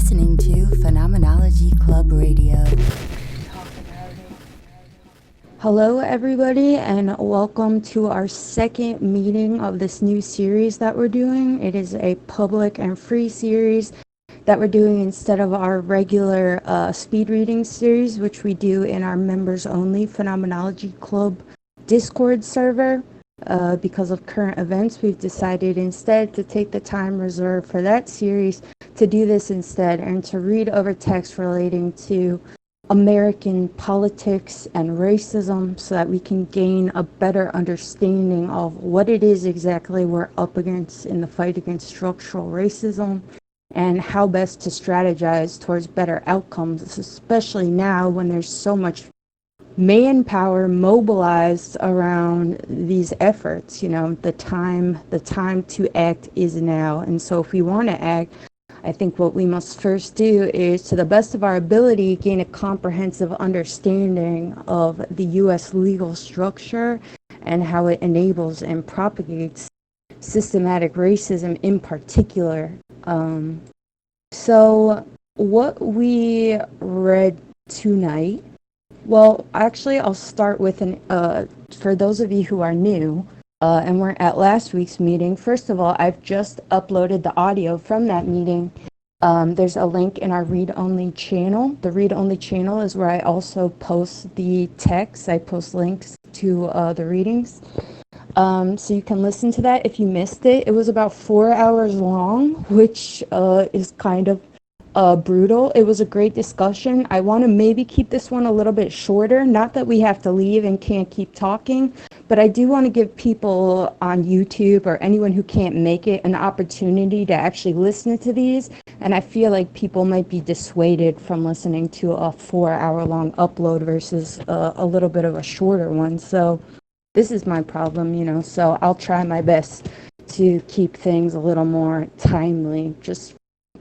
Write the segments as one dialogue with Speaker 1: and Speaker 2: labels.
Speaker 1: listening to Phenomenology Club Radio.
Speaker 2: Hello, everybody, and welcome to our second meeting of this new series that we're doing. It is a public and free series that we're doing instead of our regular speed reading series, which we do in our members-only Phenomenology Club Discord server. Because of current events, we've decided instead to take the time reserved for that series to do this instead and to read over text relating to American politics and racism so that we can gain a better understanding of what it is exactly we're up against in the fight against structural racism and how best to strategize towards better outcomes, especially now when there's so much manpower mobilized around these efforts. You know, the time to act is now. And so if we want to act, I think what we must first do is, to the best of our ability, gain a comprehensive understanding of the U.S. legal structure and how it enables and propagates systematic racism in particular. So what we read tonight, well, actually, I'll start with for those of you who are new, and weren't at last week's meeting. First of all, I've just uploaded the audio from that meeting. There's a link in our read-only channel. The read-only channel is where I also post the text. I post links to the readings. So you can listen to that if you missed it. It was about 4 hours long, which is kind of brutal. It was a great discussion. I want to maybe keep this one a little bit shorter. Not that we have to leave and can't keep talking, but I do want to give people on YouTube or anyone who can't make it an opportunity to actually listen to these. And I feel like people might be dissuaded from listening to a 4-hour long upload versus a little bit of a shorter one. So this is my problem, you know, so I'll try my best to keep things a little more timely, just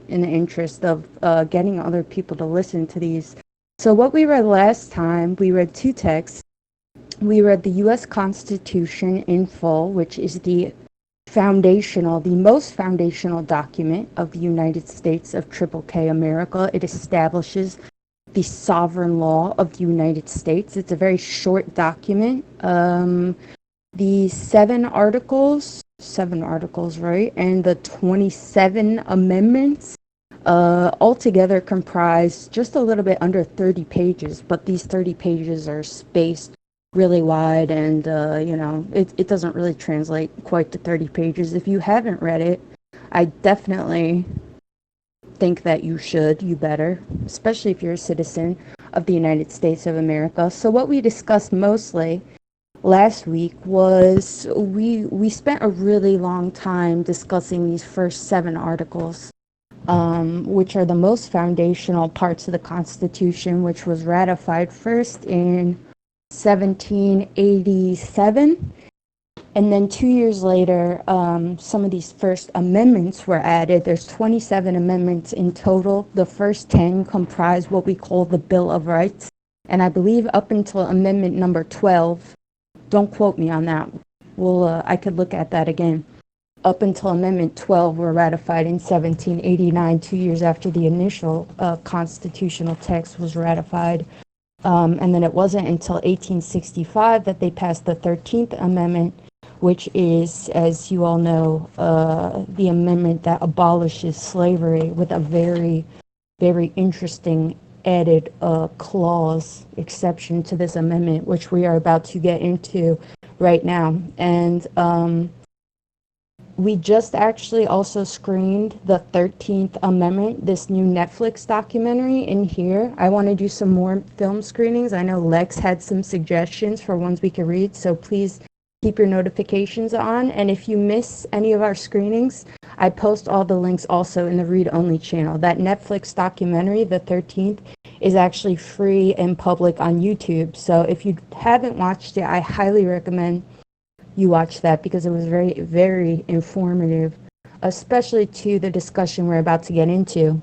Speaker 2: in the interest of getting other people to listen to these. So what we read last time, we read two texts. We read the U.S. Constitution in full, which is the most foundational document of the United States of Triple K America. It establishes the sovereign law of the United States. It's a very short document. The seven articles, right? And the 27 amendments altogether comprise just a little bit under 30 pages, but these 30 pages are spaced really wide, and you know, it doesn't really translate quite to 30 pages. If you haven't read it, I definitely think that you better, especially if you're a citizen of the United States of America. So what we discussed mostly last week was we spent a really long time discussing these first 7 articles, which are the most foundational parts of the Constitution, which was ratified first in 1787. And then 2 years later, some of these first amendments were added. There's 27 amendments in total. The first 10 comprise what we call the Bill of Rights. And I believe up until amendment number 12, don't quote me on that. I could look at that again. Up until Amendment 12 were ratified in 1789, 2 years after the initial constitutional text was ratified. And then it wasn't until 1865 that they passed the 13th Amendment, which is, as you all know, the amendment that abolishes slavery, with a very, very interesting added clause exception to this amendment, which we are about to get into right now. And we just actually also screened the 13th Amendment, this new Netflix documentary in here. I want to do some more film screenings. I know Lex had some suggestions for ones we could read, so please keep your notifications on. And if you miss any of our screenings, I post all the links also in the read-only channel. That Netflix documentary, the 13th, is actually free and public on YouTube. So if you haven't watched it, I highly recommend you watch that, because it was very, very informative, especially to the discussion we're about to get into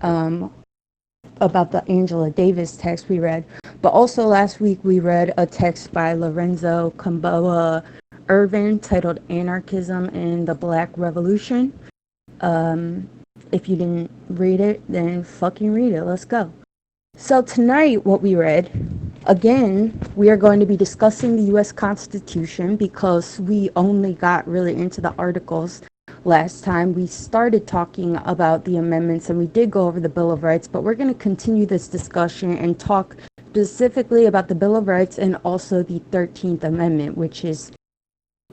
Speaker 2: about the Angela Davis text we read. But also last week we read a text by Lorenzo Camboa Irvin titled Anarchism and the Black Revolution. If you didn't read it, then fucking read it. Let's go. So tonight, what we read, again, we are going to be discussing the U.S. Constitution because we only got really into the articles last time. We started talking about the amendments and we did go over the Bill of Rights, but we're going to continue this discussion and talk specifically about the Bill of Rights and also the 13th Amendment, which is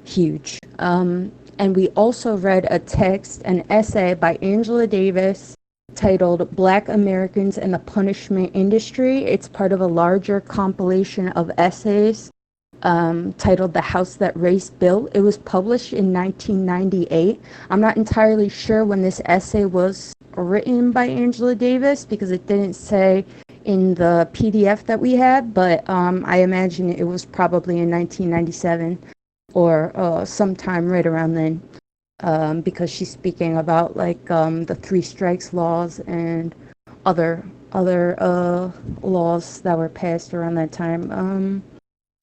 Speaker 2: huge. And we also read a text, an essay by Angela Davis titled Black Americans and the Punishment Industry. It's part of a larger compilation of essays titled The House That Race Built. It was published in 1998. I'm not entirely sure when this essay was written by Angela Davis because it didn't say in the PDF that we had, but I imagine it was probably in 1997 or sometime right around then. Because she's speaking about like the three strikes laws and other laws that were passed around that time.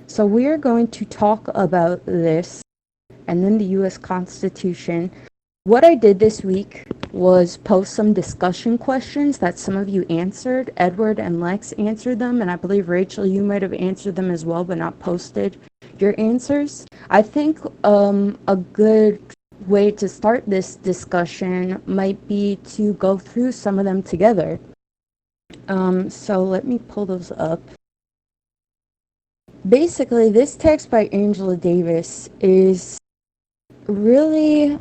Speaker 2: So we are going to talk about this and then the U.S. Constitution. What I did this week was post some discussion questions that some of you answered. Edward and Lex answered them, and I believe Rachel, you might have answered them as well, but not posted your answers. I think a good way to start this discussion might be to go through some of them together. So let me pull those up. Basically, this text by Angela Davis is really,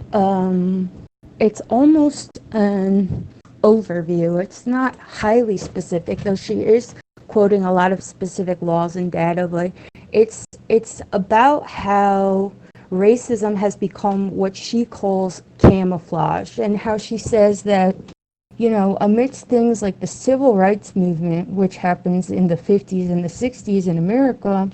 Speaker 2: it's almost an overview. It's not highly specific, though she is quoting a lot of specific laws and data, but it's about how racism has become what she calls camouflage, and how she says that, you know, amidst things like the civil rights movement, which happens in the 50s and the 60s in America,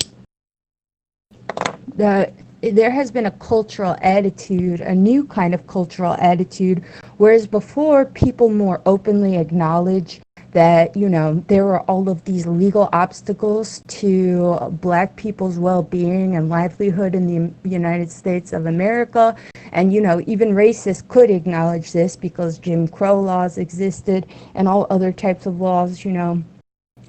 Speaker 2: that there has been a cultural attitude, a new kind of cultural attitude, whereas before people more openly acknowledge that, you know, there were all of these legal obstacles to Black people's well-being and livelihood in the United States of America. And, you know, even racists could acknowledge this because Jim Crow laws existed and all other types of laws, you know,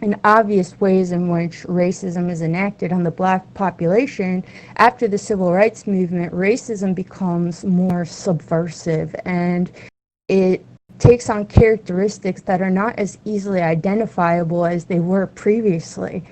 Speaker 2: and obvious ways in which racism is enacted on the Black population. After the civil rights movement, racism becomes more subversive and it takes on characteristics that are not as easily identifiable as they were previously.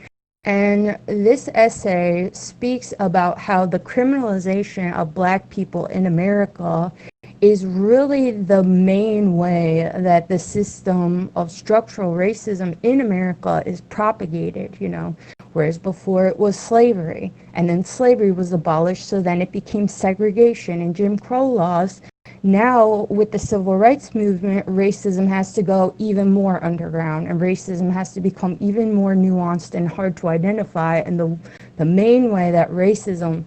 Speaker 2: And this essay speaks about how the criminalization of Black people in America is really the main way that the system of structural racism in America is propagated, you know, whereas before it was slavery, and then slavery was abolished, so then it became segregation and Jim Crow laws. Now, with the civil rights movement, racism has to go even more underground, and racism has to become even more nuanced and hard to identify. And the main way that racism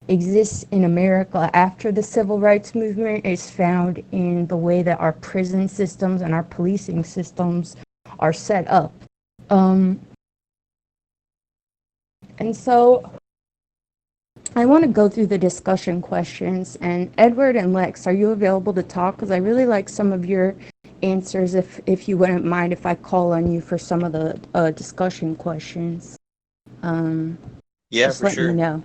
Speaker 2: exists in America after the civil rights movement is found in the way that our prison systems and our policing systems are set up. And so I want to go through the discussion questions, and Edward and Lex, are you available to talk? Because I really like some of your answers, if you wouldn't mind if I call on you for some of the discussion questions.
Speaker 3: Yeah,
Speaker 2: just
Speaker 3: for
Speaker 2: let
Speaker 3: sure.
Speaker 2: me know.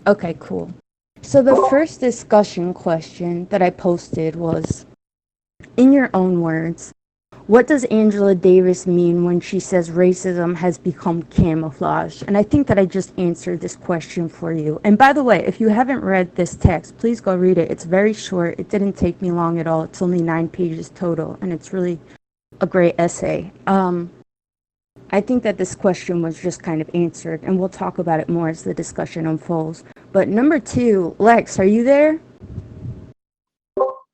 Speaker 2: Okay, cool. So the first discussion question that I posted was, in your own words, what does Angela Davis mean when she says racism has become camouflage? And I think that I just answered this question for you. And by the way, if you haven't read this text, please go read it. It's very short. It didn't take me long at all. It's only 9 pages total, and it's really a great essay. I think that this question was just kind of answered, and we'll talk about it more as the discussion unfolds. But number 2, Lex, are you there?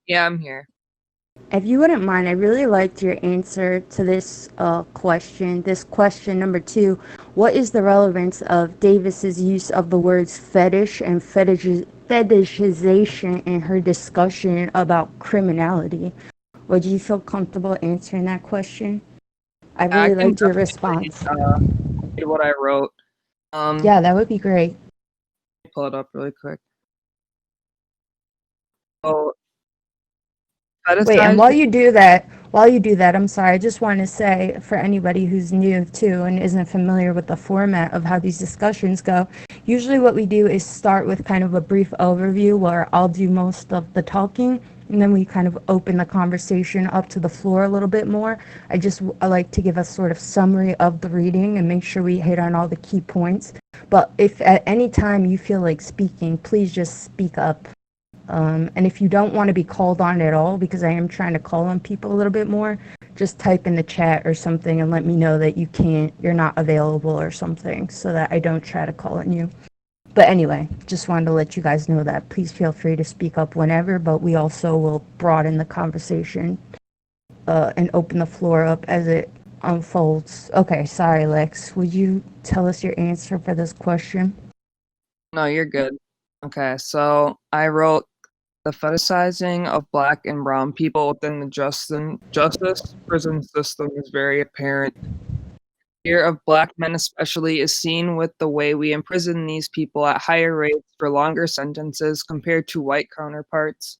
Speaker 4: Yeah, I'm here.
Speaker 2: If you wouldn't mind, I really liked your answer to this question. This question number 2, what is the relevance of Davis's use of the words fetish and fetishization in her discussion about criminality? Would you feel comfortable answering that question? I really liked your response.
Speaker 4: Read what I wrote.
Speaker 2: Yeah, that would be great.
Speaker 4: Pull it up really quick. So,
Speaker 2: Wait, and
Speaker 4: fetishizing.
Speaker 2: while you do that, I'm sorry, I just want to say for anybody who's new too and isn't familiar with the format of how these discussions go, usually what we do is start with kind of a brief overview where I'll do most of the talking, and then we kind of open the conversation up to the floor a little bit more. I like to give a sort of summary of the reading and make sure we hit on all the key points. But if at any time you feel like speaking, please just speak up. And if you don't want to be called on at all, because I am trying to call on people a little bit more, just type in the chat or something and let me know that you're not available or something, so that I don't try to call on you. But anyway, just wanted to let you guys know that. Please feel free to speak up whenever, but we also will broaden the conversation and open the floor up as it unfolds. Okay, sorry, Lex. Would you tell us your answer for this question?
Speaker 4: No, you're good. Okay, so I wrote the fetishizing of Black and brown people within the justice prison system is very apparent. Fear of Black men especially is seen with the way we imprison these people at higher rates for longer sentences compared to white counterparts.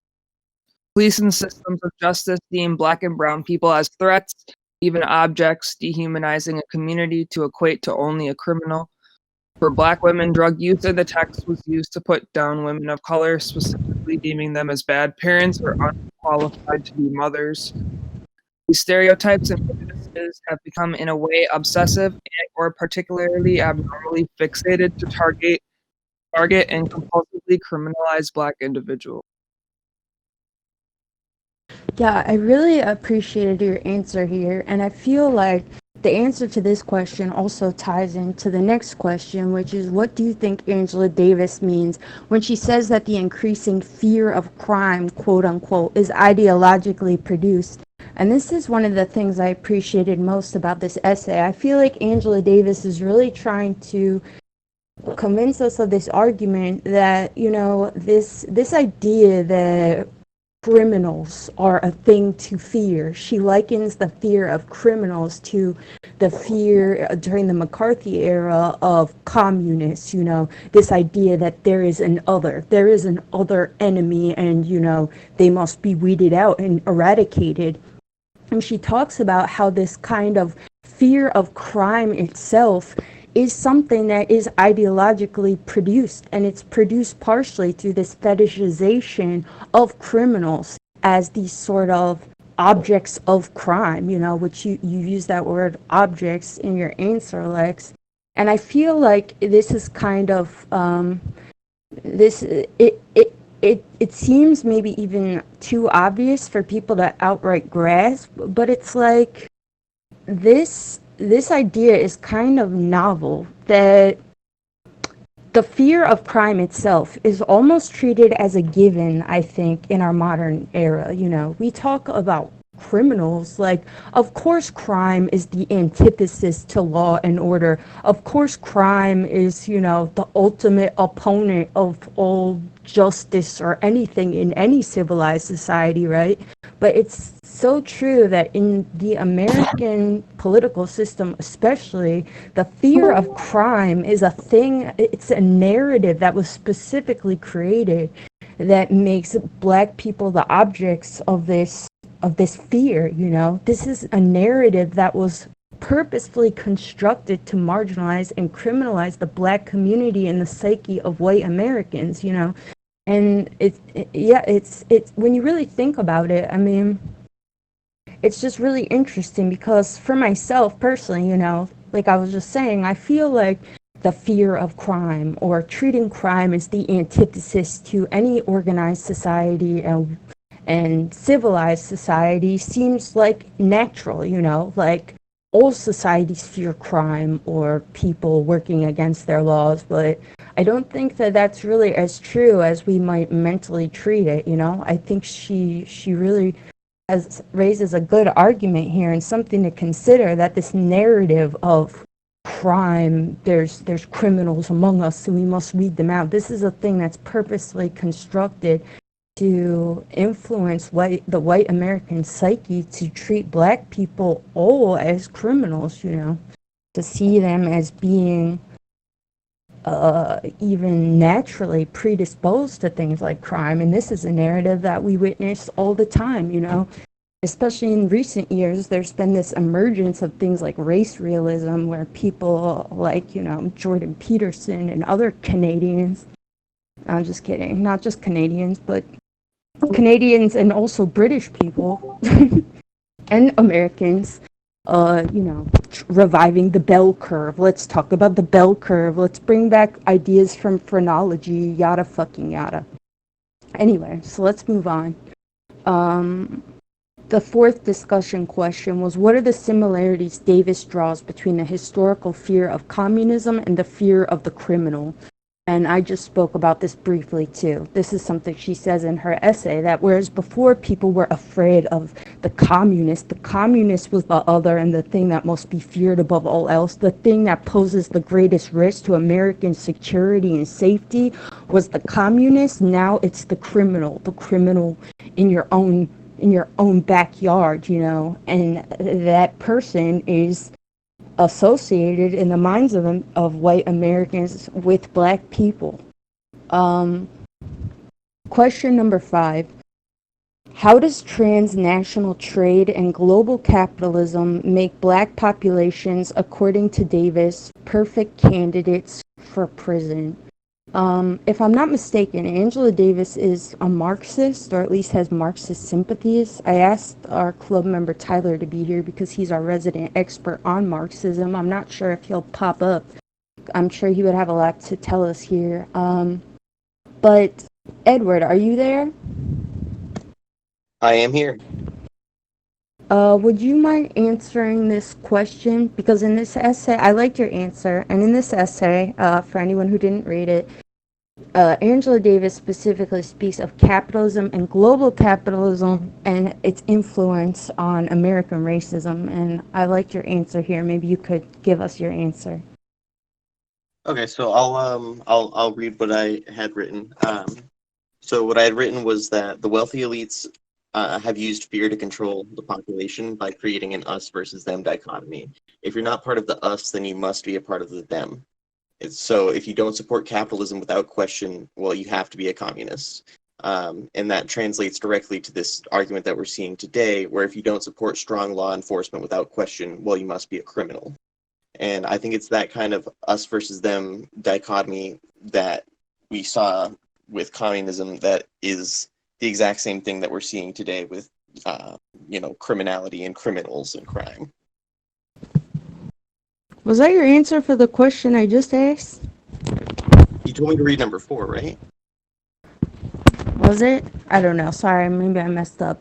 Speaker 4: Police and systems of justice deem Black and brown people as threats, even objects, dehumanizing a community to equate to only a criminal. For Black women, drug use in the text was used to put down women of color, specifically deeming them as bad parents or unqualified to be mothers. These stereotypes and prejudices have become, in a way, obsessive or particularly abnormally fixated to target and compulsively criminalize Black individuals.
Speaker 2: Yeah, I really appreciated your answer here, and I feel like the answer to this question also ties into the next question, which is, what do you think Angela Davis means when she says that the increasing fear of crime, quote unquote, is ideologically produced? And this is one of the things I appreciated most about this essay. I feel like Angela Davis is really trying to convince us of this argument that, this idea that criminals are a thing to fear. She likens the fear of criminals to the fear during the McCarthy era of communists, this idea that there is an other enemy, and, they must be weeded out and eradicated. And she talks about how this kind of fear of crime itself is something that is ideologically produced, and it's produced partially through this fetishization of criminals as these sort of objects of crime, which you use that word objects in your answer, Lex. And I feel like this is kind of it seems maybe even too obvious for people to outright grasp, but it's like this idea is kind of novel, that the fear of crime itself is almost treated as a given, I think, in our modern era. We talk about criminals like, of course crime is the antithesis to law and order. Of course crime is, the ultimate opponent of all justice or anything in any civilized society, right? But it's so true that in the American political system especially, the fear of crime is a thing, it's a narrative that was specifically created that makes Black people the objects of this fear. This is a narrative that was purposefully constructed to marginalize and criminalize the Black community in the psyche of white Americans. And it's when you really think about it, I mean, it's just really interesting, because for myself personally, like I was just saying, I feel like the fear of crime or treating crime as the antithesis to any organized society and civilized society seems like natural, like all societies fear crime or people working against their laws. But I don't think that that's really as true as we might mentally treat it. I think she really raises a good argument here, and something to consider, that this narrative of crime, there's criminals among us and we must weed them out. This is a thing that's purposely constructed to influence the white American psyche to treat Black people all as criminals, to see them as being even naturally predisposed to things like crime. And this is a narrative that we witness all the time, you know. Especially in recent years, there's been this emergence of things like race realism, where people like, you know, Jordan Peterson and other Canadians, I'm just kidding, not just Canadians, but Canadians and also British people and Americans, you know, reviving the bell curve. Let's talk about the bell curve. Let's bring back ideas from phrenology, yada fucking yada. Anyway, so let's move on. The fourth discussion question was, what are the similarities Davis draws between the historical fear of communism and the fear of the criminal? And I just spoke about this briefly too. This is something she says in her essay, that whereas before people were afraid of the communist was the other and the thing that must be feared above all else. The thing that poses the greatest risk to American security and safety was the communist. Now it's the criminal in your own backyard, you know, and that person is associated in the minds of white Americans with black people. Question number 5. How does transnational trade and global capitalism make black populations, according to Davis, perfect candidates for prison? If I'm not mistaken, Angela Davis is a Marxist, or at least has Marxist sympathies. I asked our club member Tyler to be here because he's our resident expert on Marxism. I'm not sure if he'll pop up. I'm sure he would have a lot to tell us here. But Edward, are you there?
Speaker 3: I am here.
Speaker 2: Would you mind answering this question? Because in this essay, I liked your answer, and in this essay, for anyone who didn't read it, Angela Davis specifically speaks of capitalism and global capitalism and its influence on American racism, and I liked your answer here. Maybe you could give us your answer.
Speaker 3: Okay, so I'll read what I had written. So what I had written was that the wealthy elites have used fear to control the population by creating an us versus them dichotomy. If you're not part of the us, then you must be a part of the them. So if you don't support capitalism without question, well, you have to be a communist. And that translates directly to this argument that we're seeing today, where if you don't support strong law enforcement without question, well, you must be a criminal. And I think it's that kind of us versus them dichotomy that we saw with communism that is the exact same thing that we're seeing today with, criminality and criminals and crime.
Speaker 2: Was that your answer for the question I just asked?
Speaker 3: You told me to read number 4, right?
Speaker 2: Was it? I don't know. Sorry, maybe I messed up.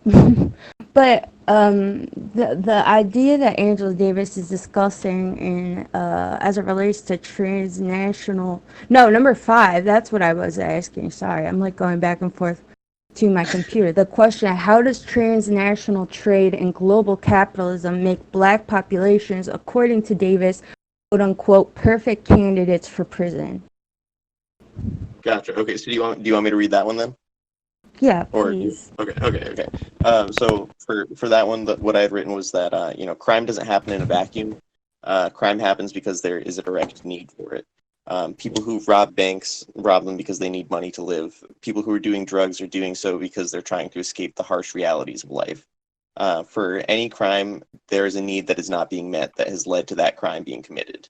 Speaker 2: But the idea that Angela Davis is discussing in as it relates to transnational, no, number 5. That's what I was asking. Sorry, I'm like going back and forth to my computer. The question: how does transnational trade and global capitalism make black populations, according to Davis, quote unquote, perfect candidates for prison?
Speaker 3: Gotcha. Okay, so do you want me to read that one then?
Speaker 2: Yeah, please.
Speaker 3: Okay. So for that one, what I had written was that crime doesn't happen in a vacuum. Crime happens because there is a direct need for it. People who rob banks rob them because they need money to live. People who are doing drugs are doing so because they're trying to escape the harsh realities of life. For any crime, there is a need that is not being met that has led to that crime being committed.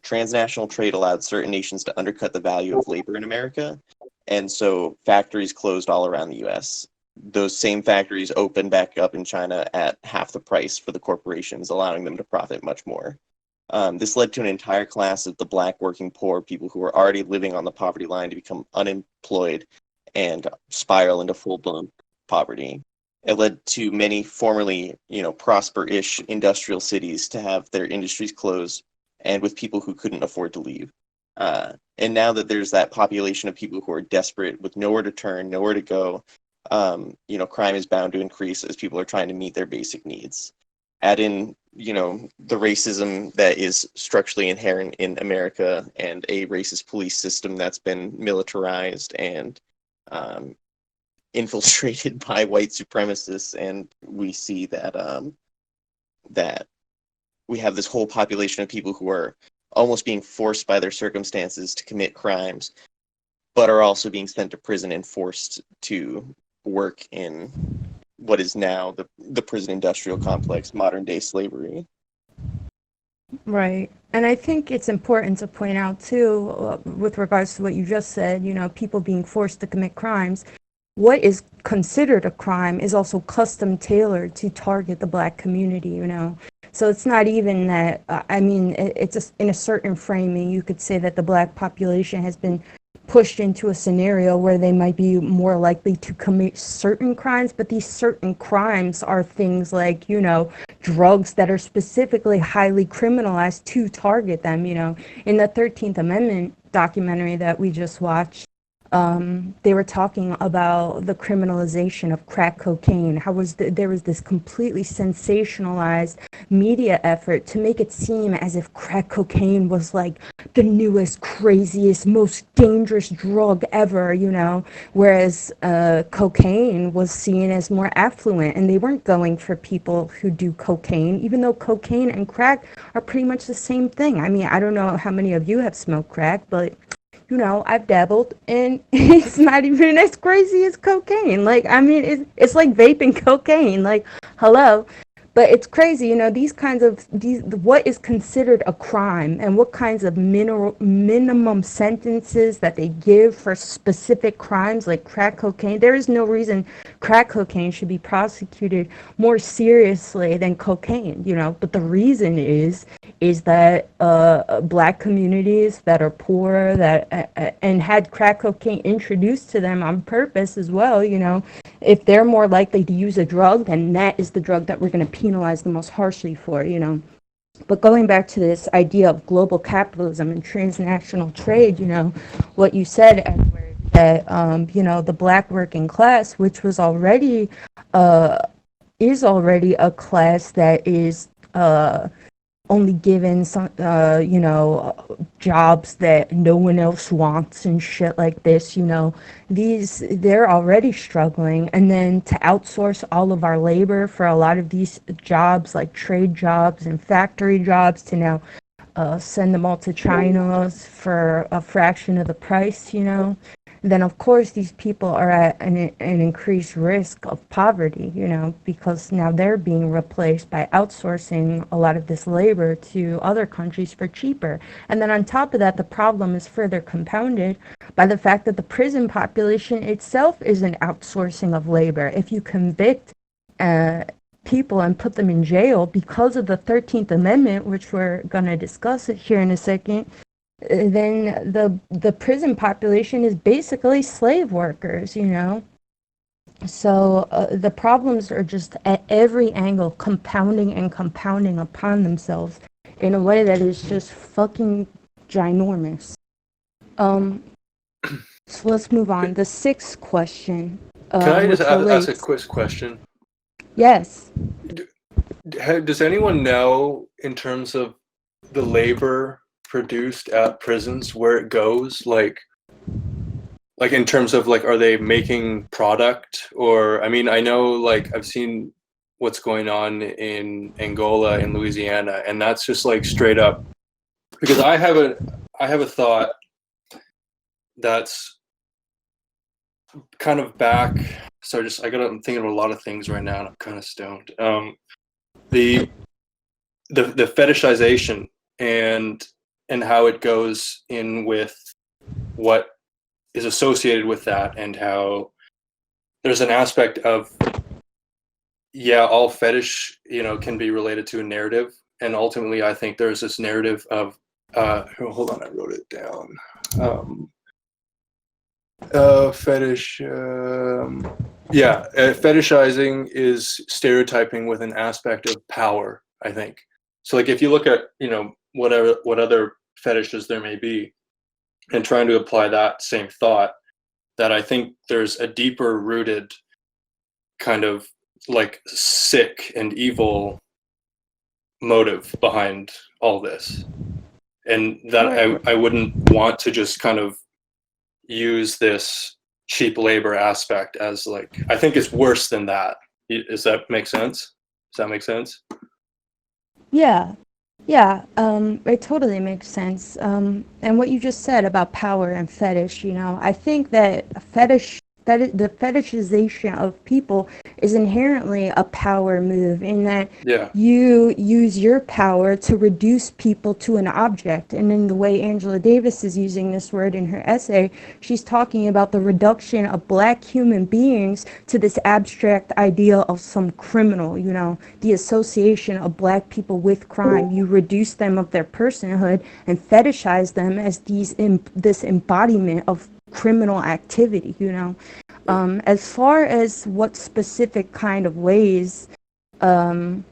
Speaker 3: Transnational trade allowed certain nations to undercut the value of labor in America, and so factories closed all around the U.S. Those same factories opened back up in China at half the price for the corporations, allowing them to profit much more. This led to an entire class of the black working poor, people who were already living on the poverty line, to become unemployed and spiral into full-blown poverty. It led to many formerly, prosper-ish industrial cities to have their industries closed, and with people who couldn't afford to leave. And now that there's that population of people who are desperate with nowhere to turn, nowhere to go, crime is bound to increase as people are trying to meet their basic needs. Add in, the racism that is structurally inherent in America and a racist police system that's been militarized and infiltrated by white supremacists, and we see that that we have this whole population of people who are almost being forced by their circumstances to commit crimes, but are also being sent to prison and forced to work in what is now the prison industrial complex, modern day slavery.
Speaker 2: Right. And I think it's important to point out, too, with regards to what you just said, people being forced to commit crimes. What is considered a crime is also custom tailored to target the Black community, So it's not even that, it's in a certain framing, you could say that the Black population has been pushed into a scenario where they might be more likely to commit certain crimes, but these certain crimes are things like, drugs that are specifically highly criminalized to target them, In the 13th Amendment documentary that we just watched, they were talking about the criminalization of crack cocaine. There was this completely sensationalized media effort to make it seem as if crack cocaine was like the newest, craziest, most dangerous drug ever, whereas cocaine was seen as more affluent, and they weren't going for people who do cocaine, even though cocaine and crack are pretty much the same thing. I don't know how many of you have smoked crack, but I've dabbled, and it's not even as crazy as cocaine. It's like vaping cocaine. Hello. But it's crazy, what is considered a crime and what kinds of minimum sentences that they give for specific crimes like crack cocaine. There is no reason crack cocaine should be prosecuted more seriously than cocaine, but the reason is that Black communities that are poor and had crack cocaine introduced to them on purpose as well, if they're more likely to use a drug, then that is the drug that we're going to penalize the most harshly for, But going back to this idea of global capitalism and transnational trade, what you said, Edward, that, the Black working class, which was already, is already a class that is only given some, jobs that no one else wants and shit like this, they're already struggling. And then to outsource all of our labor for a lot of these jobs, like trade jobs and factory jobs, to now send them all to China for a fraction of the price, then of course these people are at an increased risk of poverty, because now they're being replaced by outsourcing a lot of this labor to other countries for cheaper. And then on top of that, the problem is further compounded by the fact that the prison population itself is an outsourcing of labor. If you convict people and put them in jail because of the 13th Amendment, which we're going to discuss it here in a second, then the prison population is basically slave workers, So the problems are just at every angle compounding and compounding upon themselves in a way that is just fucking ginormous. So let's move on. The sixth question.
Speaker 5: Can I just ask a quick question?
Speaker 2: Yes.
Speaker 5: Does anyone know, in terms of the labor produced at prisons, where it goes, like in terms of are they making product? Or I know I've seen what's going on in Angola and Louisiana, and that's just straight up, because I have a thought that's kind of back. So I'm thinking of a lot of things right now, and I'm kind of stoned. The fetishization and how it goes in with what is associated with that, and how there's an aspect of, all fetish, can be related to a narrative. And ultimately, I think there's this narrative of, hold on, I wrote it down. Fetish, fetishizing is stereotyping with an aspect of power, I think. So if you look at, what other fetishes there may be, and trying to apply that same thought, that I think there's a deeper rooted kind of sick and evil motive behind all this. And that I wouldn't want to just kind of use this cheap labor aspect as I think it's worse than that. Does that make sense?
Speaker 2: Yeah. Yeah, it totally makes sense. And what you just said about power and fetish, I think that the fetishization of people is inherently a power move in that
Speaker 5: Yeah.
Speaker 2: you use your power to reduce people to an object. And in the way Angela Davis is using this word in her essay, she's talking about the reduction of black human beings to this abstract idea of some criminal, the association of black people with crime. You reduce them of their personhood and fetishize them as this embodiment of criminal activity, As far as what specific kind of ways the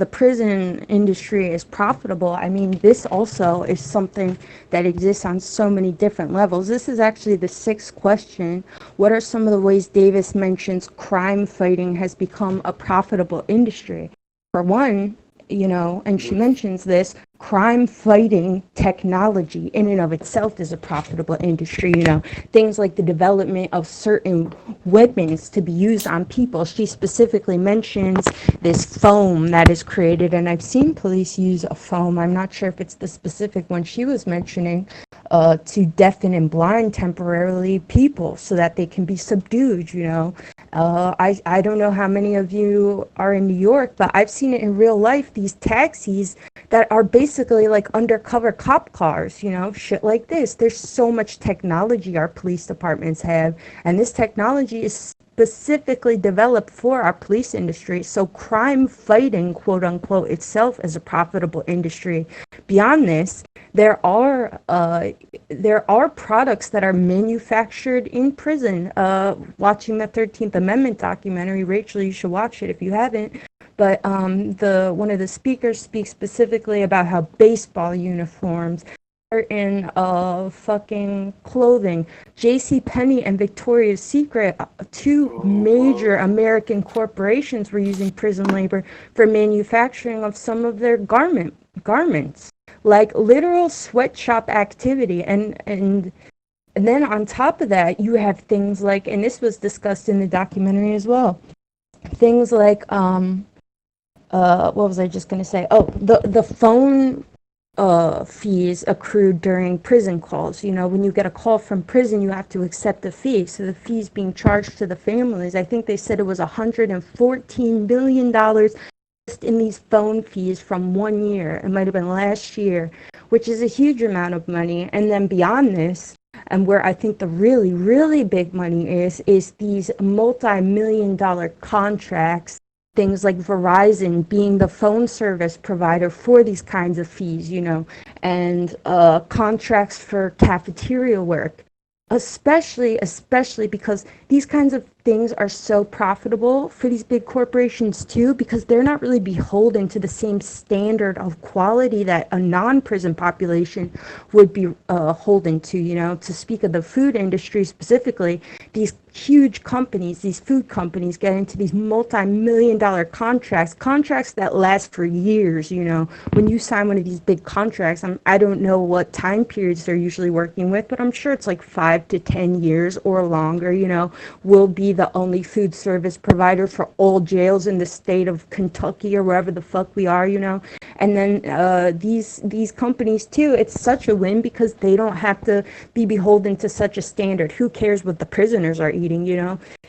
Speaker 2: prison industry is profitable, I mean, this also is something that exists on so many different levels. This is actually the sixth question. What are some of the ways Davis mentions crime fighting has become a profitable industry? For one, and she mentions this, crime fighting technology in and of itself is a profitable industry, things like the development of certain weapons to be used on people. She specifically mentions this foam that is created, and I've seen police use a foam. I'm not sure if it's the specific one she was mentioning, to deafen and blind temporarily people so that they can be subdued, I don't know how many of you are in New York, but I've seen it in real life, these taxis that are basically like undercover cop cars, shit like this. There's so much technology our police departments have, and this technology is specifically developed for our police industry. So crime fighting, quote unquote, itself is a profitable industry. Beyond this, there are products that are manufactured in prison. Watching the 13th Amendment documentary, Rachel, you should watch it if you haven't. But one of the speakers speaks specifically about how baseball uniforms, in fucking clothing, J.C. Penney and Victoria's Secret, two major American corporations, were using prison labor for manufacturing of some of their garments, like literal sweatshop activity. And then on top of that, you have things like, and this was discussed in the documentary as well, things like what was I just going to say? Oh, the phone fees accrued during prison calls. When you get a call from prison, you have to accept the fee. So the fees being charged to the families, I think they said it was $114 billion just in these phone fees from 1 year. It might have been last year, which is a huge amount of money. And then beyond this, and where I think the really, really big money is these multi-million-dollar contracts, things like Verizon being the phone service provider for these kinds of fees, and contracts for cafeteria work, especially because these kinds of things are so profitable for these big corporations too, because they're not really beholden to the same standard of quality that a non-prison population would be holden to. To speak of the food industry specifically, these huge companies, these food companies, get into these multi-million-dollar contracts that last for years. When you sign one of these big contracts, I don't know what time periods they're usually working with, but I'm sure it's like 5 to 10 years or longer. Will be the only food service provider for all jails in the state of Kentucky or wherever the fuck we are. And then these companies too, it's such a win because they don't have to be beholden to such a standard. Who cares what the prisoners are eating?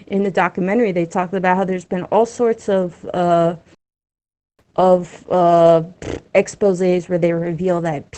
Speaker 2: In the documentary, they talked about how there's been all sorts of exposés where they reveal that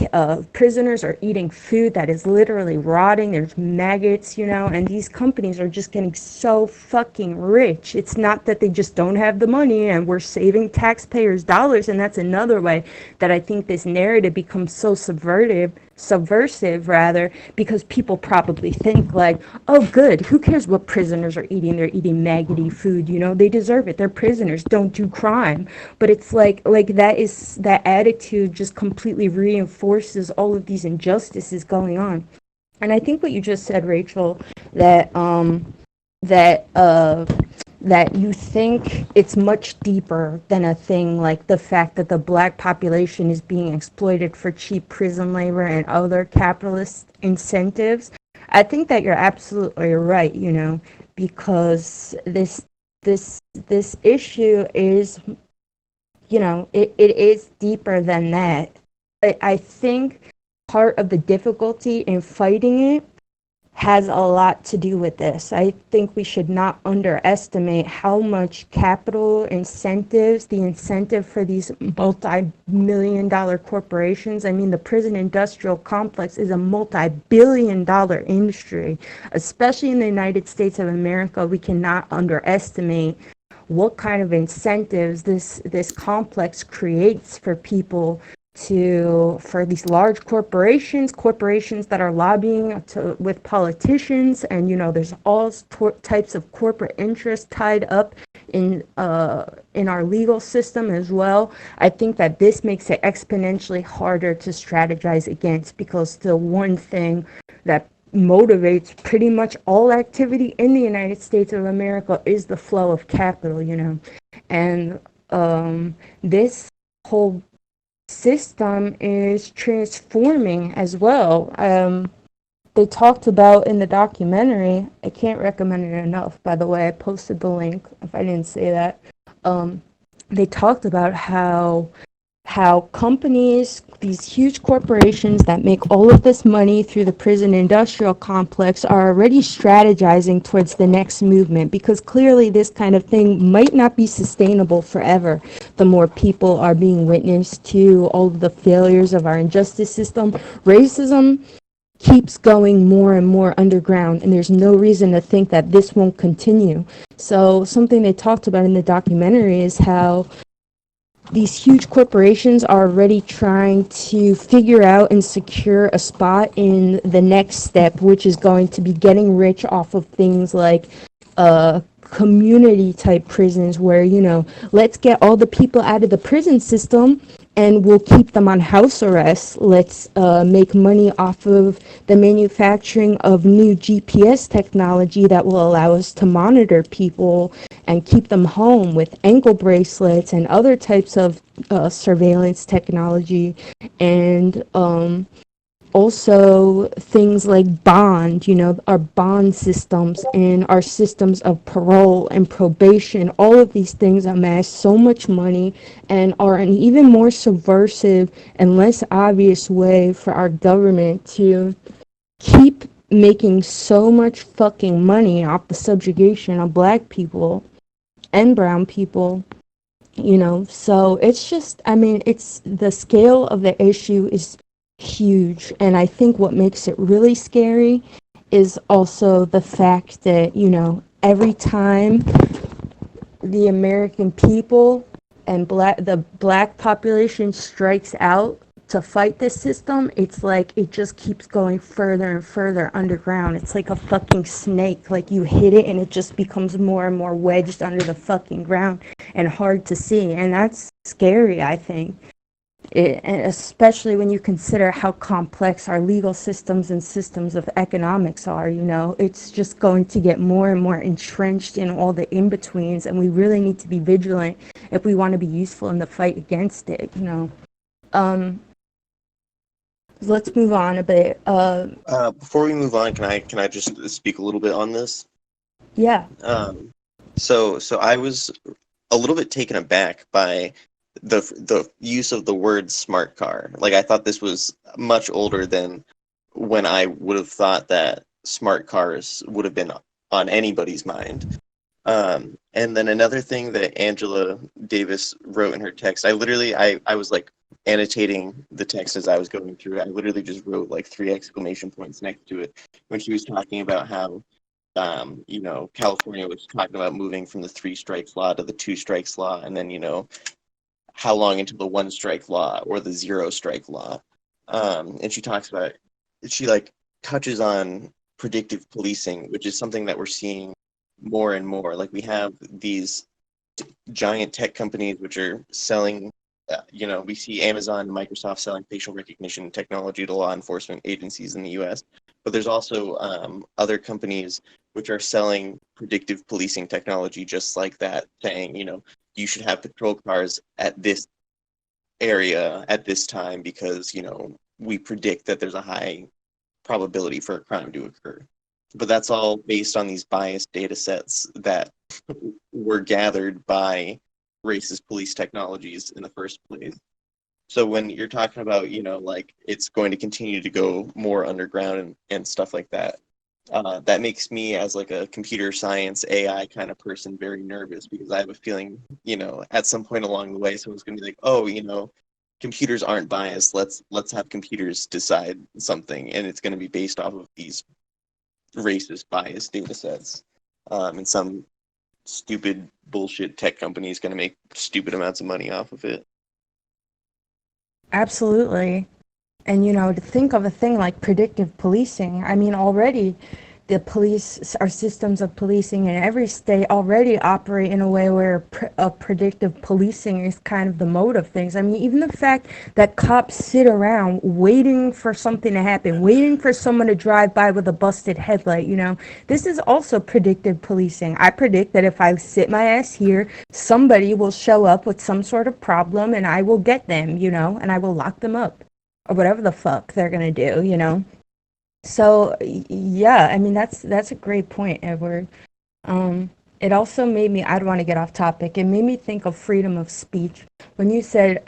Speaker 2: prisoners are eating food that is literally rotting. There's maggots, and these companies are just getting so fucking rich. It's not that they just don't have the money and we're saving taxpayers' dollars. And that's another way that I think this narrative becomes so subversive rather, because people probably think like, oh good, who cares what prisoners are eating? They're eating maggoty food, they deserve it. They're prisoners, don't do crime. But it's like that attitude just completely reinforces all of these injustices going on. And I think what you just said, Rachel, that that you think it's much deeper than a thing like the fact that the black population is being exploited for cheap prison labor and other capitalist incentives. I think that you're absolutely right, because this issue is it is deeper than that. I think part of the difficulty in fighting it has a lot to do with this. I think we should not underestimate how much capital incentives, the incentive for these multi-million-dollar corporations. I mean, the prison industrial complex is a multi-billion-dollar industry, especially in the United States of America. We cannot underestimate what kind of incentives this complex creates for people for these large corporations that are lobbying with politicians, and there's all types of corporate interests tied up in our legal system as well. I think that this makes it exponentially harder to strategize against, because the one thing that motivates pretty much all activity in the United States of America is the flow of capital, and this whole system is transforming as well. They talked about in the documentary, I can't recommend it enough, by the way, I posted the link if I didn't say that. They talked about how companies, these huge corporations that make all of this money through the prison industrial complex, are already strategizing towards the next movement, because clearly this kind of thing might not be sustainable forever. The more people are being witness to all of the failures of our injustice system, racism keeps going more and more underground, and there's no reason to think that this won't continue. So something they talked about in the documentary is how these huge corporations are already trying to figure out and secure a spot in the next step, which is going to be getting rich off of things like community type prisons, where, let's get all the people out of the prison system and we'll keep them on house arrest. Let's make money off of the manufacturing of new GPS technology that will allow us to monitor people and keep them home with ankle bracelets and other types of surveillance technology. And also things like our bond systems and our systems of parole and probation. All of these things amass so much money and are an even more subversive and less obvious way for our government to keep making so much fucking money off the subjugation of black people and brown people. So it's just, it's the scale of the issue is huge, and I think what makes it really scary is also the fact that every time the American people and the black population strikes out to fight this system, it's like it just keeps going further and further underground. It's like a fucking snake. Like, you hit it and it just becomes more and more wedged under the fucking ground and hard to see, and that's scary, I think. And especially when you consider how complex our legal systems and systems of economics are, it's just going to get more and more entrenched in all the in-betweens, and we really need to be vigilant if we want to be useful in the fight against it. Let's move on a bit.
Speaker 3: Before we move on, can I just speak a little bit on this?
Speaker 2: Yeah.
Speaker 3: So I was a little bit taken aback by the use of the word smart car. Like, I thought this was much older than when I would have thought that smart cars would have been on anybody's mind. And then another thing that Angela Davis wrote in her text, I was like annotating the text as I was going through it. I literally just wrote like 3 exclamation points next to it when she was talking about how California was talking about moving from the 3 strikes law to the 2 strikes law, and then how long into the 1 strike law or the 0 strike law. And she talks about, she like touches on predictive policing, which is something that we're seeing more and more. Like, we have these giant tech companies which are selling, we see Amazon and Microsoft selling facial recognition technology to law enforcement agencies in the US. But there's also other companies which are selling predictive policing technology just like that, saying, you should have patrol cars at this area at this time because, we predict that there's a high probability for a crime to occur. But that's all based on these biased data sets that were gathered by racist police technologies in the first place. So when you're talking about, like it's going to continue to go more underground and stuff like that, that makes me as like a computer science AI kind of person very nervous because I have a feeling, at some point along the way, someone's going to be like, oh, computers aren't biased. Let's have computers decide something, and it's going to be based off of these racist biased data sets. And some stupid bullshit tech company is going to make stupid amounts of money off of it.
Speaker 2: Absolutely. And, to think of a thing like predictive policing, I mean, already the police, our systems of policing in every state already operate in a way where predictive policing is kind of the mode of things. I mean, even the fact that cops sit around waiting for something to happen, waiting for someone to drive by with a busted headlight, this is also predictive policing. I predict that if I sit my ass here, somebody will show up with some sort of problem and I will get them, and I will lock them up or whatever the fuck they're going to do, So, yeah, I mean, that's a great point, Edward. It also made me, I don't want to get off topic, it made me think of freedom of speech. When you said,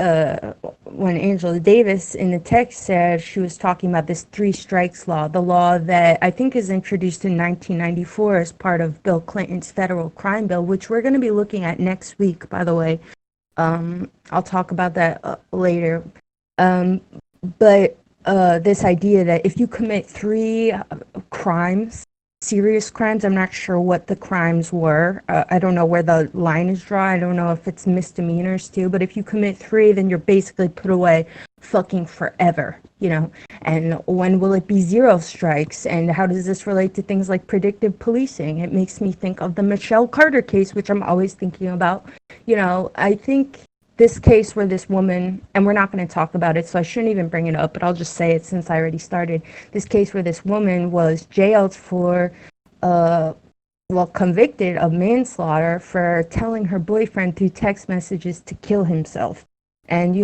Speaker 2: when Angela Davis in the text said she was talking about this 3 strikes law, the law that I think is introduced in 1994 as part of Bill Clinton's federal crime bill, which we're going to be looking at next week, by the way. I'll talk about that later. But this idea that if you commit 3 crimes, serious crimes, I'm not sure what the crimes were. I don't know where the line is drawn. I don't know if it's misdemeanors too. But if you commit 3, then you're basically put away fucking forever, And when will it be 0 strikes? And how does this relate to things like predictive policing? It makes me think of the Michelle Carter case, which I'm always thinking about. I think this case where this woman, and we're not going to talk about it, so I shouldn't even bring it up, but I'll just say it since I already started. This case where this woman was jailed for, convicted of manslaughter for telling her boyfriend through text messages to kill himself. And,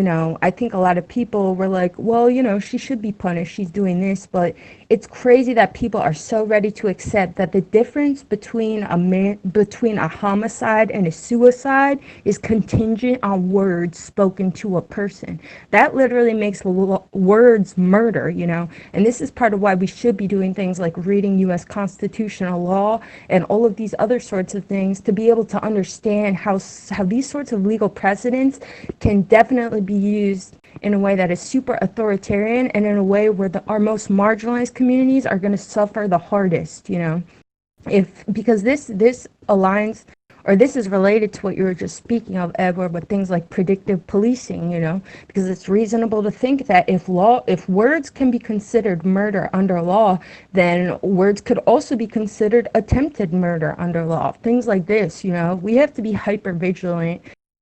Speaker 2: I think a lot of people were like, well, she should be punished. She's doing this. But it's crazy that people are so ready to accept that the difference between a homicide and a suicide is contingent on words spoken to a person. That literally makes words murder, And this is part of why we should be doing things like reading U.S. constitutional law and all of these other sorts of things to be able to understand how these sorts of legal precedents can definitely be used in a way that is super authoritarian and in a way where our most marginalized communities are going to suffer the hardest, because this aligns, or this is related to what you were just speaking of, Edward, with things like predictive policing, because it's reasonable to think that if words can be considered murder under law, then words could also be considered attempted murder under law. Things like this, we have to be hyper vigilant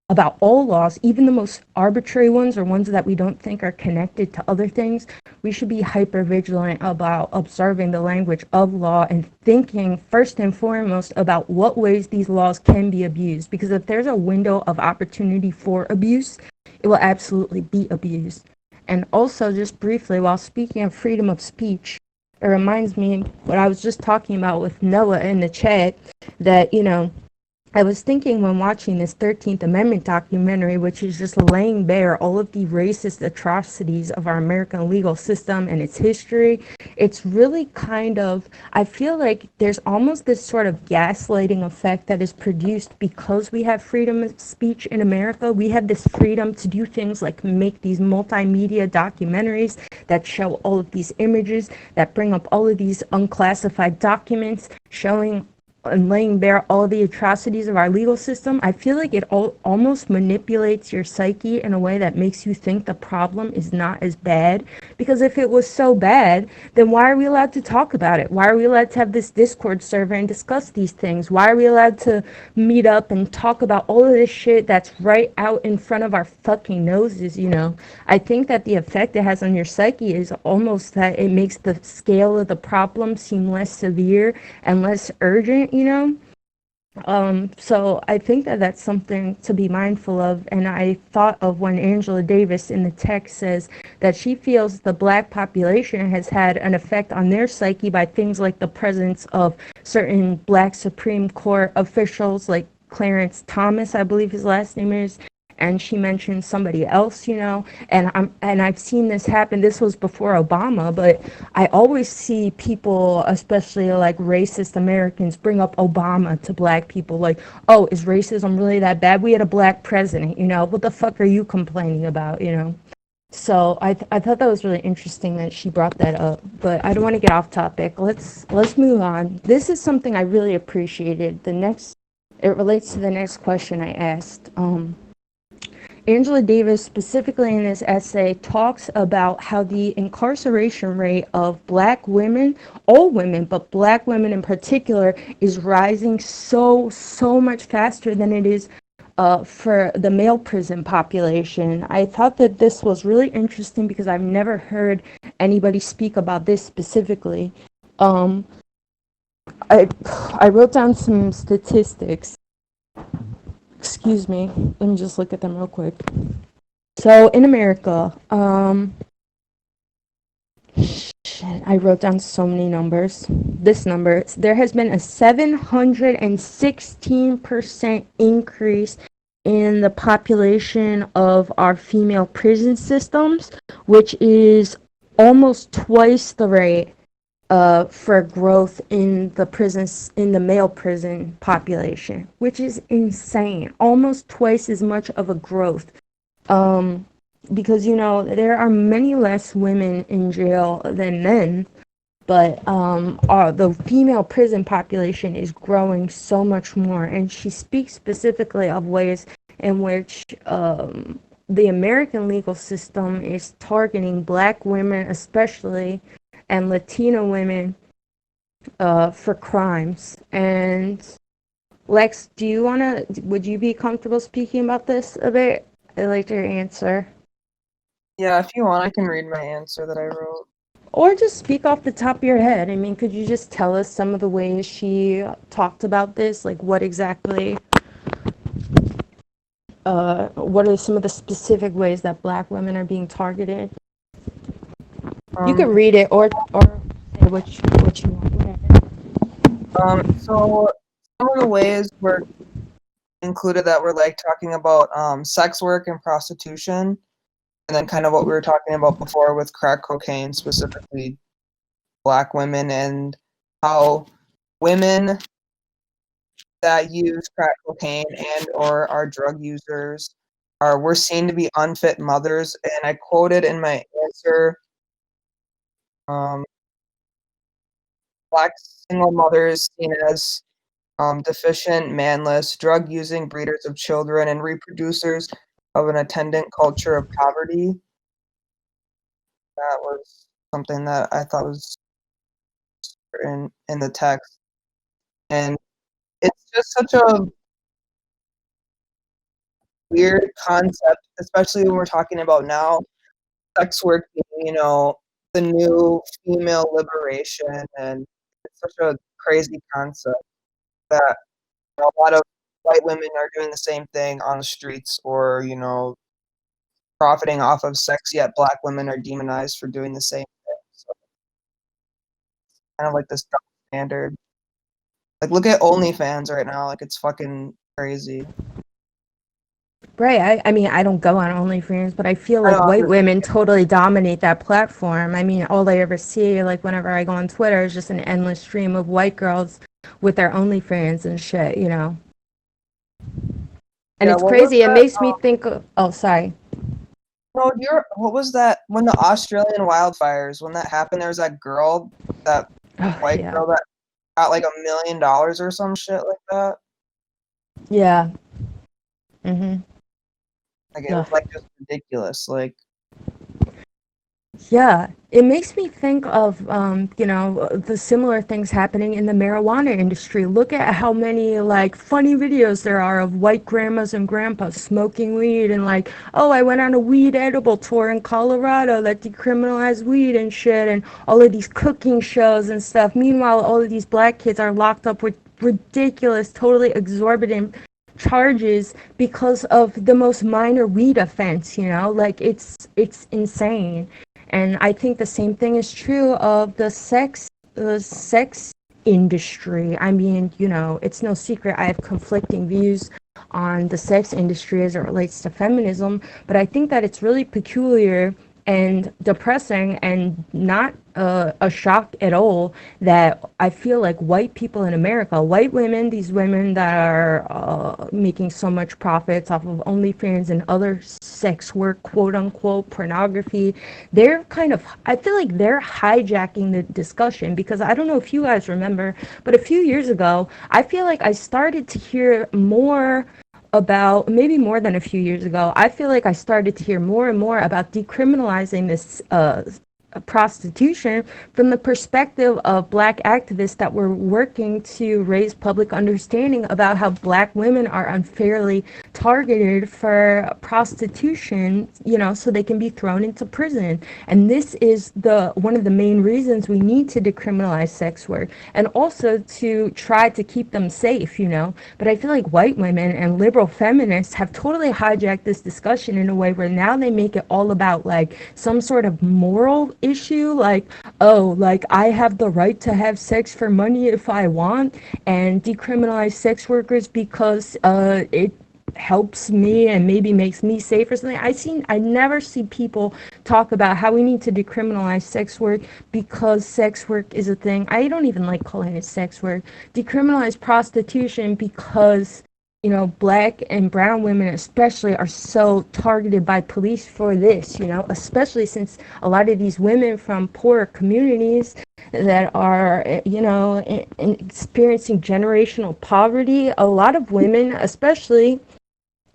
Speaker 2: about all laws, even the most arbitrary ones or ones that we don't think are connected to other things. We should be hyper vigilant about observing the language of law and thinking first and foremost about what ways these laws can be abused. Because if there's a window of opportunity for abuse, it will absolutely be abused. And also, just briefly, while speaking of freedom of speech, it reminds me what I was just talking about with Noah in the chat, that, I was thinking when watching this 13th Amendment documentary, which is just laying bare all of the racist atrocities of our American legal system and its history, it's really I feel like there's almost this sort of gaslighting effect that is produced because we have freedom of speech in America. We have this freedom to do things like make these multimedia documentaries that show all of these images, that bring up all of these unclassified documents, showing and laying bare all the atrocities of our legal system. I feel like it almost manipulates your psyche in a way that makes you think the problem is not as bad. Because if it was so bad, then why are we allowed to talk about it? Why are we allowed to have this Discord server and discuss these things? Why are we allowed to meet up and talk about all of this shit that's right out in front of our fucking noses, I think that the effect it has on your psyche is almost that it makes the scale of the problem seem less severe and less urgent, So I think that that's something to be mindful of. And I thought of when Angela Davis in the text says that she feels the Black population has had an effect on their psyche by things like the presence of certain Black Supreme Court officials, like Clarence Thomas, I believe his last name is, and she mentioned somebody else, and I've seen this happen. This was before Obama, but I always see people, especially like racist Americans, bring up Obama to black people, like, oh, is racism really that bad? We had a black president, what the fuck are you complaining about, So I thought that was really interesting that she brought that up, but I don't want to get off topic. Let's move on. This is something I really appreciated. It relates to the next question I asked. Angela Davis, specifically in this essay, talks about how the incarceration rate of black women, all women, but black women in particular, is rising so much faster than it is for the male prison population. I thought that this was really interesting because I've never heard anybody speak about this specifically. I wrote down some statistics. Excuse me. Let me just look at them real quick. So in America, I wrote down so many numbers. This number, there has been a 716% increase in the population of our female prison systems, which is almost twice the rate for growth in the male prison population, which is insane. Almost twice as much of a growth. Because there are many less women in jail than men, but the female prison population is growing so much more. And she speaks specifically of ways in which the American legal system is targeting black women especially, and Latina women for crimes. And Lex, would you be comfortable speaking about this a bit? I'd like your answer.
Speaker 4: Yeah, if you want, I can read my answer that I wrote.
Speaker 2: Or just speak off the top of your head. I mean, could you just tell us some of the ways she talked about this? Like, what exactly, what are some of the specific ways that black women are being targeted? You can read it or say what you want.
Speaker 4: So some of the ways were included that were like talking about sex work and prostitution, and then kind of what we were talking about before with crack cocaine, specifically black women, and how women that use crack cocaine and or are drug users were seen to be unfit mothers. And I quoted in my answer, black single mothers seen as deficient, manless, drug-using breeders of children and reproducers of an attendant culture of poverty. That was something that I thought was in the text. And it's just such a weird concept, especially when we're talking about now sex work being, the new female liberation, and it's such a crazy concept that a lot of white women are doing the same thing on the streets, or profiting off of sex, yet black women are demonized for doing the same thing. So kind of like this double standard. Like, look at OnlyFans right now. Like, it's fucking crazy.
Speaker 2: Right. I mean, I don't go on OnlyFans, but I feel like white women totally dominate that platform. I mean, all I ever see, like whenever I go on Twitter, is just an endless stream of white girls with their OnlyFans and shit, And it's crazy. It makes me think of, oh, sorry.
Speaker 4: No, what was that, when the Australian wildfires, when that happened, there was that girl, that white girl that got like $1 million or some shit like that.
Speaker 2: Yeah. Mhm.
Speaker 4: Like, it was like just ridiculous. Like,
Speaker 2: yeah, it makes me think of the similar things happening in the marijuana industry. Look at how many like funny videos there are of white grandmas and grandpas smoking weed and like, oh, I went on a weed edible tour in Colorado that decriminalized weed and shit, and all of these cooking shows and stuff. Meanwhile, all of these black kids are locked up with ridiculous, totally exorbitant charges because of the most minor weed offense, like it's insane. And I think the same thing is true of the sex industry. I mean, it's no secret I have conflicting views on the sex industry as it relates to feminism, but I think that it's really peculiar and depressing and not a shock at all that I feel like white people in America, white women, these women that are making so much profits off of OnlyFans and other sex work, quote unquote, pornography, I feel like they're hijacking the discussion, because I don't know if you guys remember, but a few years ago, I feel like I started to hear more about, maybe more than a few years ago, I feel like I started to hear more and more about decriminalizing this prostitution from the perspective of Black activists that were working to raise public understanding about how Black women are unfairly targeted for prostitution, so they can be thrown into prison. And this is one of the main reasons we need to decriminalize sex work, and also to try to keep them safe, But I feel like white women and liberal feminists have totally hijacked this discussion in a way where now they make it all about like some sort of moral issue, like, oh, like I have the right to have sex for money if I want, and decriminalize sex workers because it helps me and maybe makes me safe or something. I never see people talk about how we need to decriminalize sex work because sex work is a thing. I don't even like calling it sex work. Decriminalize prostitution because Black and brown women especially are so targeted by police for this, especially since a lot of these women from poor communities that are, experiencing generational poverty, a lot of women, especially,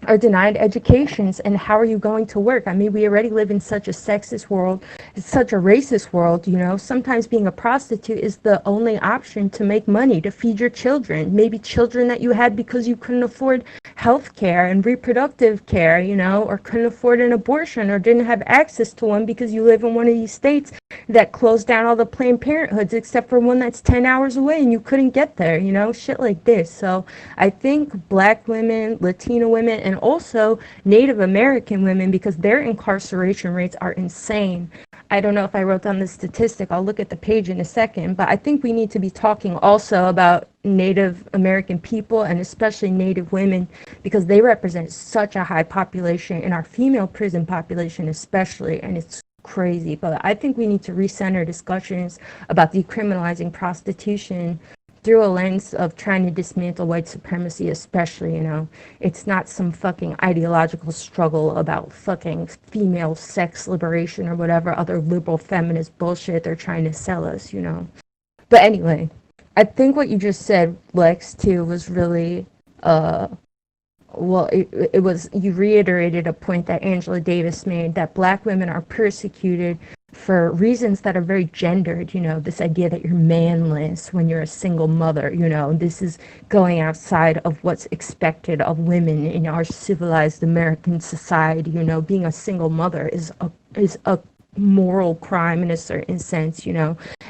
Speaker 2: are denied educations. And how are you going to work? I mean, we already live in such a sexist world, such a racist world, sometimes being a prostitute is the only option to make money, to feed your children, maybe children that you had because you couldn't afford health care and reproductive care, or couldn't afford an abortion or didn't have access to one because you live in one of these states that closed down all the Planned Parenthoods except for one that's 10 hours away and you couldn't get there, shit like this. So I think Black women, Latina women, and also Native American women, because their incarceration rates are insane. I don't know if I wrote down the statistic. I'll look at the page in a second, but I think we need to be talking also about Native American people and especially Native women, because they represent such a high population in our female prison population especially, and it's crazy. But I think we need to recenter discussions about decriminalizing prostitution through a lens of trying to dismantle white supremacy, especially, it's not some fucking ideological struggle about fucking female sex liberation or whatever other liberal feminist bullshit they're trying to sell us, But anyway, I think what you just said, Lex, too, was really, it was, you reiterated a point that Angela Davis made, that Black women are persecuted for reasons that are very gendered, this idea that you're manless when you're a single mother, this is going outside of what's expected of women in our civilized American society, being a single mother is a moral crime in a certain sense,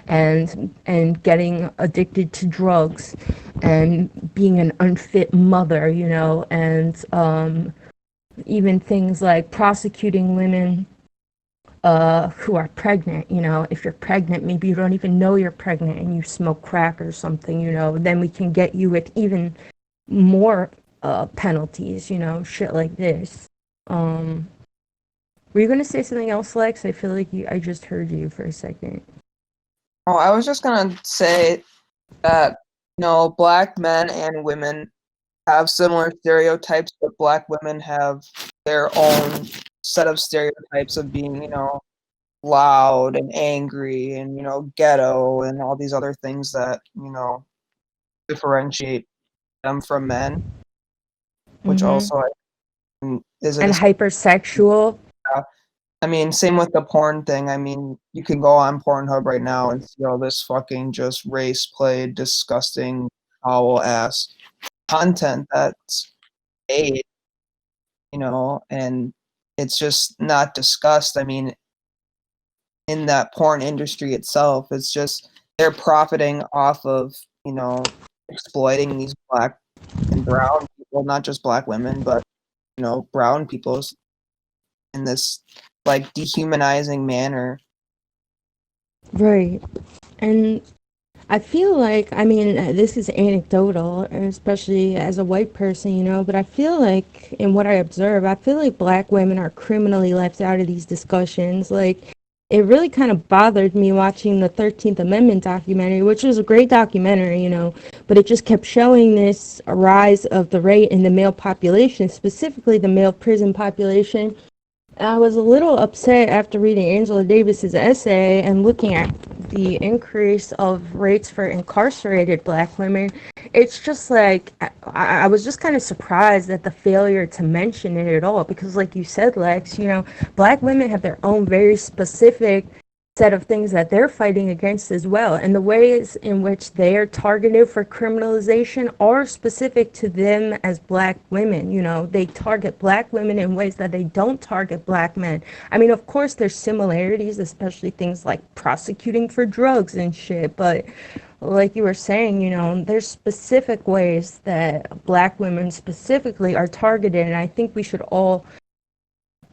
Speaker 2: and getting addicted to drugs and being an unfit mother, and even things like prosecuting women who are pregnant, if you're pregnant, maybe you don't even know you're pregnant and you smoke crack or something, then we can get you with even more penalties, shit like this. Were you going to say something else, Lex? I feel like I just heard you for a second.
Speaker 4: Oh, I was just going to say that, Black men and women have similar stereotypes, but Black women have their own set of stereotypes of being, loud and angry and, ghetto and all these other things that, differentiate them from men, which also is
Speaker 2: and hypersexual.
Speaker 4: I mean, same with the porn thing. I mean, you can go on Pornhub right now and see all this fucking just race played, disgusting, foul ass content that's made, and it's just not discussed. I mean, in that porn industry itself, it's just they're profiting off of, exploiting these Black and brown people, not just Black women, but, brown peoples in this like dehumanizing manner.
Speaker 2: Right. And I feel like, I mean, this is anecdotal, especially as a white person, but I feel like, in what I observe, I feel like black women are criminally left out of these discussions. Like, it really kind of bothered me watching the 13th Amendment documentary, which was a great documentary, but it just kept showing this rise of the rate in the male population, specifically the male prison population. I was a little upset after reading Angela Davis's essay and looking at the increase of rates for incarcerated black women. It's just like, I was just kind of surprised at the failure to mention it at all, because like you said, Lex, black women have their own very specific set of things that they're fighting against as well, and the ways in which they are targeted for criminalization are specific to them as black women. They target black women in ways that they don't target black men. I mean, of course there's similarities, especially things like prosecuting for drugs and shit, but like you were saying, there's specific ways that black women specifically are targeted, and I think we should all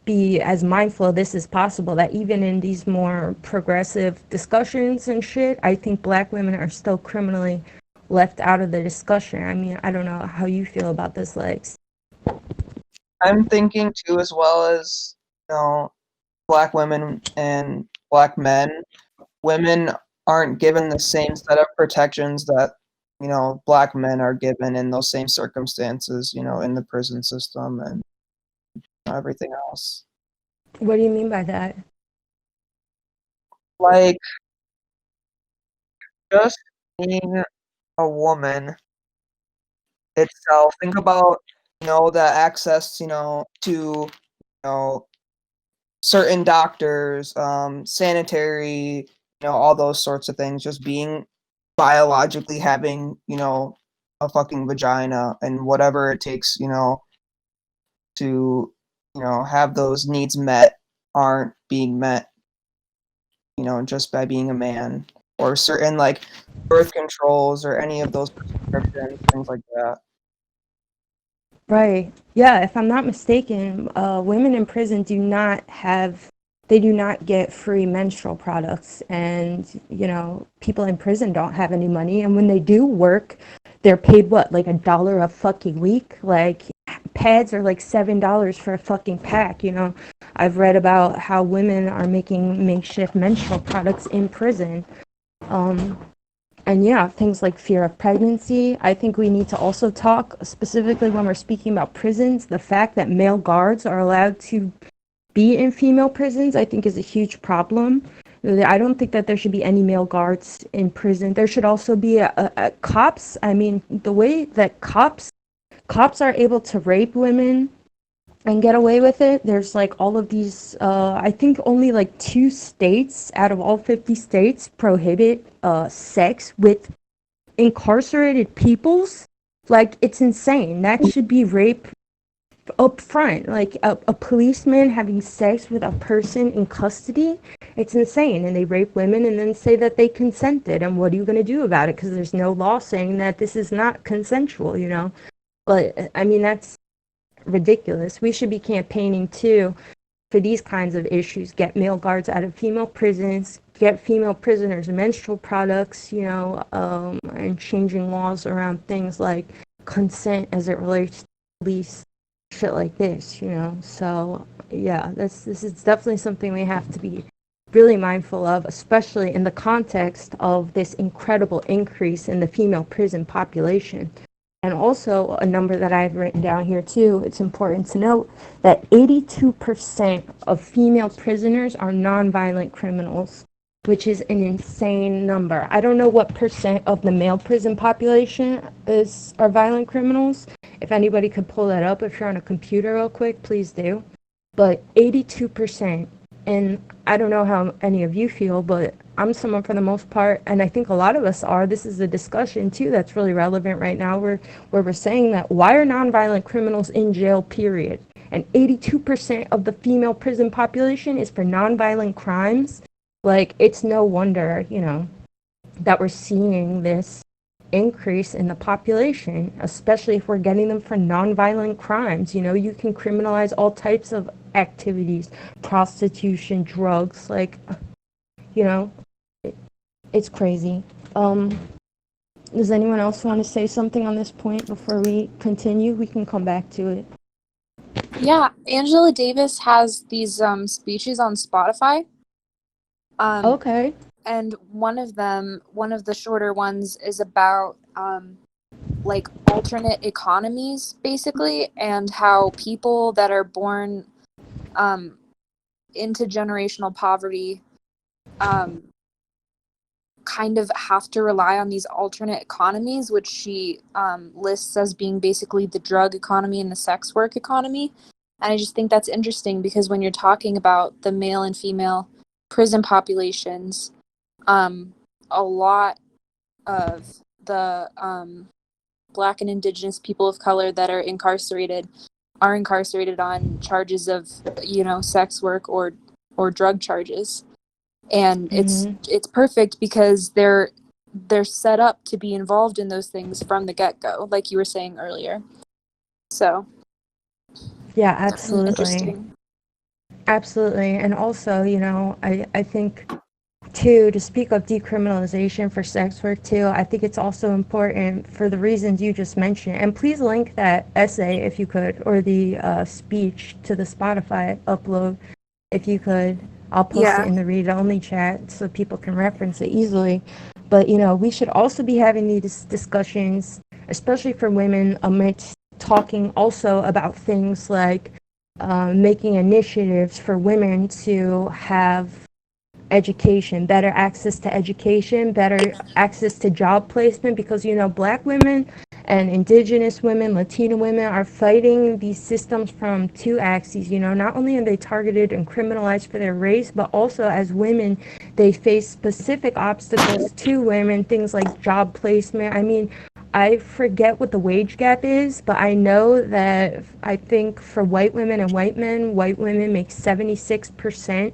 Speaker 2: be as mindful of this as possible, that even in these more progressive discussions and shit, I think black women are still criminally left out of the discussion. I mean, I don't know how you feel about this, Lex.
Speaker 4: I'm thinking too, as well as, black women and black men. Women aren't given the same set of protections that, black men are given in those same circumstances, in the prison system and everything else.
Speaker 2: What do you mean by that?
Speaker 4: Like, just being a woman itself. Think about, the access, to, certain doctors, sanitary, all those sorts of things. Just being biologically having, a fucking vagina and whatever it takes, to, have those needs met aren't being met, just by being a man, or certain like birth controls or any of those prescriptions, things like that.
Speaker 2: Right. Yeah, if I'm not mistaken, women in prison they do not get free menstrual products. And, people in prison don't have any money. And when they do work, they're paid what, like $1 a fucking week? Like, pads are like $7 for a fucking pack, I've read about how women are making makeshift menstrual products in prison. And yeah, things like fear of pregnancy. I think we need to also talk, specifically when we're speaking about prisons, the fact that male guards are allowed to be in female prisons, I think is a huge problem. I don't think that there should be any male guards in prison. There should also be a cops. I mean, the way that cops are able to rape women and get away with it. There's like all of these, I think only like 2 states out of all 50 states prohibit sex with incarcerated peoples. Like, it's insane. That should be rape up front. Like, a policeman having sex with a person in custody, it's insane. And they rape women and then say that they consented. And what are you going to do about it? Because there's no law saying that this is not consensual, But, I mean, that's ridiculous. We should be campaigning too for these kinds of issues. Get male guards out of female prisons, get female prisoners menstrual products, and changing laws around things like consent as it relates to police, shit like this, So yeah, this is definitely something we have to be really mindful of, especially in the context of this incredible increase in the female prison population. And also, a number that I've written down here too, it's important to note that 82% of female prisoners are nonviolent criminals, which is an insane number. I don't know what percent of the male prison population are violent criminals. If anybody could pull that up, if you're on a computer real quick, please do. But 82%. And I don't know how any of you feel, but I'm someone, for the most part, and I think a lot of us are. This is a discussion too that's really relevant right now, where we're saying that why are nonviolent criminals in jail, period? And 82% of the female prison population is for nonviolent crimes. Like, it's no wonder, that we're seeing this increase in the population, especially if we're getting them for nonviolent crimes. You can criminalize all types of activities, prostitution, drugs, like, it's crazy. Um, does anyone else want to say something on this point before we continue? We can come back to it.
Speaker 6: Yeah, Angela Davis has these speeches on Spotify.
Speaker 2: Okay.
Speaker 6: And one of the shorter ones is about like alternate economies, basically, and how people that are born into generational poverty kind of have to rely on these alternate economies, which she lists as being basically the drug economy and the sex work economy. And I just think that's interesting because when you're talking about the male and female prison populations, a lot of the Black and Indigenous people of color that are incarcerated on charges of, sex work or drug charges. And it's perfect because they're set up to be involved in those things from the get-go, like you were saying earlier. So
Speaker 2: Yeah,
Speaker 6: really
Speaker 2: absolutely.
Speaker 6: interesting.
Speaker 2: Absolutely. And also, I think, too, to speak of decriminalization for sex work, too, I think it's also important for the reasons you just mentioned. And please link that essay, if you could, or the speech to the Spotify upload, if you could. I'll post it in the read-only chat so people can reference it easily. But, we should also be having these discussions, especially for women, amidst talking also about things like making initiatives for women to have education, better access to education, better access to job placement, because Black women and Indigenous women, Latina women are fighting these systems from two axes. Not only are they targeted and criminalized for their race, but also as women they face specific obstacles to women, things like job placement. I mean, I forget what the wage gap is, but I know that I think for white women and white men, white women make 76%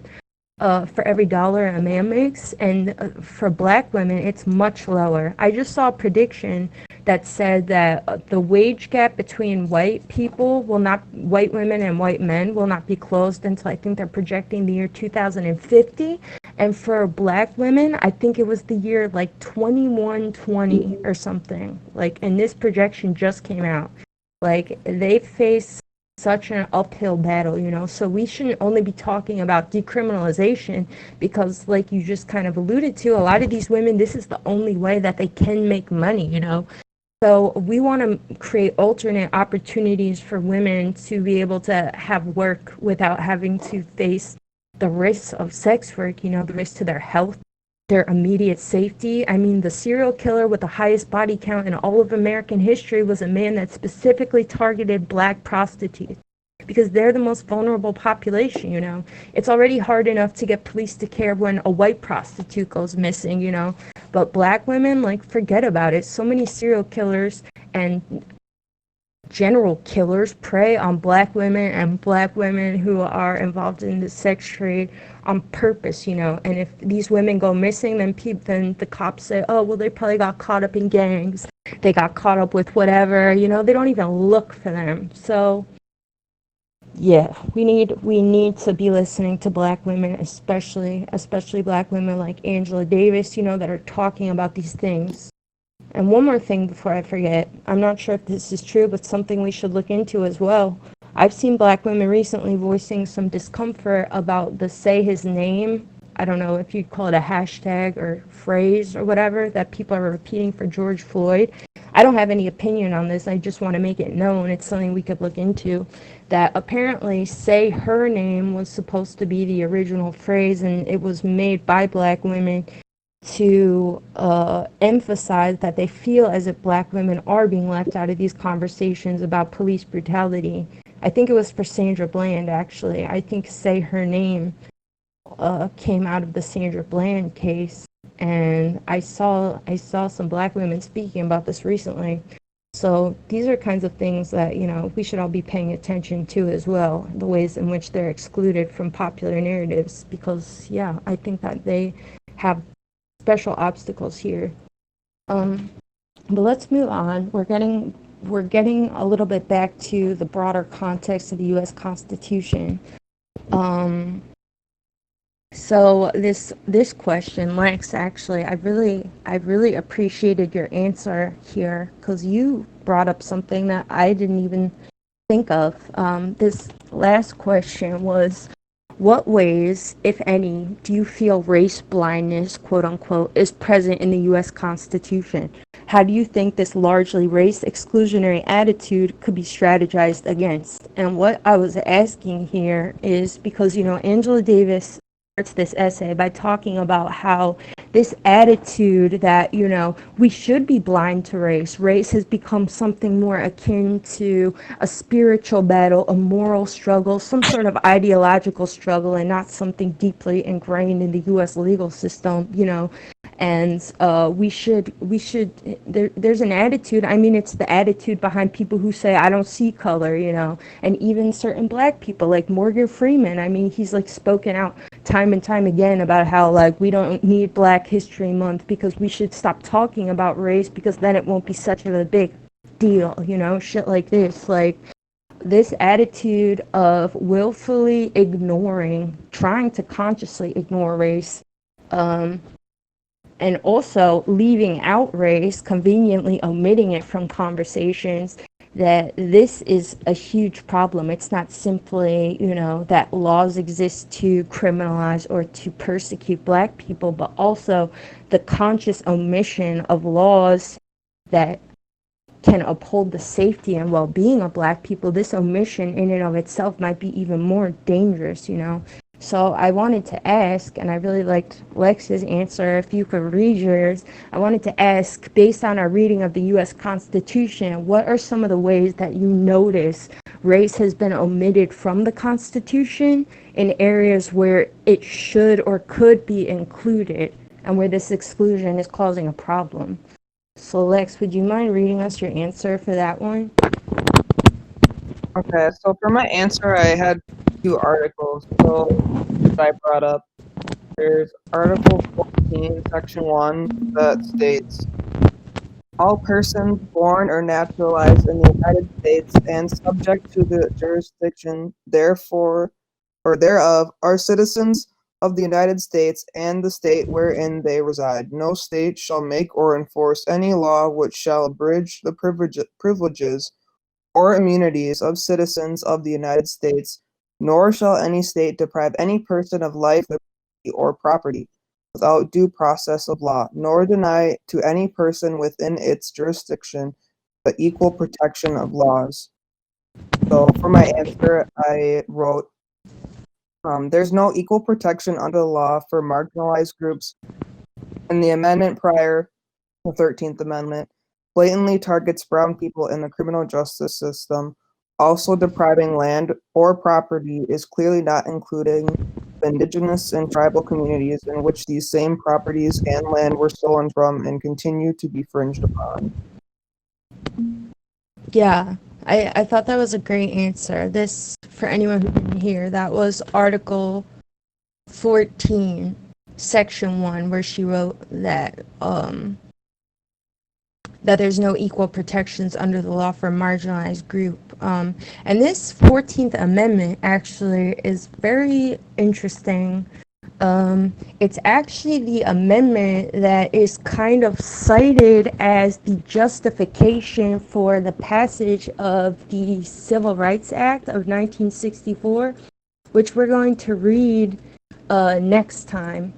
Speaker 2: for every dollar a man makes, and for Black women, it's much lower. I just saw a prediction that said that the wage gap between white women and white men will not be closed until I think they're projecting the year 2050. And for Black women, I think it was the year like 2120 or something. And this projection just came out. They face such an uphill battle. So we shouldn't only be talking about decriminalization because, like you just kind of alluded to, a lot of these women, this is the only way that they can make money. So we want to create alternate opportunities for women to be able to have work without having to face the risks of sex work, the risk to their health, their immediate safety. I mean, the serial killer with the highest body count in all of American history was a man that specifically targeted Black prostitutes because they're the most vulnerable population. It's already hard enough to get police to care when a white prostitute goes missing. But Black women, forget about it. So many serial killers and general killers prey on Black women and Black women who are involved in the sex trade on purpose, and if these women go missing, then the cops say, oh, well, they probably got caught up in gangs, they got caught up with whatever, they don't even look for them. So yeah, we need to be listening to Black women, especially Black women like Angela Davis, that are talking about these things. And one more thing before I forget, I'm not sure if this is true, but something we should look into as well. I've seen Black women recently voicing some discomfort about the say his name. I don't know if you'd call it a hashtag or phrase or whatever that people are repeating for George Floyd. I don't have any opinion on this. I just want to make it known. It's something we could look into. That apparently say her name was supposed to be the original phrase, and it was made by Black women to emphasize that they feel as if Black women are being left out of these conversations about police brutality. I think it was for Sandra Bland, actually. I think say her name came out of the Sandra Bland case, and I saw some Black women speaking about this recently. So these are kinds of things that we should all be paying attention to as well, the ways in which they're excluded from popular narratives, because I think that they have special obstacles here. But let's move on. We're getting a little bit back to the broader context of the U.S. Constitution. So this question, Lex, actually, I really appreciated your answer here because you brought up something that I didn't even think of. This last question was, what ways, if any, do you feel race blindness, quote unquote, is present in the U.S. Constitution? How do you think this largely race exclusionary attitude could be strategized against? And what I was asking here is because, Angela Davis starts this essay by talking about how this attitude that, we should be blind to race. Race has become something more akin to a spiritual battle, a moral struggle, some sort of ideological struggle, and not something deeply ingrained in the U.S. legal system, and there's an attitude. I mean, it's the attitude behind people who say, I don't see color, and even certain black people like Morgan Freeman. I mean, he's like spoken out time and time again about how like we don't need Black History Month because we should stop talking about race because then it won't be such a big deal, shit like this. Like, this attitude of willfully ignoring, trying to consciously ignore race, and also leaving out race, conveniently omitting it from conversations, that this is a huge problem. It's not simply, that laws exist to criminalize or to persecute Black people, but also the conscious omission of laws that can uphold the safety and well-being of Black people. This omission in and of itself might be even more dangerous, So I wanted to ask, and I really liked Lex's answer, if you could read yours. I wanted to ask, based on our reading of the U.S. Constitution, what are some of the ways that you notice race has been omitted from the Constitution in areas where it should or could be included, and where this exclusion is causing a problem? So Lex, would you mind reading us your answer for that one?
Speaker 4: Okay, so for my answer, I had 2 articles. So that I brought up. There's Article 14, Section 1, that states, all persons born or naturalized in the United States and subject to the jurisdiction therefore or thereof are citizens of the United States and the state wherein they reside. No state shall make or enforce any law which shall abridge the privileges or immunities of citizens of the United States, nor shall any state deprive any person of life, liberty, or property without due process of law, nor deny to any person within its jurisdiction the equal protection of laws. So for my answer, I wrote, there's no equal protection under the law for marginalized groups, and the amendment prior, the 13th Amendment, blatantly targets brown people in the criminal justice system. Also depriving land or property is clearly not including the indigenous and tribal communities in which these same properties and land were stolen from and continue to be infringed upon.
Speaker 2: Yeah, I thought that was a great answer. This, for anyone who didn't hear, that was Article 14, Section 1, where she wrote that that there's no equal protections under the law for a marginalized group. And this 14th Amendment actually is very interesting. It's actually the amendment that is kind of cited as the justification for the passage of the Civil Rights Act of 1964, which we're going to read next time.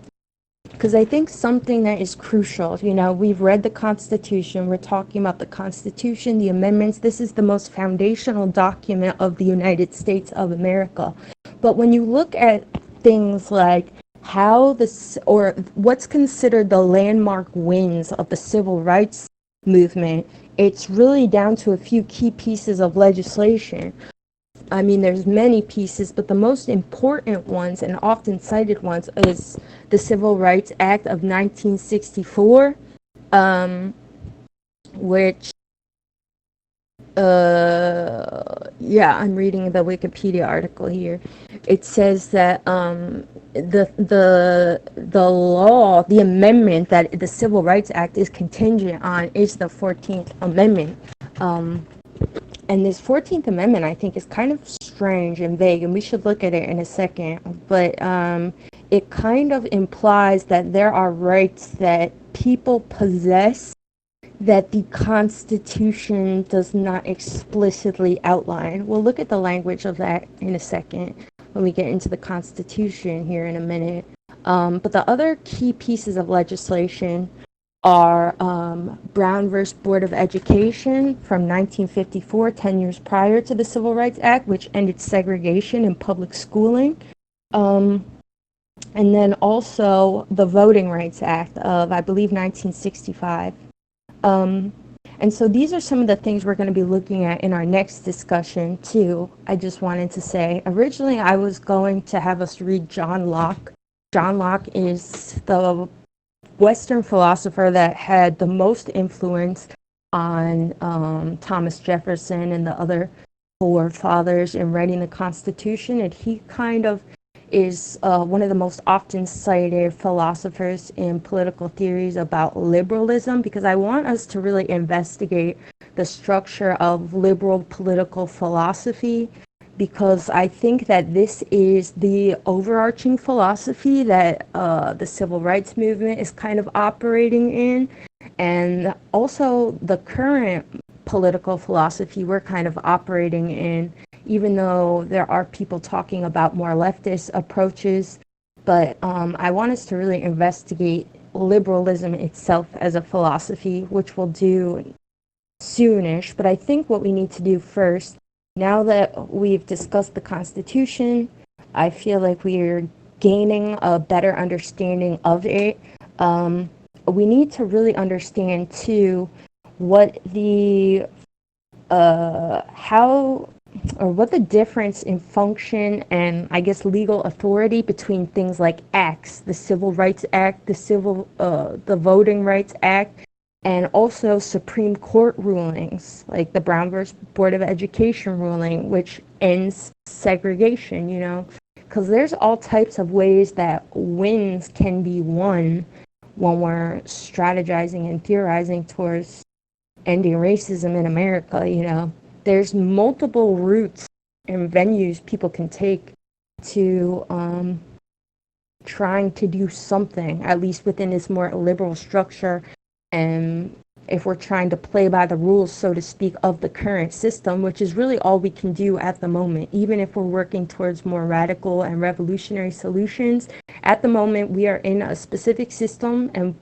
Speaker 2: Because I think something that is crucial, we've read the Constitution, we're talking about the Constitution, the amendments. This is the most foundational document of the United States of America. But when you look at things like how this, or what's considered the landmark wins of the civil rights movement, it's really down to a few key pieces of legislation. I mean, there's many pieces, but the most important ones and often cited ones is the Civil Rights Act of 1964, which, I'm reading the Wikipedia article here. It says that the law, the amendment that the Civil Rights Act is contingent on is the 14th Amendment. And this 14th Amendment, I think, is kind of strange and vague, and we should look at it in a second. But it kind of implies that there are rights that people possess that the Constitution does not explicitly outline. We'll look at the language of that in a second when we get into the Constitution here in a minute. But the other key pieces of legislation are Brown versus Board of Education from 1954, 10 years prior to the Civil Rights Act, which ended segregation in public schooling. And then also the Voting Rights Act of, I believe, 1965. And so these are some of the things we're going to be looking at in our next discussion too. I just wanted to say, originally I was going to have us read John Locke. John Locke is the Western philosopher that had the most influence on Thomas Jefferson and the other forefathers in writing the Constitution, and he kind of is one of the most often cited philosophers in political theories about liberalism, because I want us to really investigate the structure of liberal political philosophy, because I think that this is the overarching philosophy that the civil rights movement is kind of operating in, and also the current political philosophy we're kind of operating in, even though there are people talking about more leftist approaches. But I want us to really investigate liberalism itself as a philosophy, which we'll do soonish. But I think what we need to do first, now that we've discussed the Constitution, I feel like we're gaining a better understanding of it. We need to really understand too what the what the difference in function and, I guess, legal authority between things like acts, the Civil Rights Act, the Voting Rights Act, and also Supreme Court rulings, like the Brown versus Board of Education ruling, which ends segregation, you know, because there's all types of ways that wins can be won when we're strategizing and theorizing towards ending racism in America, you know. There's multiple routes and venues people can take to trying to do something, at least within this more liberal structure. And if we're trying to play by the rules, so to speak, of the current system, which is really all we can do at the moment, even if we're working towards more radical and revolutionary solutions, at the moment we are in a specific system, and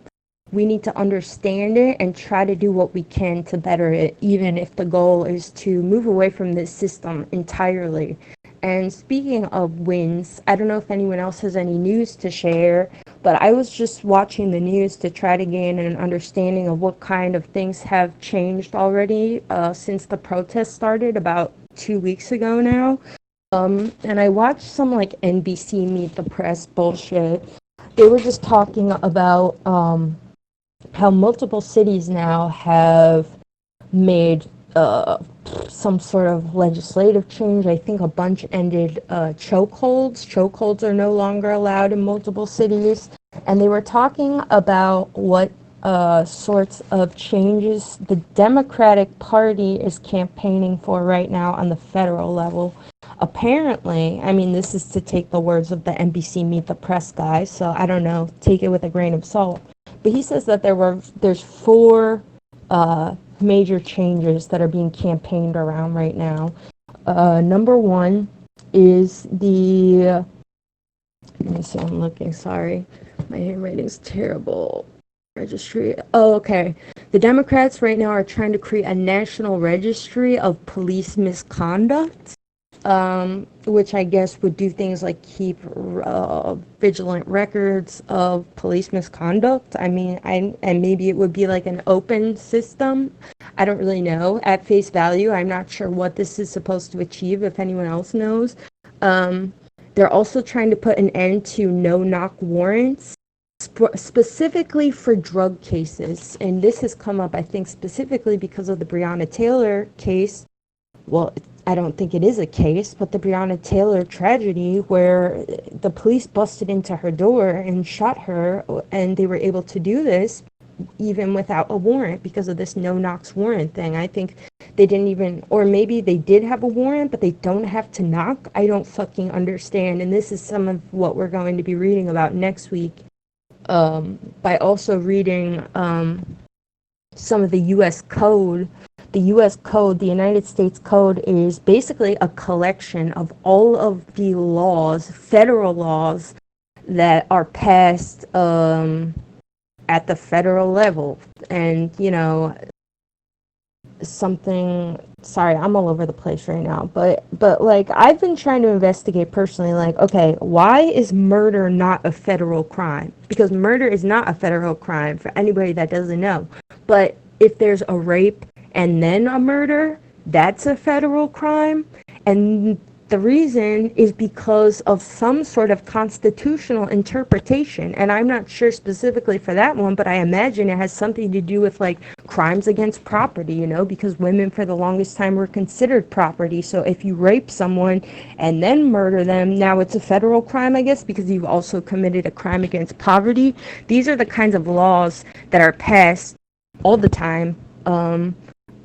Speaker 2: we need to understand it and try to do what we can to better it, even if the goal is to move away from this system entirely. And speaking of wins, I don't know if anyone else has any news to share, but I was just watching the news to try to gain an understanding of what kind of things have changed already since the protest started about 2 weeks ago now. And I watched some like NBC Meet the Press bullshit. They were just talking about how multiple cities now have made some sort of legislative change. I think a bunch ended chokeholds. Chokeholds are no longer allowed in multiple cities. And they were talking about what sorts of changes the Democratic Party is campaigning for right now on the federal level. Apparently, I mean, this is to take the words of the NBC Meet the Press guy, so I don't know, take it with a grain of salt. But he says that there's 4 major changes that are being campaigned around right now. Number 1 is the, let me see, I'm looking, sorry. My handwriting's terrible. Registry. Oh, okay. The Democrats right now are trying to create a national registry of police misconduct, which I guess would do things like keep vigilant records of police misconduct. I mean, and maybe it would be like an open system. I don't really know. At face value, I'm not sure what this is supposed to achieve, if anyone else knows. They're also trying to put an end to no-knock warrants, specifically for drug cases. And this has come up, I think, specifically because of the Breonna Taylor case. Well, I don't think it is a case, but the Breonna Taylor tragedy where the police busted into her door and shot her, and they were able to do this even without a warrant because of this no-knocks warrant thing. I think they didn't even, or maybe they did have a warrant, but they don't have to knock. I don't fucking understand. And this is some of what we're going to be reading about next week, by also reading some of the U.S. code. The U.S. code, the United States code, is basically a collection of all of the laws, federal laws, that are passed at the federal level. And, you know, sorry, I'm all over the place right now, but like, I've been trying to investigate personally, like, okay, why is murder not a federal crime? Because murder is not a federal crime, for anybody that doesn't know. But if there's a rape and then a murder, that's a federal crime. And the reason is because of some sort of constitutional interpretation. And I'm not sure specifically for that one, but I imagine it has something to do with, like, crimes against property, you know, because women for the longest time were considered property. So if you rape someone and then murder them, now it's a federal crime, I guess, because you've also committed a crime against poverty. These are the kinds of laws that are passed all the time.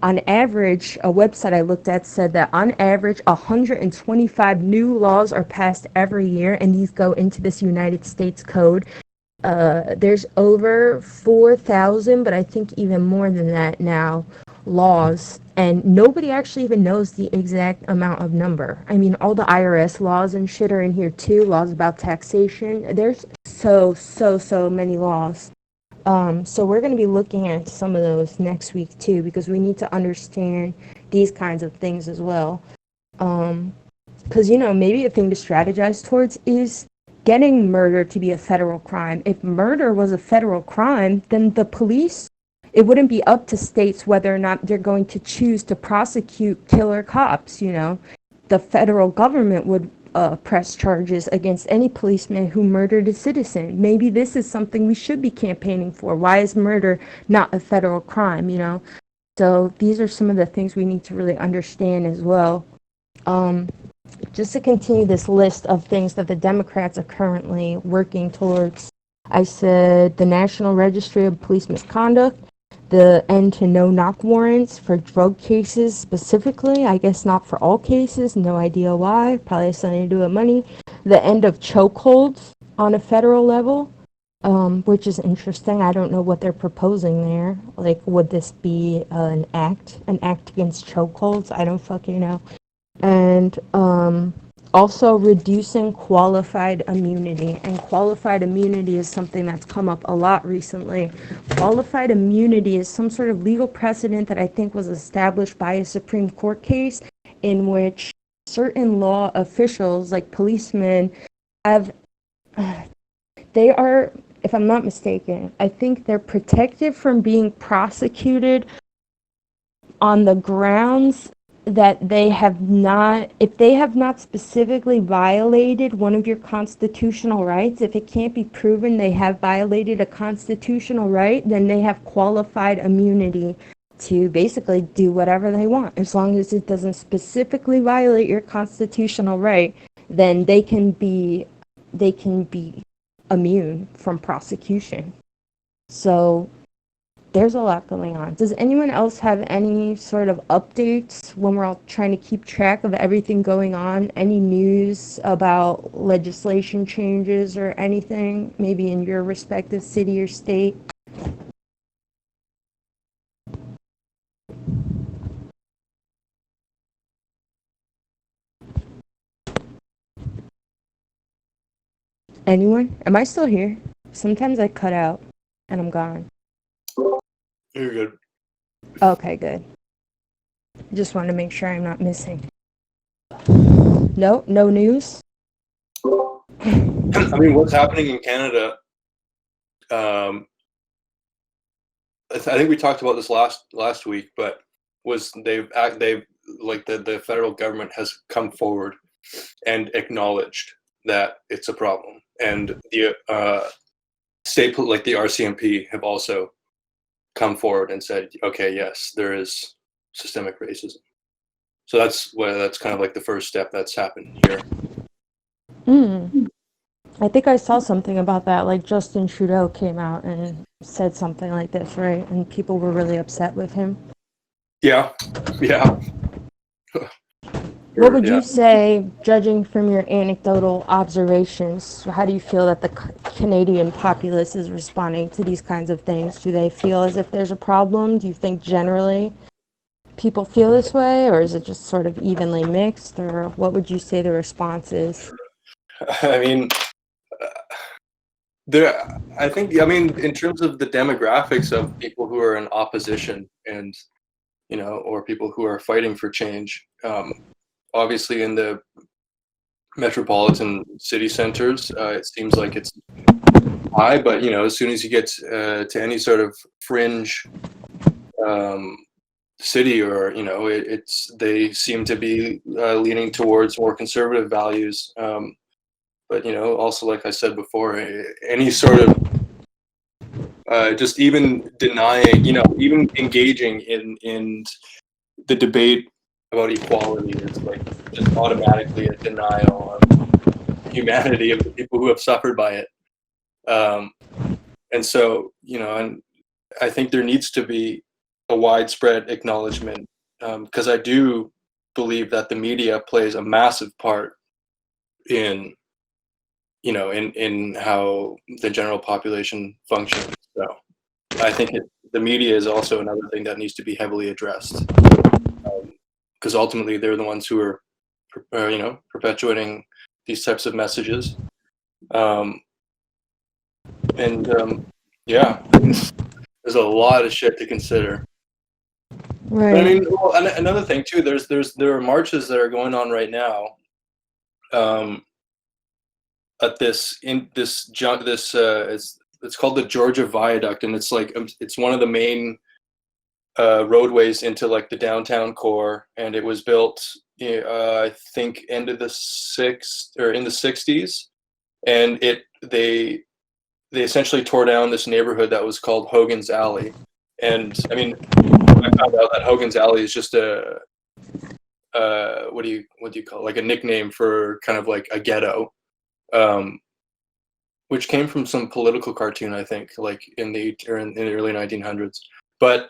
Speaker 2: On average, a website I looked at said that on average, 125 new laws are passed every year, and these go into this United States code. There's over 4,000, but I think even more than that now, laws, and nobody actually even knows the exact amount of number. I mean, all the IRS laws and shit are in here too, laws about taxation. There's so many laws. So we're going to be looking at some of those next week too, because we need to understand these kinds of things as well. Because, you know, maybe a thing to strategize towards is getting murder to be a federal crime. If murder was a federal crime, then the police, it wouldn't be up to states whether or not they're going to choose to prosecute killer cops, you know. The federal government would press charges against any policeman who murdered a citizen. Maybe this is something we should be campaigning for. Why is murder not a federal crime, you know? So these are some of the things we need to really understand as well. Just to continue this list of things that the Democrats are currently working towards, I said the National Registry of Police Misconduct, the end to no-knock warrants for drug cases specifically. I guess not for all cases, no idea why. Probably has something to do with money. The end of chokeholds on a federal level, which is interesting. I don't know what they're proposing there. Like, would this be an act against chokeholds? I don't fucking know. And also reducing qualified immunity. And qualified immunity is something that's come up a lot recently. Qualified immunity is some sort of legal precedent that I think was established by a Supreme Court case in which certain law officials, like policemen, they are, if I'm not mistaken, I think they're protected from being prosecuted on the grounds that if they have not specifically violated one of your constitutional rights, if it can't be proven they have violated a constitutional right, then they have qualified immunity to basically do whatever they want. As long as it doesn't specifically violate your constitutional right, then they can be immune from prosecution. So there's a lot going on. Does anyone else have any sort of updates when we're all trying to keep track of everything going on? Any news about legislation changes or anything, maybe in your respective city or state? Anyone? Am I still here? Sometimes I cut out and I'm gone.
Speaker 5: You're good.
Speaker 2: Okay, good. Just wanted to make sure I'm not missing. No news?
Speaker 5: I mean, what's happening in Canada? I think we talked about this last week, but they've like the federal government has come forward and acknowledged that it's a problem, and the state, like the RCMP, have also come forward and said, okay, yes, there is systemic racism. So that's kind of like the first step that's happened here.
Speaker 2: I think I saw something about that, like Justin Trudeau came out and said something like this, right? And people were really upset with him.
Speaker 5: Yeah.
Speaker 2: What would
Speaker 5: Yeah.
Speaker 2: you say, judging from your anecdotal observations, how do you feel that the Canadian populace is responding to these kinds of things? Do they feel as if there's a problem? Do you think generally people feel this way, or is it just sort of evenly mixed, or what would you say the response is?
Speaker 5: I mean, in terms of the demographics of people who are in opposition and, or people who are fighting for change, obviously in the metropolitan city centers, it seems like it's high, but, as soon as you get to any sort of fringe city, or, they seem to be leaning towards more conservative values. But, also, like I said before, any sort of just even denying, even engaging in the debate about equality is like just automatically a denial of humanity of the people who have suffered by it. And so, and I think there needs to be a widespread acknowledgement, because I do believe that the media plays a massive part in, in how the general population functions. So I think the media is also another thing that needs to be heavily addressed, because ultimately they're the ones who are, perpetuating these types of messages. Yeah, there's a lot of shit to consider.
Speaker 2: Right.
Speaker 5: But I mean, well, another thing too. There are marches that are going on right now. At it's called the Georgia Viaduct, and it's like it's one of the main roadways into like the downtown core, and it was built I think in the 60s, and they essentially tore down this neighborhood that was called Hogan's Alley. And I mean, I found out that Hogan's Alley is just a what do you call it? Like a nickname for kind of like a ghetto, which came from some political cartoon, I think, like in the early 1900s. But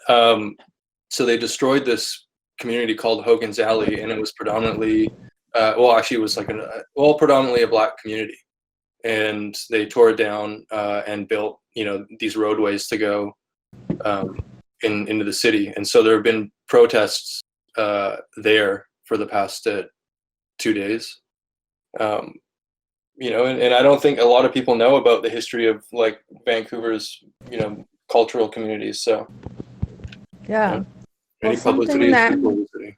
Speaker 5: so they destroyed this community called Hogan's Alley, and it was predominantly, it was like predominantly a black community. And they tore it down and built, these roadways to go into the city. And so there have been protests there for the past 2 days. And I don't think a lot of people know about the history of like Vancouver's, cultural communities. So
Speaker 2: Yeah.
Speaker 5: any publicity is good publicity.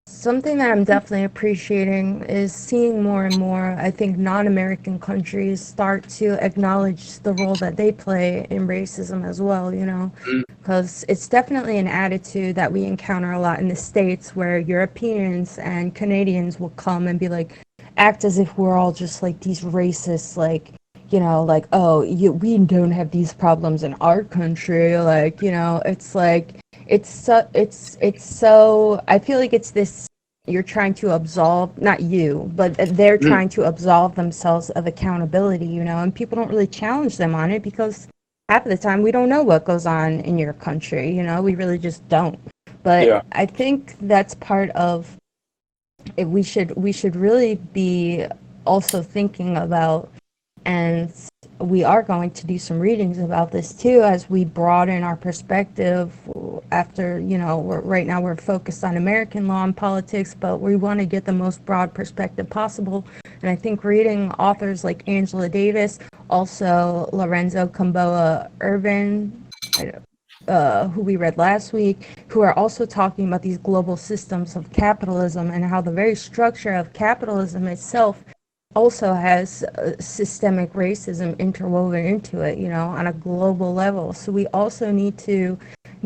Speaker 2: Something that I'm definitely appreciating is seeing more and more, I think, non-American countries start to acknowledge the role that they play in racism as well, because it's definitely an attitude that we encounter a lot in the States, where Europeans and Canadians will come and be like, act as if we're all just like these racists, like, like, oh, we don't have these problems in our country, like, it's like, it's so I feel like it's this, you're trying to absolve, not you, but they're trying to absolve themselves of accountability, and people don't really challenge them on it, because half of the time we don't know what goes on in your country, we really just don't. But yeah. I think that's part of it. We should really be also thinking about, and we are going to do some readings about this too, as we broaden our perspective after, right now we're focused on American law and politics, but we want to get the most broad perspective possible. And I think reading authors like Angela Davis, also Lorenzo Camboa Urban, who we read last week, who are also talking about these global systems of capitalism and how the very structure of capitalism itself also has systemic racism interwoven into it, on a global level. So we also need to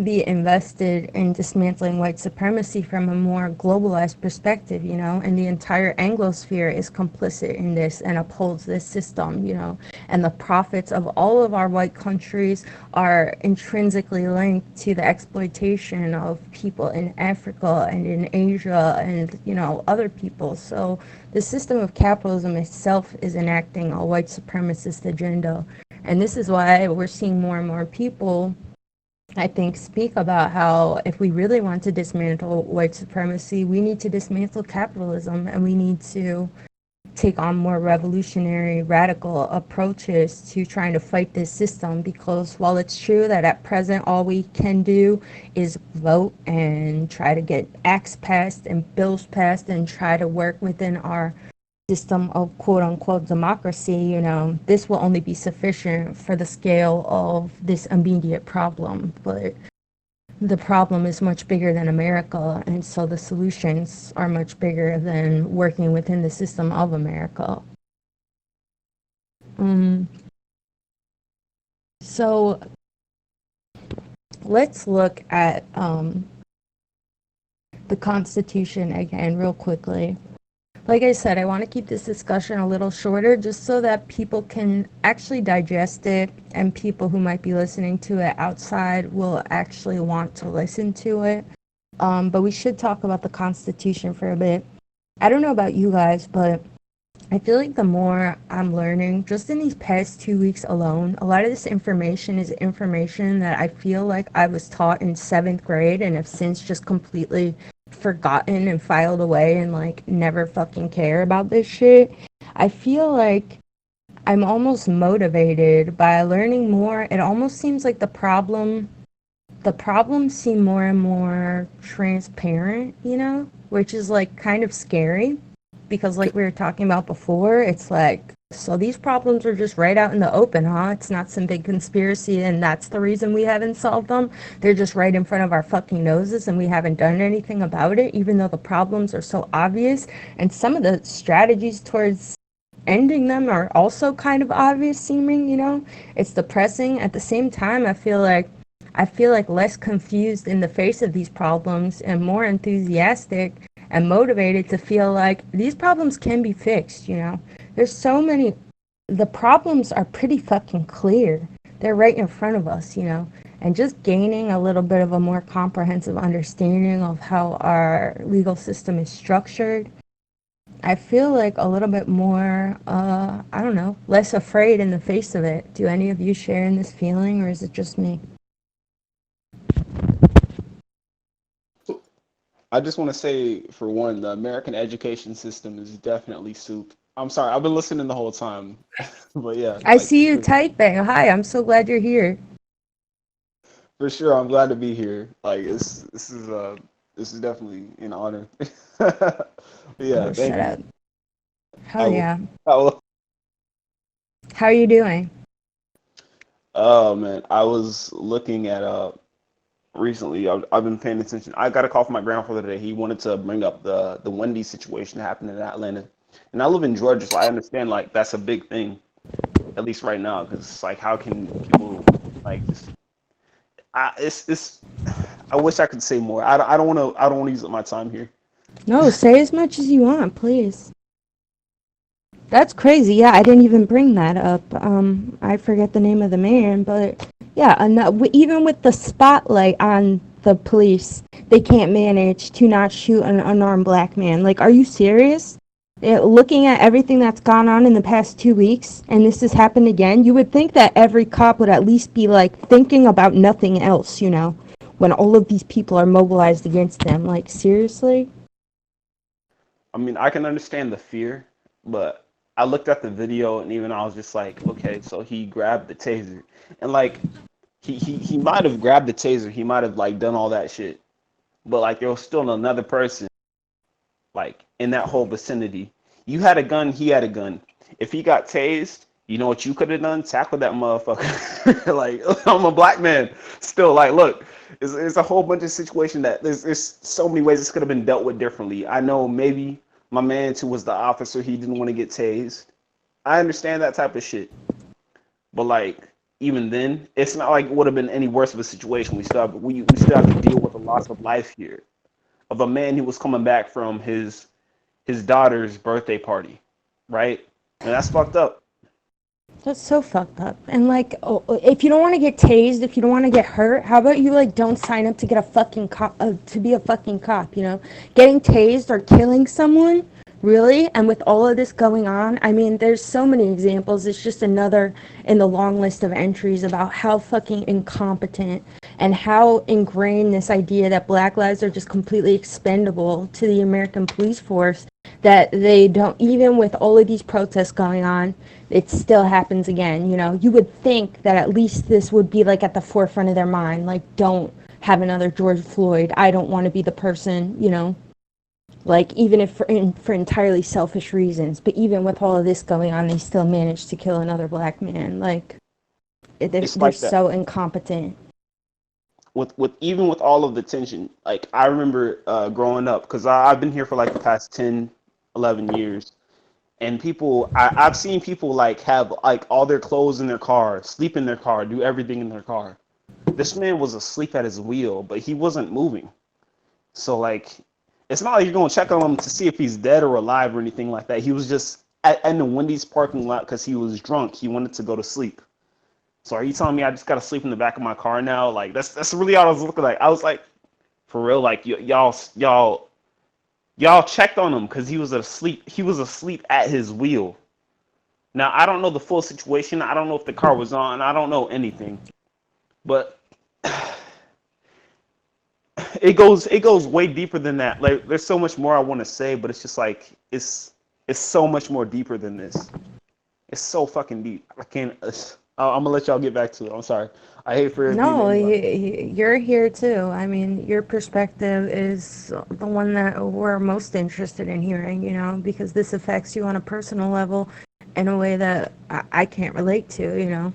Speaker 2: be invested in dismantling white supremacy from a more globalized perspective, and the entire Anglosphere is complicit in this and upholds this system, and the profits of all of our white countries are intrinsically linked to the exploitation of people in Africa and in Asia and, other people. So the system of capitalism itself is enacting a white supremacist agenda. And this is why we're seeing more and more people I think, speak about how if we really want to dismantle white supremacy, we need to dismantle capitalism, and we need to take on more revolutionary, radical approaches to trying to fight this system. Because while it's true that at present all we can do is vote and try to get acts passed and bills passed and try to work within our system of quote unquote democracy, you know, this will only be sufficient for the scale of this immediate problem. But the problem is much bigger than America, and so the solutions are much bigger than working within the system of America. So let's look at the Constitution again real quickly. Like I said, I want to keep this discussion a little shorter just so that people can actually digest it, and people who might be listening to it outside will actually want to listen to it. But we should talk about the Constitution for a bit. I don't know about you guys, but I feel like the more I'm learning, just in these past 2 weeks alone, a lot of this information is information that I feel like I was taught in 7th grade and have since just completely forgotten and filed away and like never fucking care about this shit. I feel like I'm almost motivated by learning more. It almost seems like the problems seem more and more transparent, you know, which is like kind of scary, because like we were talking about before, it's like, so these problems are just right out in the open, huh? It's not some big conspiracy and that's the reason we haven't solved them. They're just right in front of our fucking noses and we haven't done anything about it, even though the problems are so obvious. And some of the strategies towards ending them are also kind of obvious seeming, you know? It's depressing. At the same time, I feel like less confused in the face of these problems and more enthusiastic and motivated to feel like these problems can be fixed, you know? There's so many, the problems are pretty fucking clear. They're right in front of us, you know? And just gaining a little bit of a more comprehensive understanding of how our legal system is structured, I feel like a little bit more, I don't know, less afraid in the face of it. Do any of you share in this feeling, or is it just me?
Speaker 7: I just want to say, for one, the American education system is definitely soup. I'm sorry, I've been listening the whole time, but yeah.
Speaker 2: I see you typing. Hi, I'm so glad you're here.
Speaker 7: For sure, I'm glad to be here. Like, this is definitely an honor. Yeah, thank
Speaker 2: Shut
Speaker 7: you.
Speaker 2: up. Hell yeah.
Speaker 7: Oh,
Speaker 2: How are you doing?
Speaker 7: oh man, I was looking at recently. I've been paying attention. I got a call from my grandfather today. He wanted to bring up the Wendy's situation that happened in Atlanta, and I live in Georgia, so I understand like that's a big thing, at least right now, because like how can people like just it's I wish I could say more. I don't want to use up my time here.
Speaker 2: No, say as much as you want, please. That's crazy. Yeah, I didn't even bring that up. I forget the name of the man, but yeah, even with the spotlight on the police, they can't manage to not shoot an unarmed black man. Like, are you serious? Looking at everything that's gone on in the past 2 weeks, and this has happened again, you would think that every cop would at least be like thinking about nothing else, you know, when all of these people are mobilized against them. Like, seriously?
Speaker 7: I mean, I can understand the fear, but I looked at the video and even I was just like, okay, so he grabbed the taser, and like he might have grabbed the taser, he might have like done all that shit, but like there was still another person like in that whole vicinity. You had a gun, he had a gun. If he got tased, you know what you could have done? Tackle that motherfucker. Like, I'm a black man. Still, like, look, it's a whole bunch of situations that there's so many ways this could have been dealt with differently. I know maybe my man who was the officer, he didn't want to get tased. I understand that type of shit. But like, even then, it's not like it would have been any worse of a situation. We still have to deal with the loss of life here of a man who was coming back from his daughter's birthday party, right? And that's fucked up.
Speaker 2: That's so fucked up. And like, if you don't want to get tased, if you don't want to get hurt, how about you like don't sign up to get a fucking cop, to be a fucking cop? You know, getting tased or killing someone, really? And with all of this going on, I mean, there's so many examples. It's just another in the long list of entries about how fucking incompetent and how ingrained this idea that black lives are just completely expendable to the American police force, that they don't, even with all of these protests going on, it still happens again. You know, you would think that at least this would be like at the forefront of their mind, like, don't have another George Floyd. I don't want to be the person, you know, like, even if for entirely selfish reasons. But even with all of this going on, they still managed to kill another black man. Like, they're
Speaker 7: like that.
Speaker 2: so incompetent.
Speaker 7: With even with all of the tension, like I remember growing up, because I've been here for like the past 10, 11 years, and I've seen people like have like all their clothes in their car, sleep in their car, do everything in their car. This man was asleep at his wheel, but he wasn't moving. So like, it's not like you're gonna check on him to see if he's dead or alive or anything like that. He was just in the Wendy's parking lot because he was drunk. He wanted to go to sleep. So are you telling me I just gotta sleep in the back of my car now? Like that's really all I was looking like. I was like, for real, like y'all checked on him because he was asleep. He was asleep at his wheel. Now I don't know the full situation. I don't know if the car was on. I don't know anything, but it goes way deeper than that. Like there's so much more I want to say, but it's just like it's so much more deeper than this. It's so fucking deep. I can't. I'm gonna let y'all get back to it. I'm sorry. I hate for it being
Speaker 2: No,
Speaker 7: anybody.
Speaker 2: you're here too. I mean, your perspective is the one that we're most interested in hearing, you know, because this affects you on a personal level in a way that I can't relate to, you know.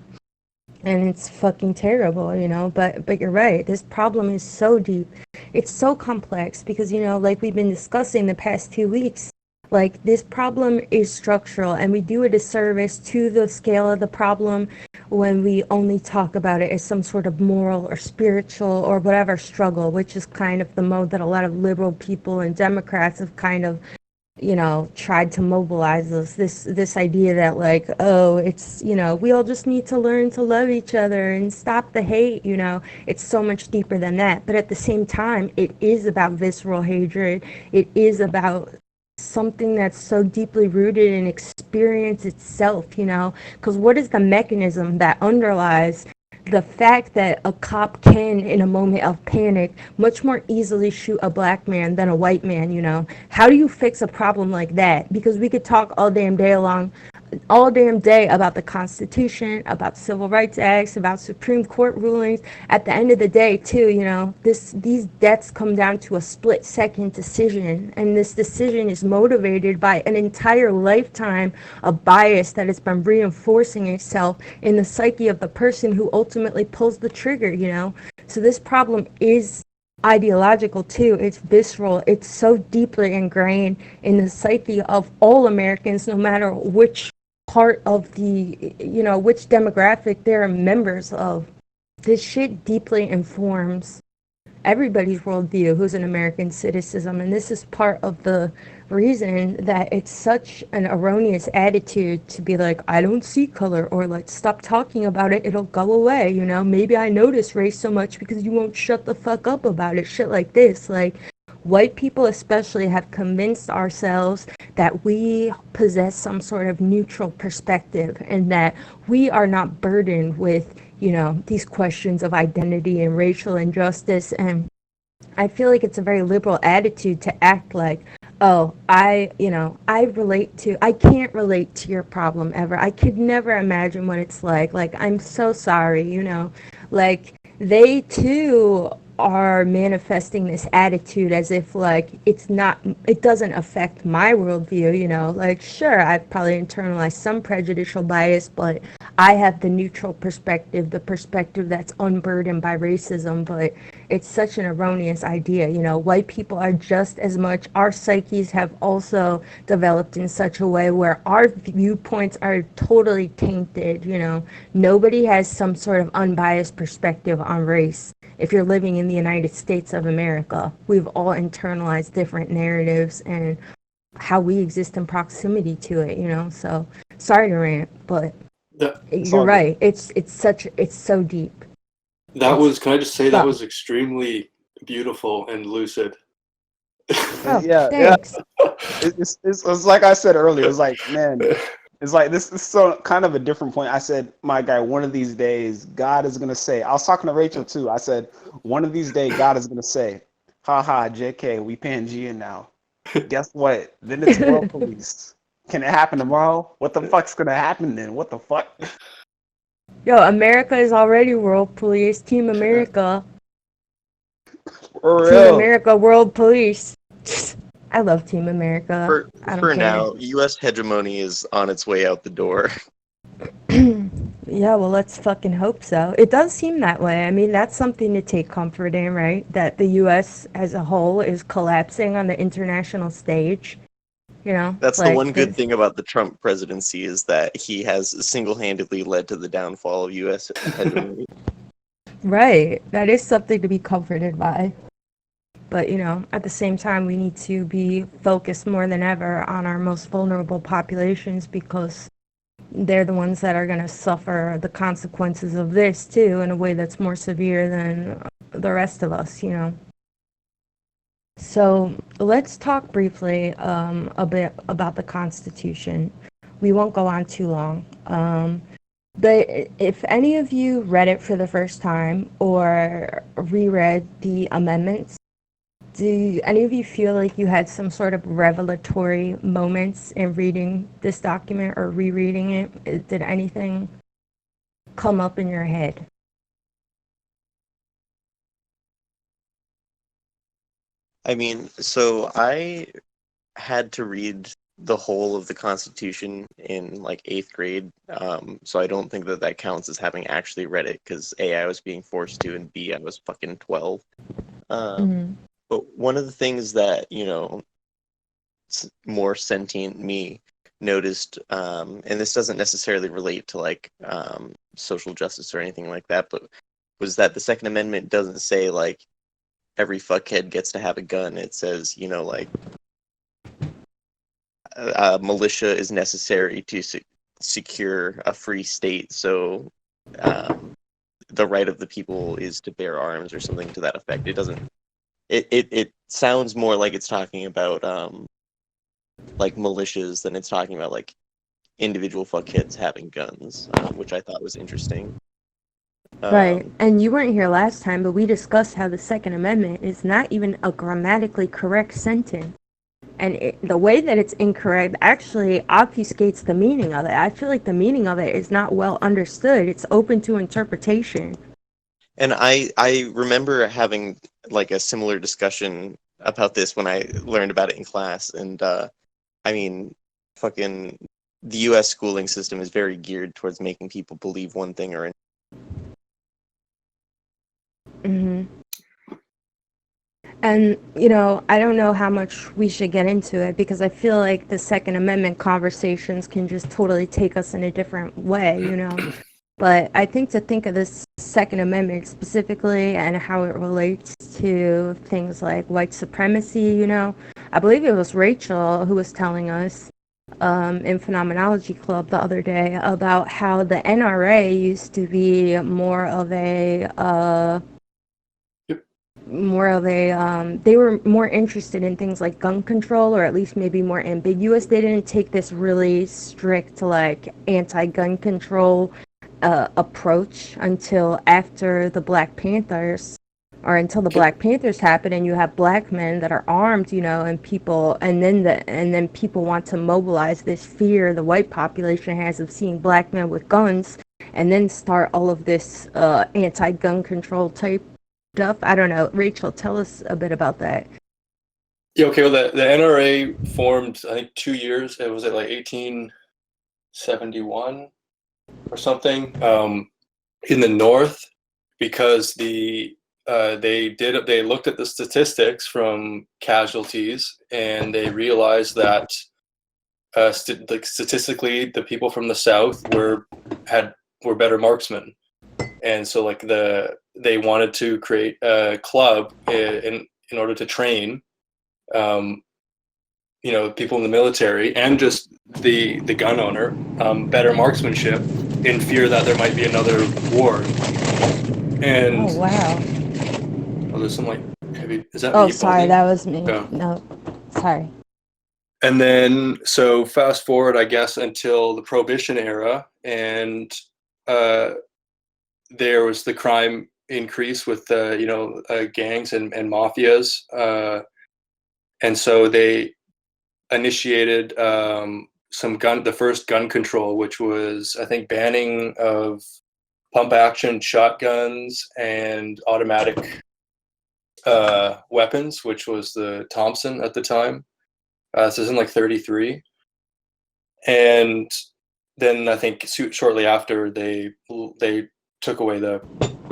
Speaker 2: And it's fucking terrible, you know, but you're right. This problem is so deep. It's so complex because, you know, like we've been discussing the past 2 weeks, like this problem is structural, and we do a disservice to the scale of the problem when we only talk about it as some sort of moral or spiritual or whatever struggle, which is kind of the mode that a lot of liberal people and Democrats have kind of, you know, tried to mobilize us. This idea that like, oh, it's, you know, we all just need to learn to love each other and stop the hate, you know. It's so much deeper than that. But at the same time, it is about visceral hatred. It is about something that's so deeply rooted in experience itself, you know, because what is the mechanism that underlies the fact that a cop can, in a moment of panic, much more easily shoot a black man than a white man, you know? How do you fix a problem like that? Because we could talk all damn day about the Constitution, about civil rights acts, about Supreme Court rulings. At the end of the day, too, you know, these deaths come down to a split-second decision, and this decision is motivated by an entire lifetime of bias that has been reinforcing itself in the psyche of the person who ultimately pulls the trigger, you know? So this problem is ideological too. It's visceral. It's so deeply ingrained in the psyche of all Americans, no matter which part of the, you know, which demographic they're members of. This shit deeply informs everybody's worldview who's an American citizen, and this is part of the reason that it's such an erroneous attitude to be like, I don't see color, or like, stop talking about it, it'll go away, you know, maybe I notice race so much because you won't shut the fuck up about it, shit like this. Like, white people especially have convinced ourselves that we possess some sort of neutral perspective and that we are not burdened with, you know, these questions of identity and racial injustice. And I feel like it's a very liberal attitude to act like, oh, I can't relate to your problem ever. I could never imagine what it's like. Like, I'm so sorry, you know, like they too are manifesting this attitude as if like it doesn't affect my worldview, you know, like sure, I've probably internalized some prejudicial bias, but I have the neutral perspective, the perspective that's unburdened by racism. But it's such an erroneous idea, you know. White people are just as much, our psyches have also developed in such a way where our viewpoints are totally tainted, you know. Nobody has some sort of unbiased perspective on race. If you're living in the United States of America, we've all internalized different narratives and how we exist in proximity to it, you know. So sorry to rant, but you're right. It's so deep.
Speaker 5: That was, can I just say, that
Speaker 2: So,
Speaker 5: was extremely beautiful and lucid.
Speaker 2: oh,
Speaker 7: Yeah,
Speaker 2: thanks.
Speaker 7: it's like I said earlier. It's like, man, It's like this is so kind of a different point. I said, my guy, one of these days, God is gonna say. I was talking to Rachel too. I said, one of these days, God is gonna say, haha, JK, we Pangea now. Guess what? Then it's world police. Can it happen tomorrow? What the fuck's gonna happen then? What the fuck?
Speaker 2: Yo, America is already world police. Team America.
Speaker 7: For
Speaker 2: Team
Speaker 7: real.
Speaker 2: America, world police. I love Team America.
Speaker 3: For
Speaker 2: I don't
Speaker 3: for
Speaker 2: care.
Speaker 3: now, U.S. hegemony is on its way out the door.
Speaker 2: Yeah, well, let's fucking hope so. It does seem that way. I mean, that's something to take comfort in, right? That the U.S. as a whole is collapsing on the international stage. You know,
Speaker 3: That's the
Speaker 2: like
Speaker 3: one good
Speaker 2: this-
Speaker 3: thing about the Trump presidency is that he has single-handedly led to the downfall of U.S. hegemony.
Speaker 2: Right. That is something to be comforted by. But, you know, at the same time, we need to be focused more than ever on our most vulnerable populations because they're the ones that are going to suffer the consequences of this, too, in a way that's more severe than the rest of us, you know. So let's talk briefly a bit about the Constitution. We won't go on too long. If any of you read it for the first time or reread the amendments, do any of you feel like you had some sort of revelatory moments in reading this document or rereading it? Did anything come up in your head?
Speaker 3: I mean, so I had to read the whole of the Constitution in like 8th grade, so I don't think that counts as having actually read it because A, I was being forced to, and B, I was fucking 12. But one of the things that, you know, more sentient me noticed, and this doesn't necessarily relate to like social justice or anything like that, but was that the Second Amendment doesn't say like every fuckhead gets to have a gun. It says, you know, like militia is necessary to secure a free state. So the right of the people is to bear arms or something to that effect. It doesn't. It sounds more like it's talking about like militias than it's talking about like individual fuckheads having guns, which I thought was interesting.
Speaker 2: Right, and you weren't here last time, but we discussed how the Second Amendment is not even a grammatically correct sentence. And the way that it's incorrect actually obfuscates the meaning of it. I feel like the meaning of it is not well understood. It's open to interpretation.
Speaker 3: And I remember having like a similar discussion about this when I learned about it in class. And I mean, fucking the U.S. schooling system is very geared towards making people believe one thing or another.
Speaker 2: And, you know, I don't know how much we should get into it because I feel like the Second Amendment conversations can just totally take us in a different way, you know. But I think to think of this Second Amendment specifically and how it relates to things like white supremacy, you know, I believe it was Rachel who was telling us in Phenomenology Club the other day about how the NRA used to be more of a they were more interested in things like gun control, or at least maybe more ambiguous. They didn't take this really strict like anti-gun control approach until after the Black Panthers, or until the Black Panthers happen, and you have black men that are armed, you know, and people, and then people want to mobilize this fear the white population has of seeing black men with guns, and then start all of this anti-gun control type stuff. I don't know. Rachel, tell us a bit about that.
Speaker 5: Yeah, okay, well, the NRA formed, I think, 2 years. It was at like 1871 or something in the North, because they looked at the statistics from casualties, and they realized that statistically the people from the South were better marksmen. And so like they wanted to create a club in order to train you know, people in the military and just the gun owner better marksmanship, in fear that there might be another war. And
Speaker 2: Oh wow.
Speaker 5: there's some like heavy, is that
Speaker 2: Oh
Speaker 5: me
Speaker 2: sorry,
Speaker 5: buzzing?
Speaker 2: that was me.
Speaker 5: Yeah.
Speaker 2: No, sorry.
Speaker 5: And then, so fast forward, I guess, until the Prohibition era, and there was the crime increase with gangs and mafias, and so they initiated the first gun control, which was, I think, banning of pump action shotguns and automatic weapons, which was the Thompson at the time. This is in like 33, and then I think shortly after they took away the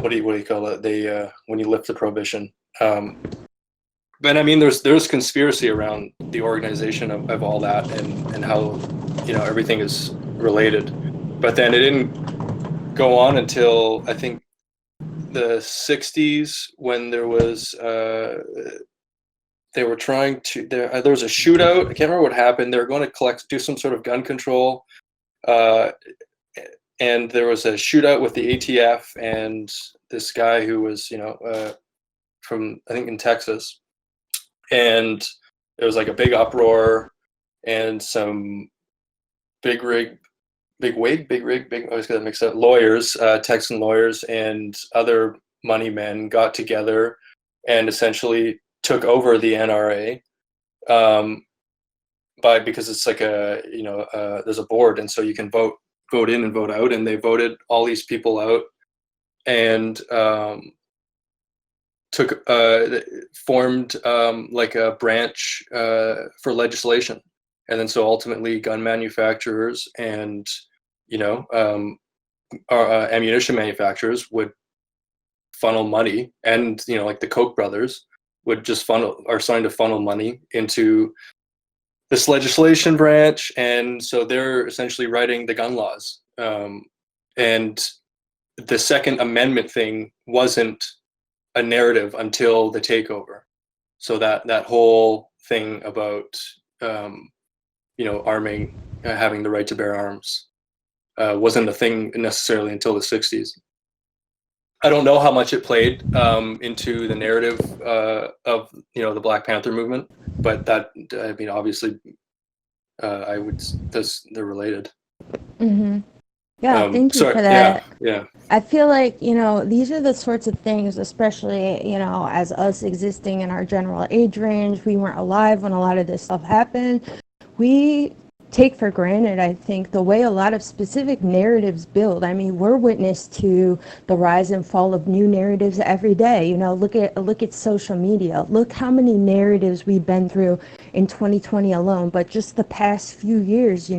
Speaker 5: what do you call it? They when you lift the prohibition. But I mean, there's conspiracy around the organization of all that and how everything is related. But then it didn't go on until I think the 60s when there was they were trying to there was a shootout. I can't remember what happened. They were going to do some sort of gun control, and there was a shootout with the ATF and this guy who was from, I think, in Texas, and there was like a big uproar, and some big rig, I always get that mixed up, lawyers, Texan lawyers and other money men got together and essentially took over the NRA, because it's like there's a board, and so you can vote in and vote out, and they voted all these people out and formed like a branch for legislation, and then so ultimately gun manufacturers and ammunition manufacturers would funnel money, and like the Koch brothers would just are starting to funnel money into this legislation branch, and so they're essentially writing the gun laws. And the Second Amendment thing wasn't a narrative until the takeover. So that whole thing about arming, having the right to bear arms, wasn't a thing necessarily until the 60s. I don't know how much it played into the narrative of the Black Panther movement, but that, I mean, obviously, they're related.
Speaker 2: Mm-hmm. Yeah, thank you for that.
Speaker 5: Yeah.
Speaker 2: I feel like, these are the sorts of things, especially, as us existing in our general age range, we weren't alive when a lot of this stuff happened. We take for granted, I think, the way a lot of specific narratives build. I mean, we're witness to the rise and fall of new narratives every day. Look at social media. Look how many narratives we've been through in 2020 alone, but just the past few years,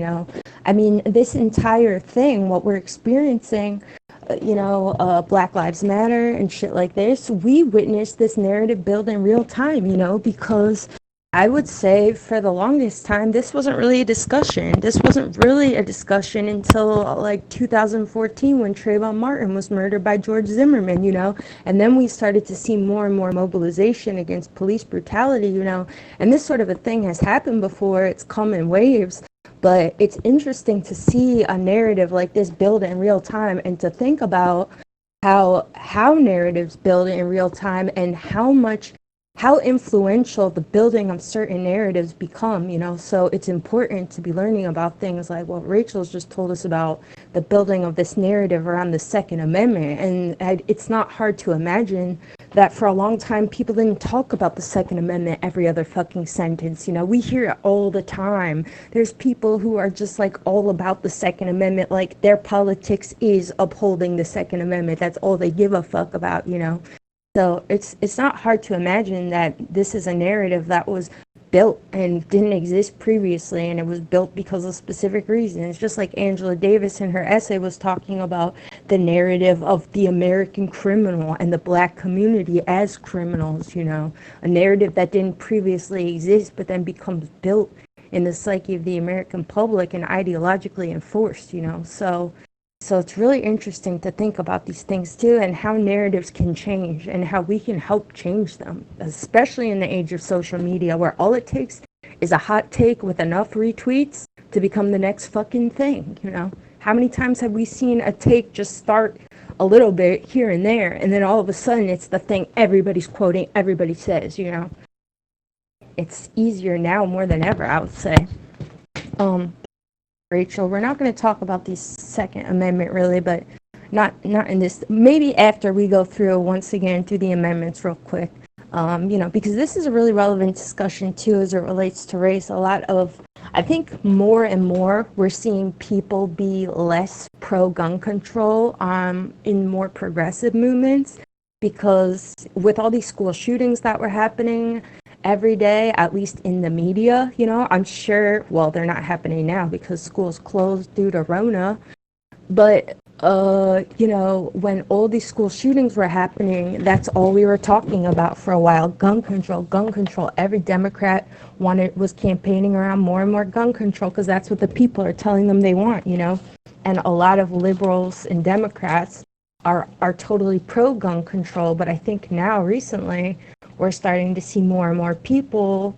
Speaker 2: I mean, this entire thing, what we're experiencing, Black Lives Matter and shit like this, we witnessed this narrative build in real time, because I would say for the longest time, this wasn't really a discussion. This wasn't really a discussion until like 2014 when Trayvon Martin was murdered by George Zimmerman, and then we started to see more and more mobilization against police brutality, and this sort of a thing has happened before. It's come in waves, but it's interesting to see a narrative like this build in real time and to think about how narratives build in real time and how influential the building of certain narratives become, so it's important to be learning about things like what Rachel's just told us about, the building of this narrative around the Second Amendment. And it's not hard to imagine that for a long time, people didn't talk about the Second Amendment every other fucking sentence. We hear it all the time. There's people who are just like all about the Second Amendment, like their politics is upholding the Second Amendment. That's all they give a fuck about, So it's not hard to imagine that this is a narrative that was built and didn't exist previously, and it was built because of specific reasons. Just like Angela Davis in her essay was talking about the narrative of the American criminal and the Black community as criminals, a narrative that didn't previously exist but then becomes built in the psyche of the American public and ideologically enforced, So it's really interesting to think about these things too, and how narratives can change and how we can help change them, especially in the age of social media where all it takes is a hot take with enough retweets to become the next fucking thing, How many times have we seen a take just start a little bit here and there, and then all of a sudden it's the thing everybody's quoting, everybody says, it's easier now more than ever, I would say. Rachel, we're not going to talk about the Second Amendment really, but not in this. Maybe after we go through once again through the amendments real quick. Because this is a really relevant discussion too as it relates to race. I think more and more we're seeing people be less pro-gun control in more progressive movements, because with all these school shootings that were happening every day, at least in the media, I'm sure, well, they're not happening now because schools closed due to Rona, but when all these school shootings were happening, that's all we were talking about for a while. Gun control, gun control. Every Democrat was campaigning around more and more gun control because that's what the people are telling them they want, And a lot of liberals and Democrats are totally pro gun control, but I think now recently we're starting to see more and more people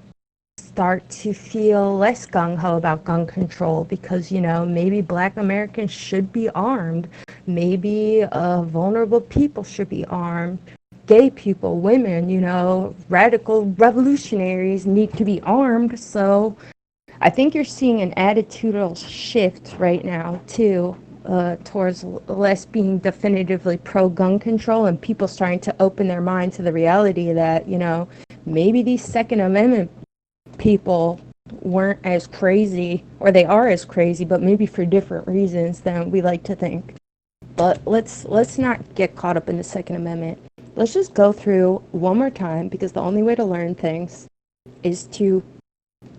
Speaker 2: start to feel less gung-ho about gun control because, maybe Black Americans should be armed. Maybe vulnerable people should be armed. Gay people, women, radical revolutionaries need to be armed. So I think you're seeing an attitudinal shift right now, too, towards less being definitively pro-gun control and people starting to open their mind to the reality that, maybe these Second Amendment people weren't as crazy, or they are as crazy, but maybe for different reasons than we like to think. But let's not get caught up in the Second Amendment. Let's just go through one more time, because the only way to learn things is to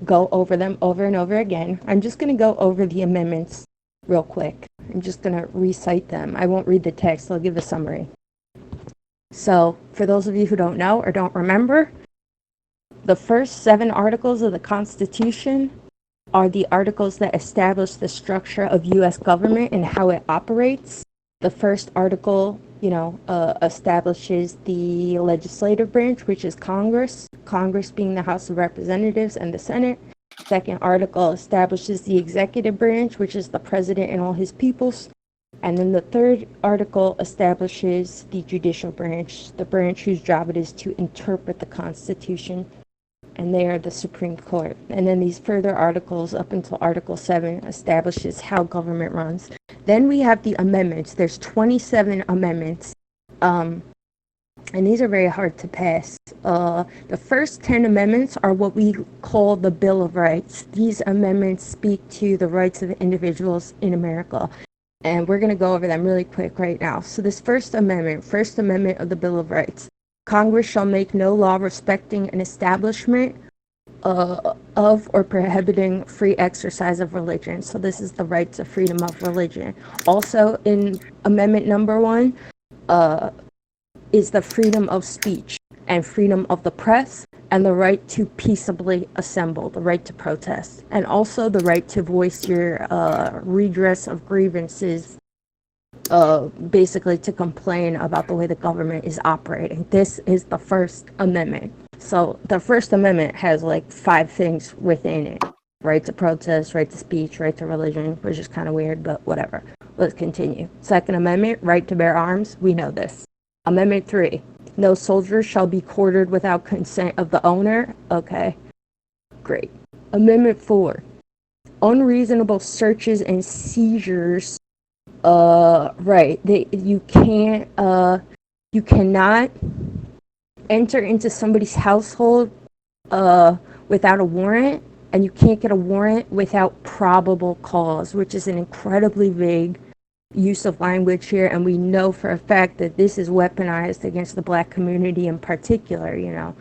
Speaker 2: go over them over and over again. I'm just going to go over the amendments real quick. I'm just going to recite them. I won't read the text. I'll give a summary. So for those of you who don't know or don't remember, the first 7 articles of the Constitution are the articles that establish the structure of U.S. government and how it operates. The first article, establishes the legislative branch, which is Congress, Congress being the House of Representatives and the Senate. Second article establishes the executive branch, which is the president and all his peoples. And then the third article establishes the judicial branch, the branch whose job it is to interpret the Constitution. And they are the Supreme Court. And then these further articles up until Article 7 establishes how government runs. Then we have the amendments. There's 27 amendments. And these are very hard to pass. The first 10 amendments are what we call the Bill of Rights. These amendments speak to the rights of individuals in America. And we're going to go over them really quick right now. So this First Amendment of the Bill of Rights. Congress shall make no law respecting an establishment of or prohibiting free exercise of religion. So this is the right to freedom of religion. Also in Amendment number 1 is the freedom of speech and freedom of the press and the right to peaceably assemble, the right to protest, and also the right to voice your redress of grievances, basically to complain about the way the government is operating. This is the First Amendment. So the First Amendment has like 5 things within it. Right to protest, right to speech, right to religion, which is kind of weird, but whatever. Let's continue. Second Amendment, right to bear arms. We know this. Amendment 3, no soldier shall be quartered without consent of the owner. Okay, great. Amendment 4, unreasonable searches and seizures. You cannot enter into somebody's household without a warrant, and you can't get a warrant without probable cause, which is an incredibly vague use of language here, and we know for a fact that this is weaponized against the Black community in particular,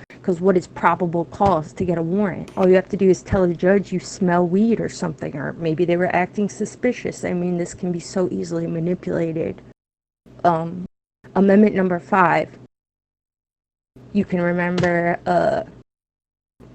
Speaker 2: because what is probable cause to get a warrant? All you have to do is tell a judge you smell weed or something, or maybe they were acting suspicious. I mean, this can be so easily manipulated. Amendment number 5. You can remember,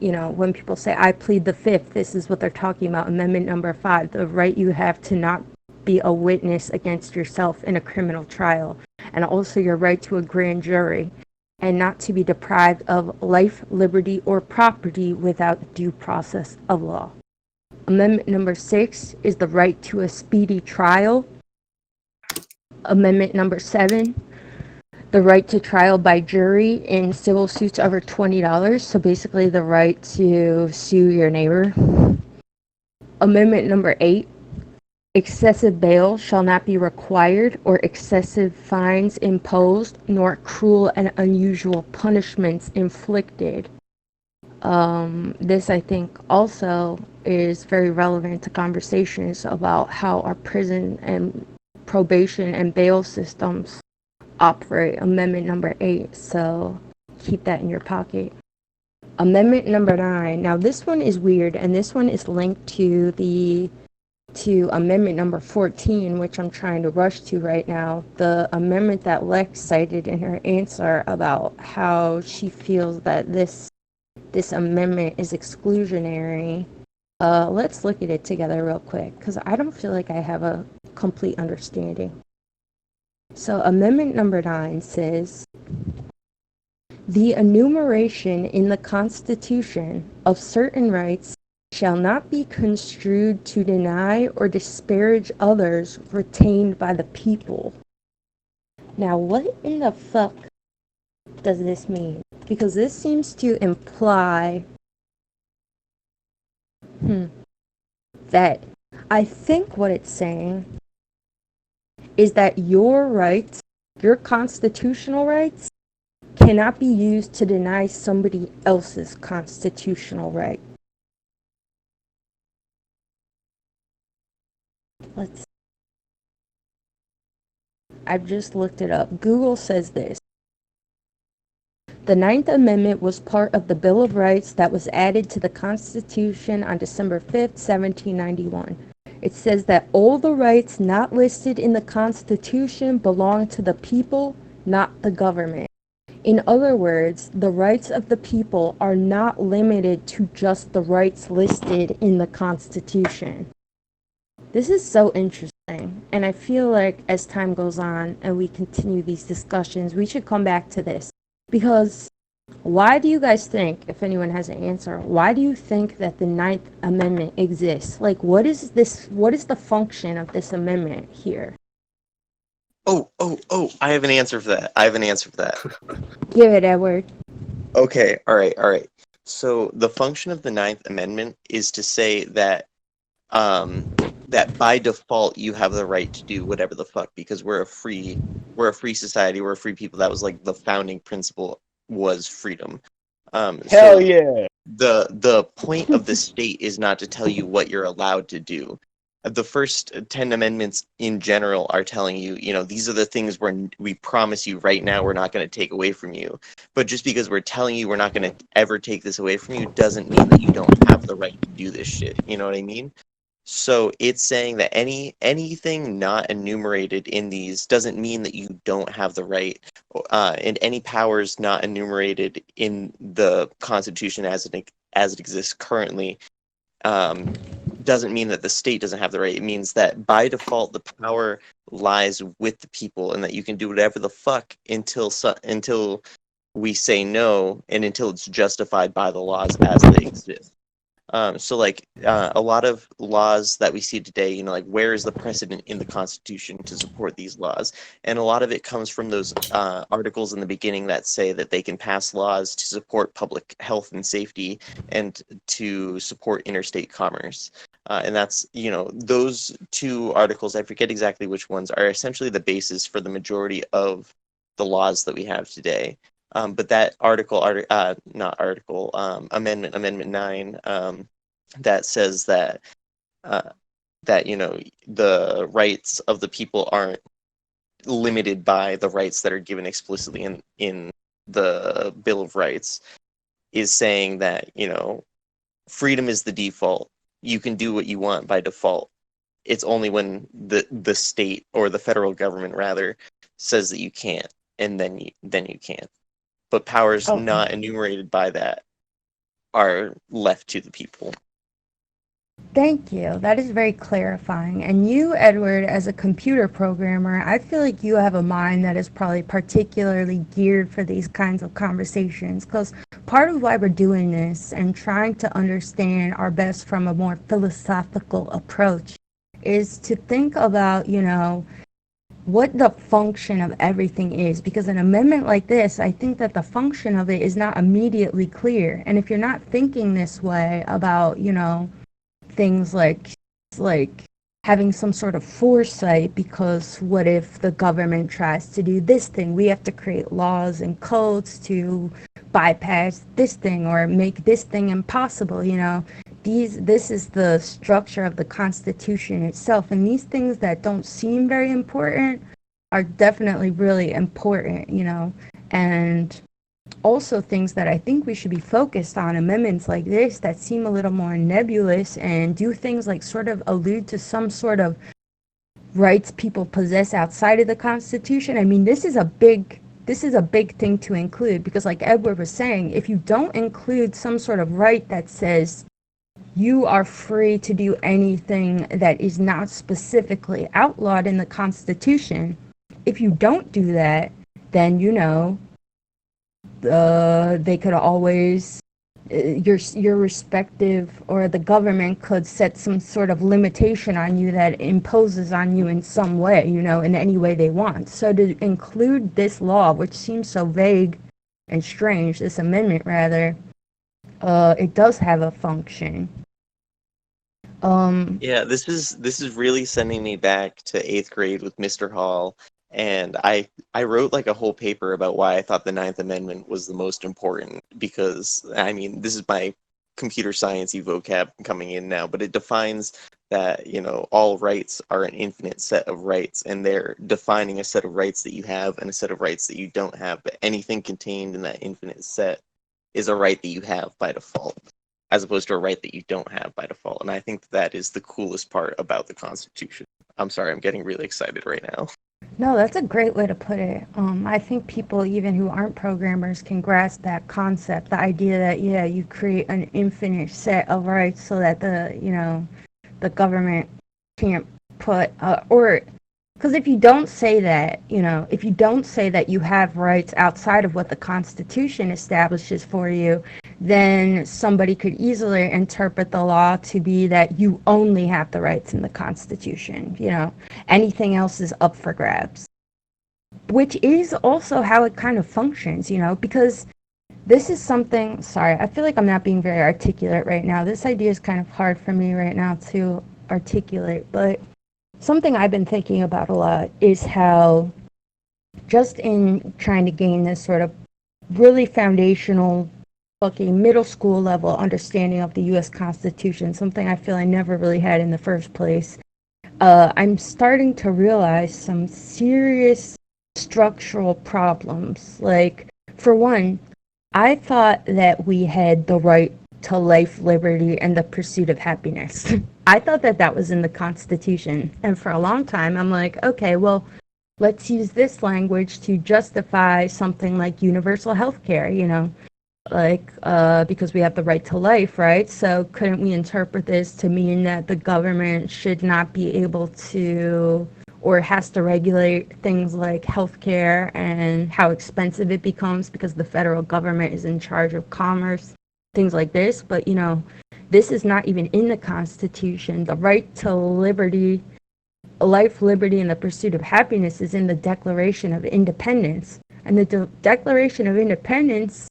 Speaker 2: when people say, I plead the 5th, this is what they're talking about. Amendment number 5, the right you have to not be a witness against yourself in a criminal trial, and also your right to a grand jury, and not to be deprived of life, liberty, or property without due process of law. Amendment number 6 is the right to a speedy trial. Amendment number 7, the right to trial by jury in civil suits over $20. So basically the right to sue your neighbor. Amendment number 8, excessive bail shall not be required or excessive fines imposed, nor cruel and unusual punishments inflicted. This, I think, also is very relevant to conversations about how our prison and probation and bail systems operate. Amendment number 8, so keep that in your pocket. Amendment number 9. Now, this one is weird, and this one is linked to amendment number 14, which I'm trying to rush to right now. The amendment that Lex cited in her answer about how she feels that this amendment is exclusionary. Let's look at it together real quick, because I don't feel like I have a complete understanding. So amendment number 9 says, the enumeration in the Constitution of certain rights shall not be construed to deny or disparage others retained by the people. Now, what in the fuck does this mean? Because this seems to imply that I think what it's saying is that your rights, your constitutional rights, cannot be used to deny somebody else's constitutional right. I've just looked it up. Google says this. The Ninth Amendment was part of the Bill of Rights that was added to the Constitution on December 5th, 1791. It says that all the rights not listed in the Constitution belong to the people, not the government. In other words, the rights of the people are not limited to just the rights listed in the Constitution. This is so interesting, and I feel like as time goes on and we continue these discussions, we should come back to this. Because why do you guys think, if anyone has an answer, why do you think that the Ninth Amendment exists? Like, what is the function of this amendment here?
Speaker 3: Oh, I have an answer for that.
Speaker 2: Give it, Edward.
Speaker 3: Okay, all right. So the function of the Ninth Amendment is to say that that by default you have the right to do whatever the fuck, because we're a free society, we're a free people. That was like the founding principle, was freedom.
Speaker 7: Hell yeah.
Speaker 3: The point of the state is not to tell you what you're allowed to do. The first 10 amendments in general are telling you, these are the things we promise you right now we're not going to take away from you. But just because we're telling you we're not going to ever take this away from you doesn't mean that you don't have the right to do this shit. You know what I mean? So it's saying that anything not enumerated in these doesn't mean that you don't have the right, and any powers not enumerated in the Constitution as it exists currently doesn't mean that the state doesn't have the right. It means that by default the power lies with the people, and that you can do whatever the fuck until we say no, and until it's justified by the laws as they exist. So a lot of laws that we see today, where is the precedent in the Constitution to support these laws? And a lot of it comes from those articles in the beginning that say that they can pass laws to support public health and safety and to support interstate commerce. And that's, those two articles, I forget exactly which ones, are essentially the basis for the majority of the laws that we have today. But that Amendment 9, that says that the rights of the people aren't limited by the rights that are given explicitly in the Bill of Rights, is saying that freedom is the default. You can do what you want by default. It's only when the state, or the federal government rather, says that you can't, and then you can't. But powers not enumerated by that are left to the people.
Speaker 2: Thank you. That is very clarifying. And you, Edward, as a computer programmer, I feel like you have a mind that is probably particularly geared for these kinds of conversations, because part of why we're doing this and trying to understand our best from a more philosophical approach is to think about, what the function of everything is, because an amendment like this, I think that the function of it is not immediately clear. And if you're not thinking this way about, things like having some sort of foresight, because what if the government tries to do this thing? We have to create laws and codes to bypass this thing or make this thing impossible, This is the structure of the Constitution itself, and these things that don't seem very important are definitely really important, and also things that I think we should be focused on, amendments like this that seem a little more nebulous and do things like sort of allude to some sort of rights people possess outside of the Constitution. I mean, this is a big thing to include, because like Edward was saying, if you don't include some sort of right that says you are free to do anything that is not specifically outlawed in the Constitution, if you don't do that, then they could always your respective, or the government could set some sort of limitation on you that imposes on you in some way, in any way they want. So to include this law, which seems so vague and strange, this amendment rather, it does have a function.
Speaker 3: Yeah, this is really sending me back to 8th grade with Mr. Hall, and I wrote like a whole paper about why I thought the Ninth Amendment was the most important, because I mean, this is my computer sciencey vocab coming in now, but it defines that all rights are an infinite set of rights, and they're defining a set of rights that you have and a set of rights that you don't have, but anything contained in that infinite set is a right that you have by default, as opposed to a right that you don't have by default. And I think that is the coolest part about the Constitution. I'm sorry, I'm getting really excited right now.
Speaker 2: No, that's a great way to put it. I think people, even who aren't programmers, can grasp that concept, the idea that, you create an infinite set of rights so that the government can't put, or, because if you don't say that, if you don't say that you have rights outside of what the Constitution establishes for you, then somebody could easily interpret the law to be that you only have the rights in the Constitution. Anything else is up for grabs, which is also how it kind of functions, because this is something, sorry, I feel like I'm not being very articulate right now. This idea is kind of hard for me right now to articulate, but something I've been thinking about a lot is how, just in trying to gain this sort of really foundational, fucking middle school level understanding of the U.S. Constitution, something I feel I never really had in the first place, I'm starting to realize some serious structural problems. Like, for one, I thought that we had the right to life, liberty, and the pursuit of happiness. I thought that that was in the Constitution. And for a long time, I'm like, okay, well, let's use this language to justify something like universal health care, because we have the right to life, right? So couldn't we interpret this to mean that the government should not be able to, or has to regulate things like healthcare and how expensive it becomes because the federal government is in charge of commerce, things like this? But, this is not even in the Constitution. The right to liberty, life, liberty, and the pursuit of happiness is in the Declaration of Independence. And the Declaration of Independence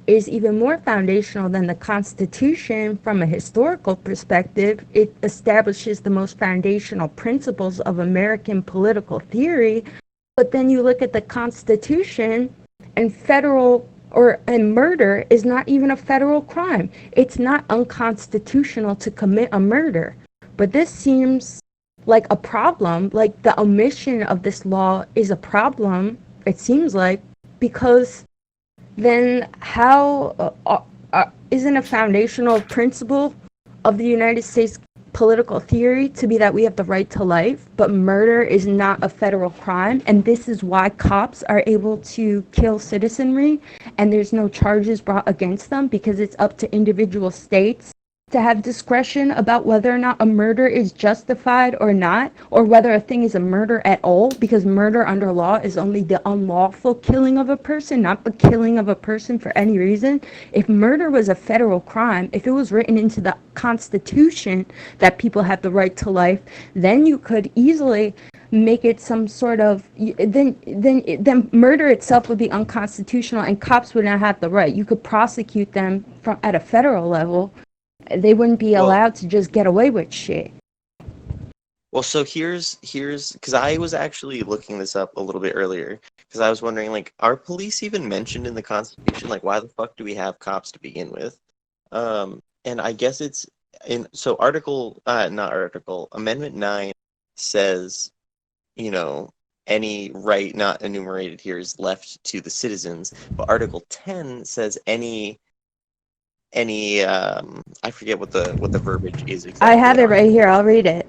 Speaker 2: is even more foundational than the Constitution from a historical perspective. It establishes the most foundational principles of American political theory. But then you look at the Constitution, and murder is not even a federal crime. It's not unconstitutional to commit a murder. But this seems like a problem, like the omission of this law is a problem, it seems like, because then how isn't a foundational principle of the United States political theory to be that we have the right to life, but murder is not a federal crime? And this is why cops are able to kill citizenry and there's no charges brought against them, because it's up to individual states to have discretion about whether or not a murder is justified or not, or whether a thing is a murder at all, because murder under law is only the unlawful killing of a person, not the killing of a person for any reason. If murder was a federal crime, if it was written into the Constitution that people have the right to life, then you could easily make it some sort of then murder itself would be unconstitutional, and cops would not have the right. You could prosecute them from at a federal level. They wouldn't be
Speaker 3: Well,
Speaker 2: allowed to just get away with shit.
Speaker 3: well, so here's because I was actually looking this up a little bit earlier because I was wondering, like, are police even mentioned in the Constitution? Like, why the fuck do we have cops to begin with? And I guess it's so Amendment 9 says, you know, any right not enumerated here is left to the citizens, but Article 10 says any I forget what the verbiage is exactly.
Speaker 2: I have it right here. I'll read it.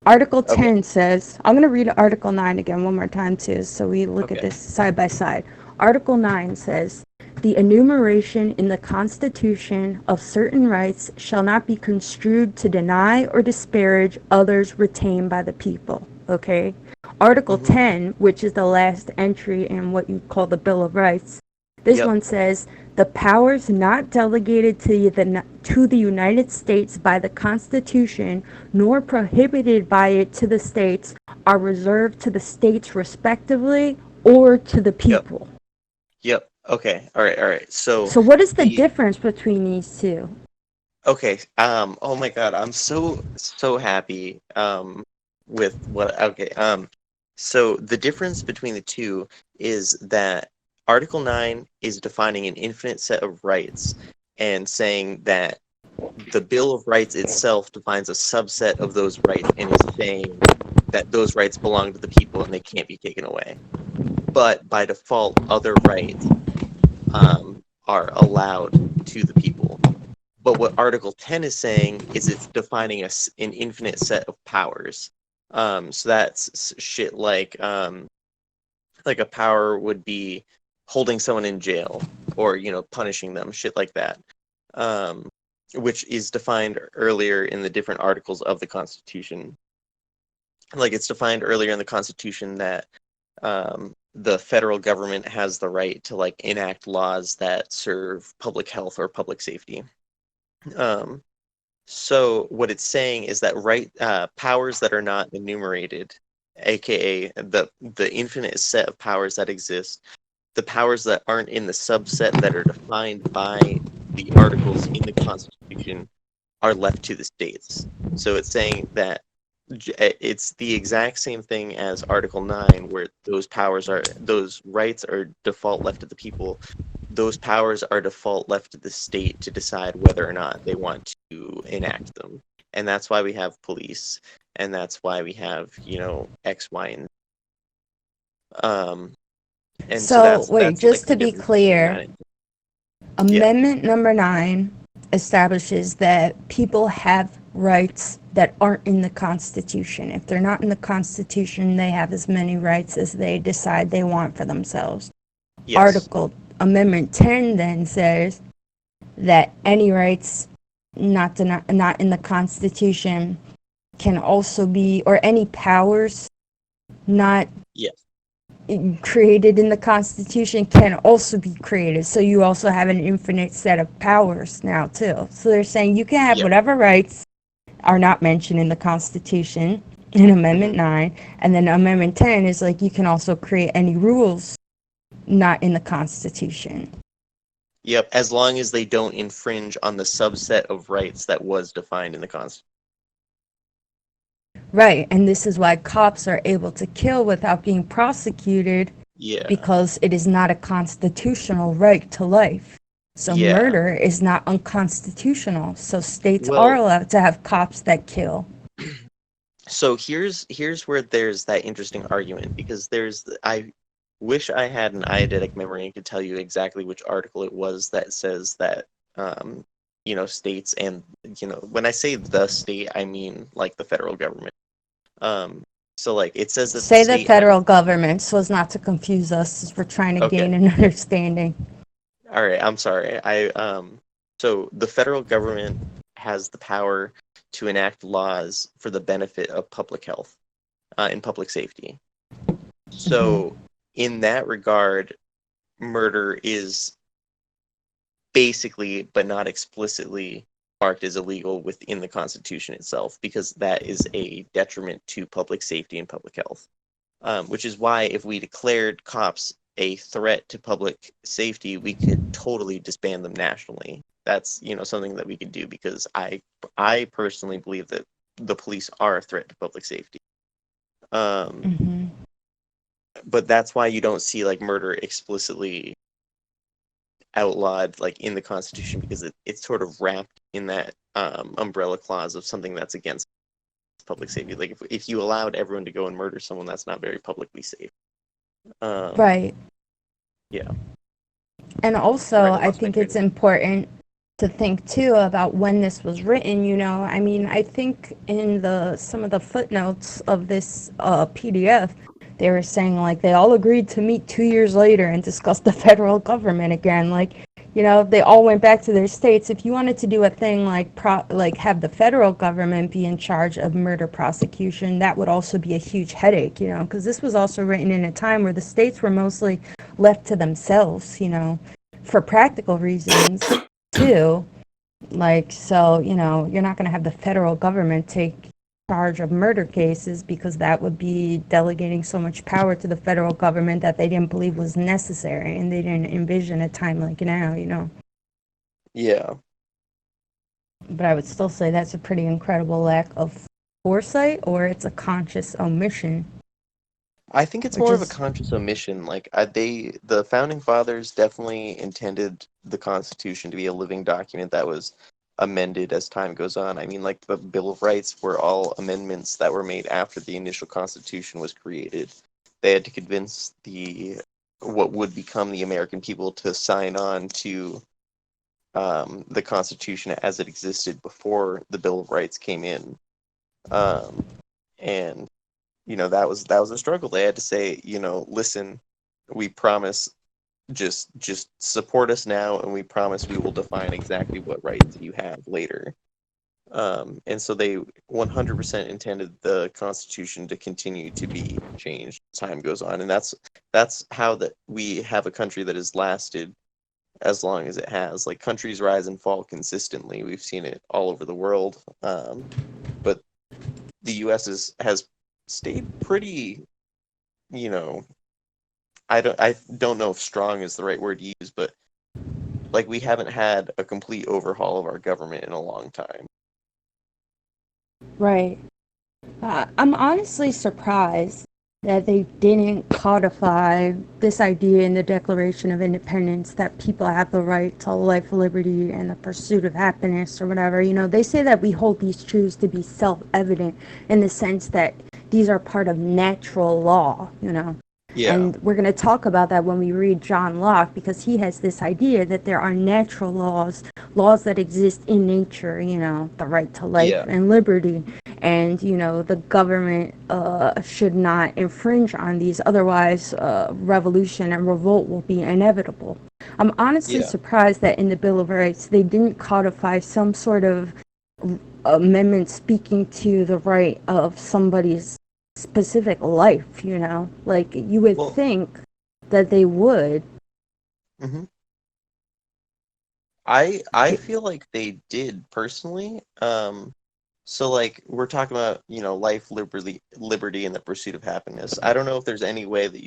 Speaker 2: Article
Speaker 3: Okay.
Speaker 2: 10 says, I'm going to read Article 9 again one more time too, so we look at
Speaker 3: Okay.
Speaker 2: this side by side. Article 9 says, the enumeration in the Constitution of certain rights shall not be construed to deny or disparage others retained by the people. Okay? Article 10, which is the last entry in what you call the Bill of Rights, this
Speaker 3: Yep.
Speaker 2: one says, the powers not delegated to the United States by the Constitution, nor prohibited by it to the states, are reserved to the states respectively or to the people.
Speaker 3: Yep. Okay. All right. So
Speaker 2: So what is the
Speaker 3: the-
Speaker 2: difference between these two?
Speaker 3: okay. Oh my God, I'm so happy with what. Okay. So the difference between the two is that Article 9 is defining an infinite set of rights and saying that the Bill of Rights itself defines a subset of those rights and is saying that those rights belong to the people and they can't be taken away. But by default, other rights are allowed to the people. But what Article 10 is saying is it's defining an infinite set of powers. So that's shit like a power would be holding someone in jail or, you know, punishing them, shit like that. Which is defined earlier in the different articles of the Constitution. Like, it's defined earlier in the Constitution that the federal government has the right to, like, enact laws that serve public health or public safety. So what it's saying is that powers that are not enumerated, aka the infinite set of powers that exist, the powers that aren't in the subset that are defined by the articles in the Constitution, are left to the states. So it's saying that it's the exact same thing as Article 9, where those rights are default left to the people. Those powers are default left to the state to decide whether or not they want to enact them. And that's why we have police, and that's why we have, you know, X, Y, and
Speaker 2: So, wait,
Speaker 3: that's
Speaker 2: just
Speaker 3: like the
Speaker 2: to be
Speaker 3: difference between
Speaker 2: clear,
Speaker 3: that and-
Speaker 2: Amendment number 9 establishes that people have rights that aren't in the Constitution. If they're not in the Constitution, they have as many rights as they decide they want for themselves.
Speaker 3: Yes.
Speaker 2: Amendment 10 then says that any rights not in the Constitution can also be, or any powers not
Speaker 3: Yes.
Speaker 2: created in the Constitution can also be created. So you also have an infinite set of powers now too. So they're saying you can have
Speaker 3: Yep.
Speaker 2: whatever rights are not mentioned in the Constitution in Amendment 9, and then Amendment 10 is like you can also create any rules not in the Constitution.
Speaker 3: Yep, as long as they don't infringe on the subset of rights that was defined in the Constitution.
Speaker 2: Right, and this is why cops are able to kill without being prosecuted,
Speaker 3: Yeah.
Speaker 2: because it is not a constitutional right to life. So
Speaker 3: Yeah.
Speaker 2: murder is not unconstitutional. So states
Speaker 3: Well-
Speaker 2: are allowed to have cops that kill.
Speaker 3: So here's where there's that interesting argument, because I wish I had an eidetic memory and could tell you exactly which article it was that says that you know, states, and, you know, when I say the state, I mean like the federal government. So like it says that
Speaker 2: Say the
Speaker 3: state
Speaker 2: federal government so as not to confuse us as we're trying to
Speaker 3: Okay.
Speaker 2: gain an understanding.
Speaker 3: All right, I'm sorry. So the federal government has the power to enact laws for the benefit of public health and public safety. So in that regard, murder is basically, but not explicitly, marked as illegal within the Constitution itself, because that is a detriment to public safety and public health. which is why if we declared cops a threat to public safety, we could totally disband them nationally. That's, something that we could do, because I personally believe that the police are a threat to public safety.
Speaker 2: Hmm.
Speaker 3: But that's why you don't see like murder explicitly outlawed like in the Constitution, because it's sort of wrapped in that umbrella clause of something that's against public safety. Like if you allowed everyone to go and murder someone, that's not very publicly safe.
Speaker 2: Right.
Speaker 3: Yeah.
Speaker 2: And also,
Speaker 3: Sorry, I
Speaker 2: I
Speaker 3: lost my
Speaker 2: think
Speaker 3: train
Speaker 2: it's
Speaker 3: of thought.
Speaker 2: important to think too about when this was written. I mean, I think in some of the footnotes of this PDF, they were saying like they all agreed to meet 2 years later and discuss the federal government again. Like, they all went back to their states. If you wanted to do a thing like have the federal government be in charge of murder prosecution, that would also be a huge headache. Because this was also written in a time where the states were mostly left to themselves. For practical reasons too. Like, so, you're not going to have the federal government take charge of murder cases, because that would be delegating so much power to the federal government that they didn't believe was necessary, and they didn't envision a time like now.
Speaker 3: Yeah.
Speaker 2: But I would still say that's a pretty incredible lack of foresight, or it's a conscious omission.
Speaker 3: I think it's
Speaker 2: Which
Speaker 3: more of a
Speaker 2: is
Speaker 3: conscious omission. Like the founding fathers definitely intended the Constitution to be a living document that was amended as time goes on. I mean, like the Bill of Rights were all amendments that were made after the initial Constitution was created. They had to convince what would become the American people to sign on to the Constitution as it existed before the Bill of Rights came in. And that was a struggle. They had to say, listen, we promise, just support us now, and we promise we will define exactly what rights you have later. And so they 100% intended the Constitution to continue to be changed as time goes on, and that's how that we have a country that has lasted as long as it has. Like, countries rise and fall consistently. We've seen it all over the world, but the U.S. has stayed pretty, I don't know if strong is the right word to use, but like we haven't had a complete overhaul of our government in a long time.
Speaker 2: right. I'm honestly surprised that they didn't codify this idea in the Declaration of Independence that people have the right to life, liberty, and the pursuit of happiness, or whatever. They say that we hold these truths to be self-evident in the sense that these are part of natural law.
Speaker 3: Yeah.
Speaker 2: And we're going to talk about that when we read John Locke, because he has this idea that there are natural laws that exist in nature, the right to life
Speaker 3: Yeah.
Speaker 2: and liberty. And, the government should not infringe on these, otherwise revolution and revolt will be inevitable. I'm honestly
Speaker 3: Yeah.
Speaker 2: surprised that in the Bill of Rights they didn't codify some sort of amendment speaking to the right of somebody's specific life. Like, you would
Speaker 3: Well,
Speaker 2: think that they would.
Speaker 3: hmm I feel like they did personally. So like we're talking about, life, liberty, and the pursuit of happiness. I don't know if there's any way that you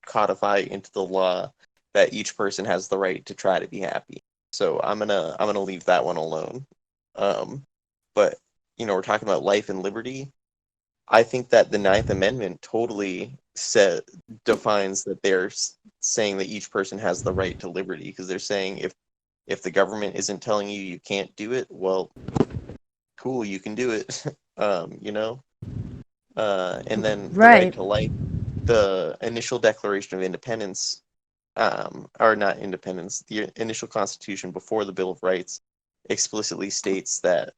Speaker 3: codify into the law that each person has the right to try to be happy. So I'm gonna leave that one alone. But we're talking about life and liberty. I think that the Ninth Amendment totally defines that they're saying that each person has the right to liberty, because they're saying if the government isn't telling you you can't do it, well, cool, you can do it. And then the right
Speaker 2: Right.
Speaker 3: to life, the initial Declaration of Independence, or not independence, the initial Constitution before the Bill of Rights explicitly states that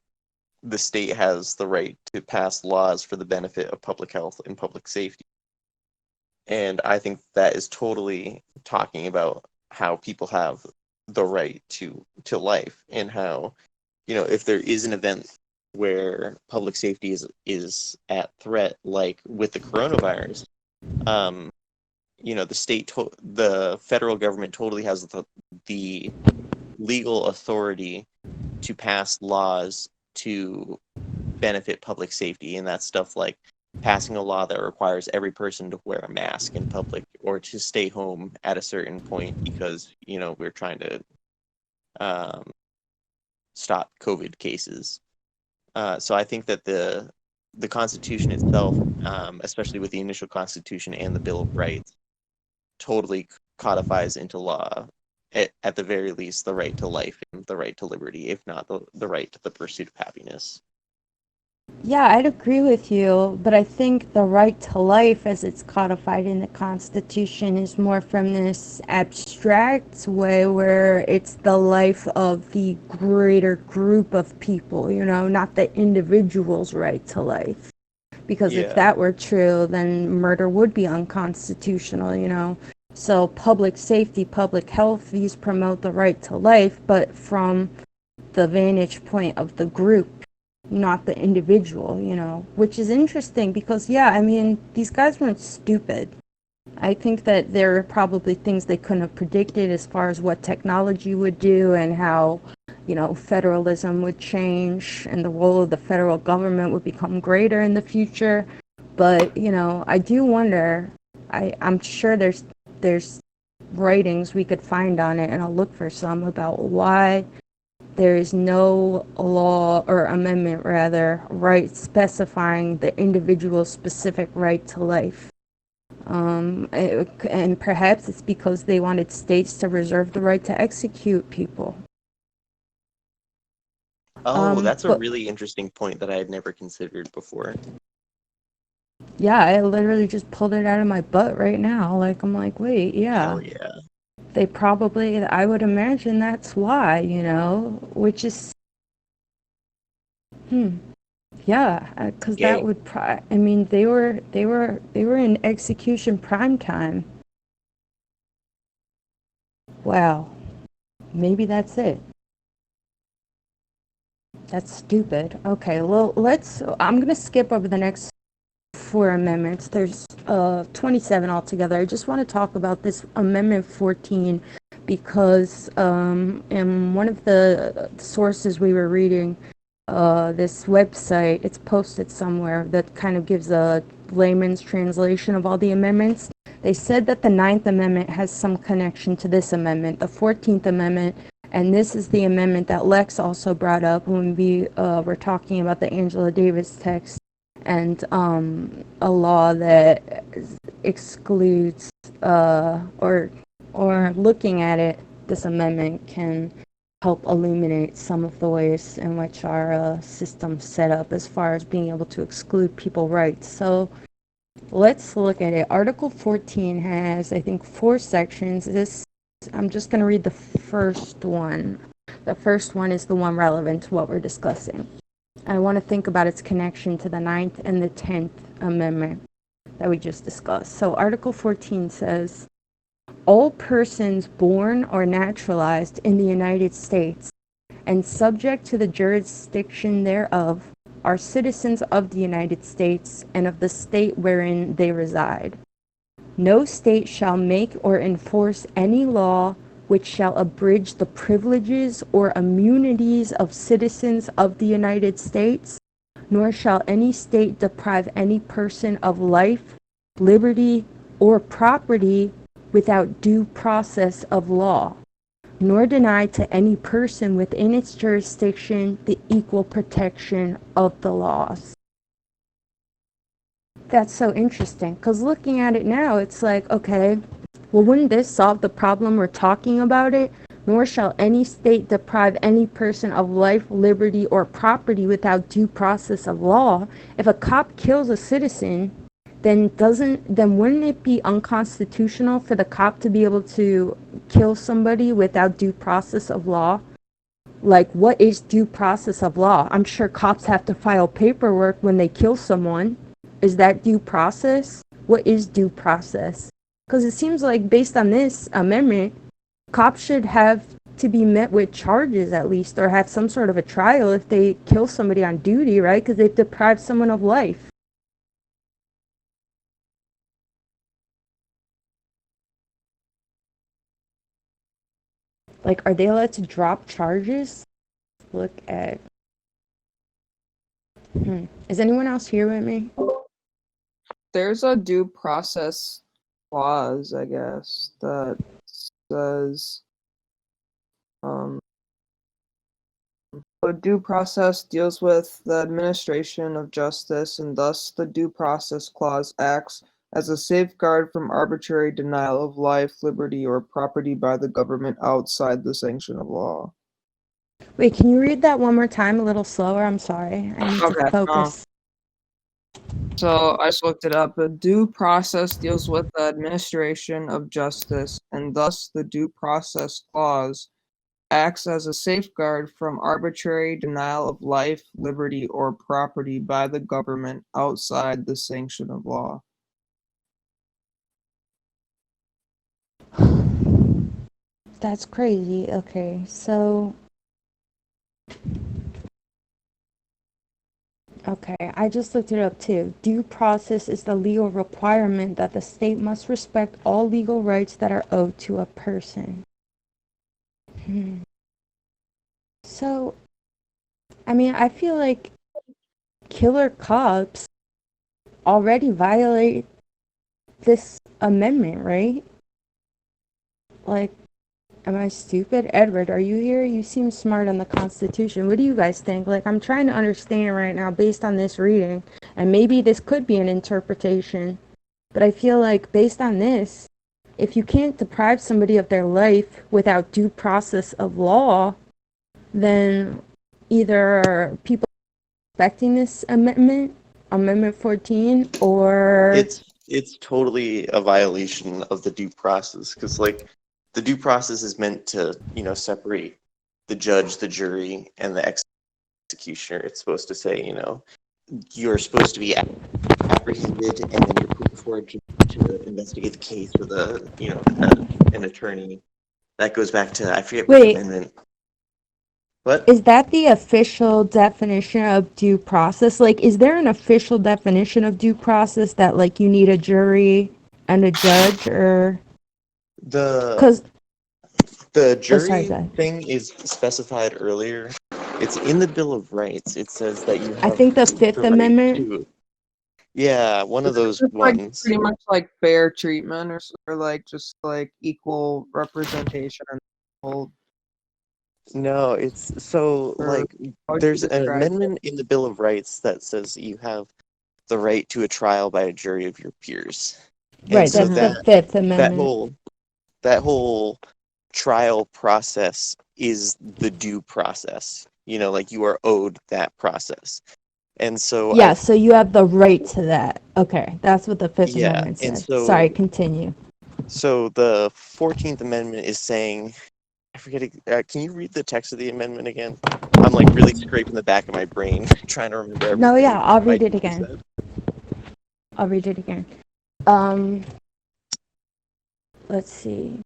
Speaker 3: the state has the right to pass laws for the benefit of public health and public safety. And I think that is totally talking about how people have the right to life, and how, if there is an event where public safety is at threat, like with the coronavirus, the federal government totally has the legal authority to pass laws to benefit public safety, and that's stuff like passing a law that requires every person to wear a mask in public or to stay home at a certain point because, we're trying to stop COVID cases. So I think that the Constitution itself, especially with the initial Constitution and the Bill of Rights, totally codifies into law, at the very least, the right to life and the right to liberty, if not the right to the pursuit of happiness.
Speaker 2: Yeah, I'd agree with you, but I think the right to life, as it's codified in the Constitution, is more from this abstract way where it's the life of the greater group of people, not the individual's right to life. Because if
Speaker 3: Yeah.
Speaker 2: that were true, then murder would be unconstitutional. So public safety, public health, these promote the right to life, but from the vantage point of the group, not the individual, which is interesting because, these guys weren't stupid. I think that there are probably things they couldn't have predicted as far as what technology would do and how, federalism would change and the role of the federal government would become greater in the future. But, I do wonder, I'm sure there's writings we could find on it, and I'll look for some about why there is no law or amendment, rather, right specifying the individual's specific right to life. And perhaps it's because they wanted states to reserve the right to execute people.
Speaker 3: Oh, that's a
Speaker 2: But
Speaker 3: really interesting point that I had never considered before.
Speaker 2: yeah, I literally just pulled it out of my butt right now. I'm like, wait, yeah.
Speaker 3: Hell yeah.
Speaker 2: They probably, I would imagine that's why, which is, yeah, because that
Speaker 3: Yay.
Speaker 2: would, they were in execution prime time. Wow, maybe that's it. That's stupid. Okay, well, I'm gonna skip over the next 4 amendments. There's 27 altogether. I just want to talk about this Amendment 14 because in one of the sources we were reading, this website, it's posted somewhere that kind of gives a layman's translation of all the amendments. They said that the 9th Amendment has some connection to this amendment, the 14th Amendment, and this is the amendment that Lex also brought up when we were talking about the Angela Davis text, and a law that excludes or looking at it, this amendment can help illuminate some of the ways in which our system's set up as far as being able to exclude people's rights. So let's look at it. Article 14 has, I think, 4 sections. I'm just going to read the first one. The first one is the one relevant to what we're discussing. I want to think about its connection to the 9th and the 10th Amendment that we just discussed. So Article 14 says, all persons born or naturalized in the United States and subject to the jurisdiction thereof are citizens of the United States and of the state wherein they reside. No state shall make or enforce any law which shall abridge the privileges or immunities of citizens of the United States, nor shall any state deprive any person of life, liberty, or property without due process of law, nor deny to any person within its jurisdiction the equal protection of the laws. That's so interesting, because looking at it now, it's like, okay, well, wouldn't this solve the problem we're talking about it? Nor shall any state deprive any person of life, liberty, or property without due process of law. If a cop kills a citizen, then wouldn't it be unconstitutional for the cop to be able to kill somebody without due process of law? Like, what is due process of law? I'm sure cops have to file paperwork when they kill someone. Is that due process? What is due process? Because it seems like, based on this amendment, cops should have to be met with charges at least, or have some sort of a trial if they kill somebody on duty, right? Because they've deprived someone of life. Like, are they allowed to drop charges? Look at... Is anyone else here with me?
Speaker 4: there's a due process clause, I guess, that says the due process deals with the administration of justice, and thus the due process clause acts as a safeguard from arbitrary denial of life, liberty, or property by the government outside the sanction of law.
Speaker 2: Wait, can you read that one more time a little slower? I'm sorry. I need
Speaker 4: Okay,
Speaker 2: to focus.
Speaker 4: So I just looked it up. The due process deals with the administration of justice, and thus the due process clause acts as a safeguard from arbitrary denial of life, liberty, or property by the government outside the sanction of law.
Speaker 2: That's crazy. Okay, so... Okay, I just looked it up too. Due process is the legal requirement that the state must respect all legal rights that are owed to a person. So, I mean, I feel like killer cops already violate this amendment, right? Like, am I stupid? Edward, are you here? You seem smart on the Constitution. What do you guys think? Like, I'm trying to understand right now based on this reading, and maybe this could be an interpretation, but I feel like based on this, if you can't deprive somebody of their life without due process of law, then either people respecting this amendment, Amendment 14, or...
Speaker 3: It's totally a violation of the due process, because like the due process is meant to, separate the judge, the jury, and the executioner. It's supposed to say, you're supposed to be apprehended, and then you're put before a judge to investigate the case with an attorney. That goes back to, I forget what amendment. What?
Speaker 2: Is that the official definition of due process? Like, is there an official definition of due process that, like, you need a jury and a judge, or...
Speaker 3: The jury thing is specified earlier. It's in the Bill of Rights. It says that you have...
Speaker 2: I think the Fifth Amendment?
Speaker 3: Yeah, one of those
Speaker 4: It's like
Speaker 3: ones.
Speaker 4: pretty much like fair treatment, or like just like equal representation.
Speaker 3: No, it's so like there's an amendment in the Bill of Rights that says you have the right to a trial by a jury of your peers.
Speaker 2: Right, so that's the Fifth Amendment.
Speaker 3: That whole trial process is the due process. Like you are owed that process. And so
Speaker 2: yeah, so you have the right to that. Okay, that's what the Fifth Amendment says. Sorry, continue.
Speaker 3: So the 14th Amendment is saying, I forget. Can you read the text of the amendment again? I'm like really scraping the back of my brain trying to remember everything.
Speaker 2: No, yeah, I'll read it again. Let's see.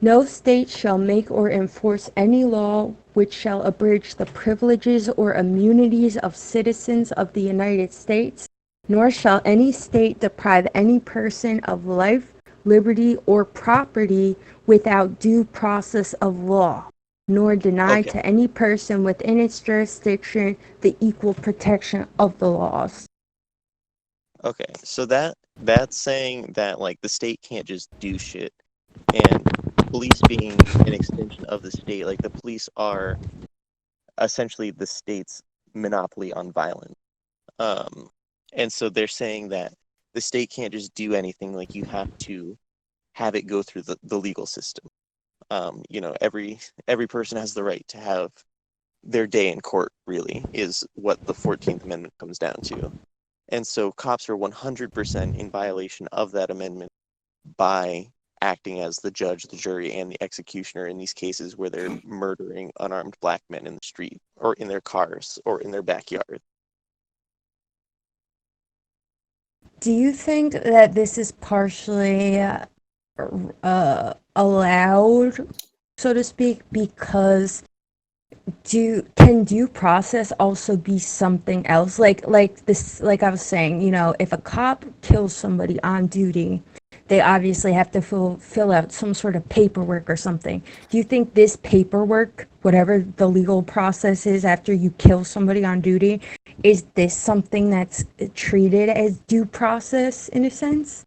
Speaker 2: No state shall make or enforce any law which shall abridge the privileges or immunities of citizens of the United States, nor shall any state deprive any person of life, liberty, or property without due process of law, nor deny to any person within its jurisdiction the equal protection of the laws.
Speaker 3: Okay, so that's saying that like the state can't just do shit, and police being an extension of the state, like the police are essentially the state's monopoly on violence. And so they're saying that the state can't just do anything, like you have to have it go through the legal system. Every person has the right to have their day in court, really, is what the 14th Amendment comes down to. And so cops are 100% in violation of that amendment by acting as the judge, the jury, and the executioner in these cases where they're murdering unarmed black men in the street or in their cars or in their backyard.
Speaker 2: Do you think that this is partially allowed, so to speak, because can due process also be something else? Like I was saying, if a cop kills somebody on duty, they obviously have to fill out some sort of paperwork or something. Do you think this paperwork, whatever the legal process is after you kill somebody on duty, is this something that's treated as due process in a sense?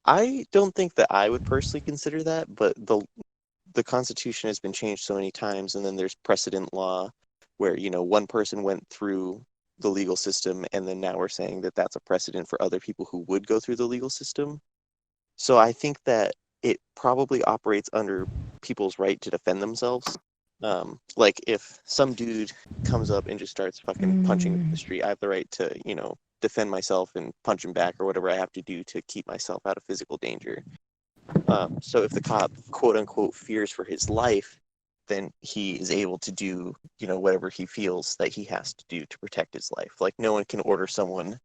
Speaker 3: I don't think that I would personally consider that, but the Constitution has been changed so many times, and then there's precedent law where, one person went through the legal system, and then now we're saying that that's a precedent for other people who would go through the legal system. So I think that it probably operates under people's right to defend themselves. Like if some dude comes up and just starts fucking punching me in the street, I have the right to, defend myself and punch him back or whatever I have to do to keep myself out of physical danger. So if the cop, quote unquote, fears for his life, then he is able to do, whatever he feels that he has to do to protect his life. Like no one can order someone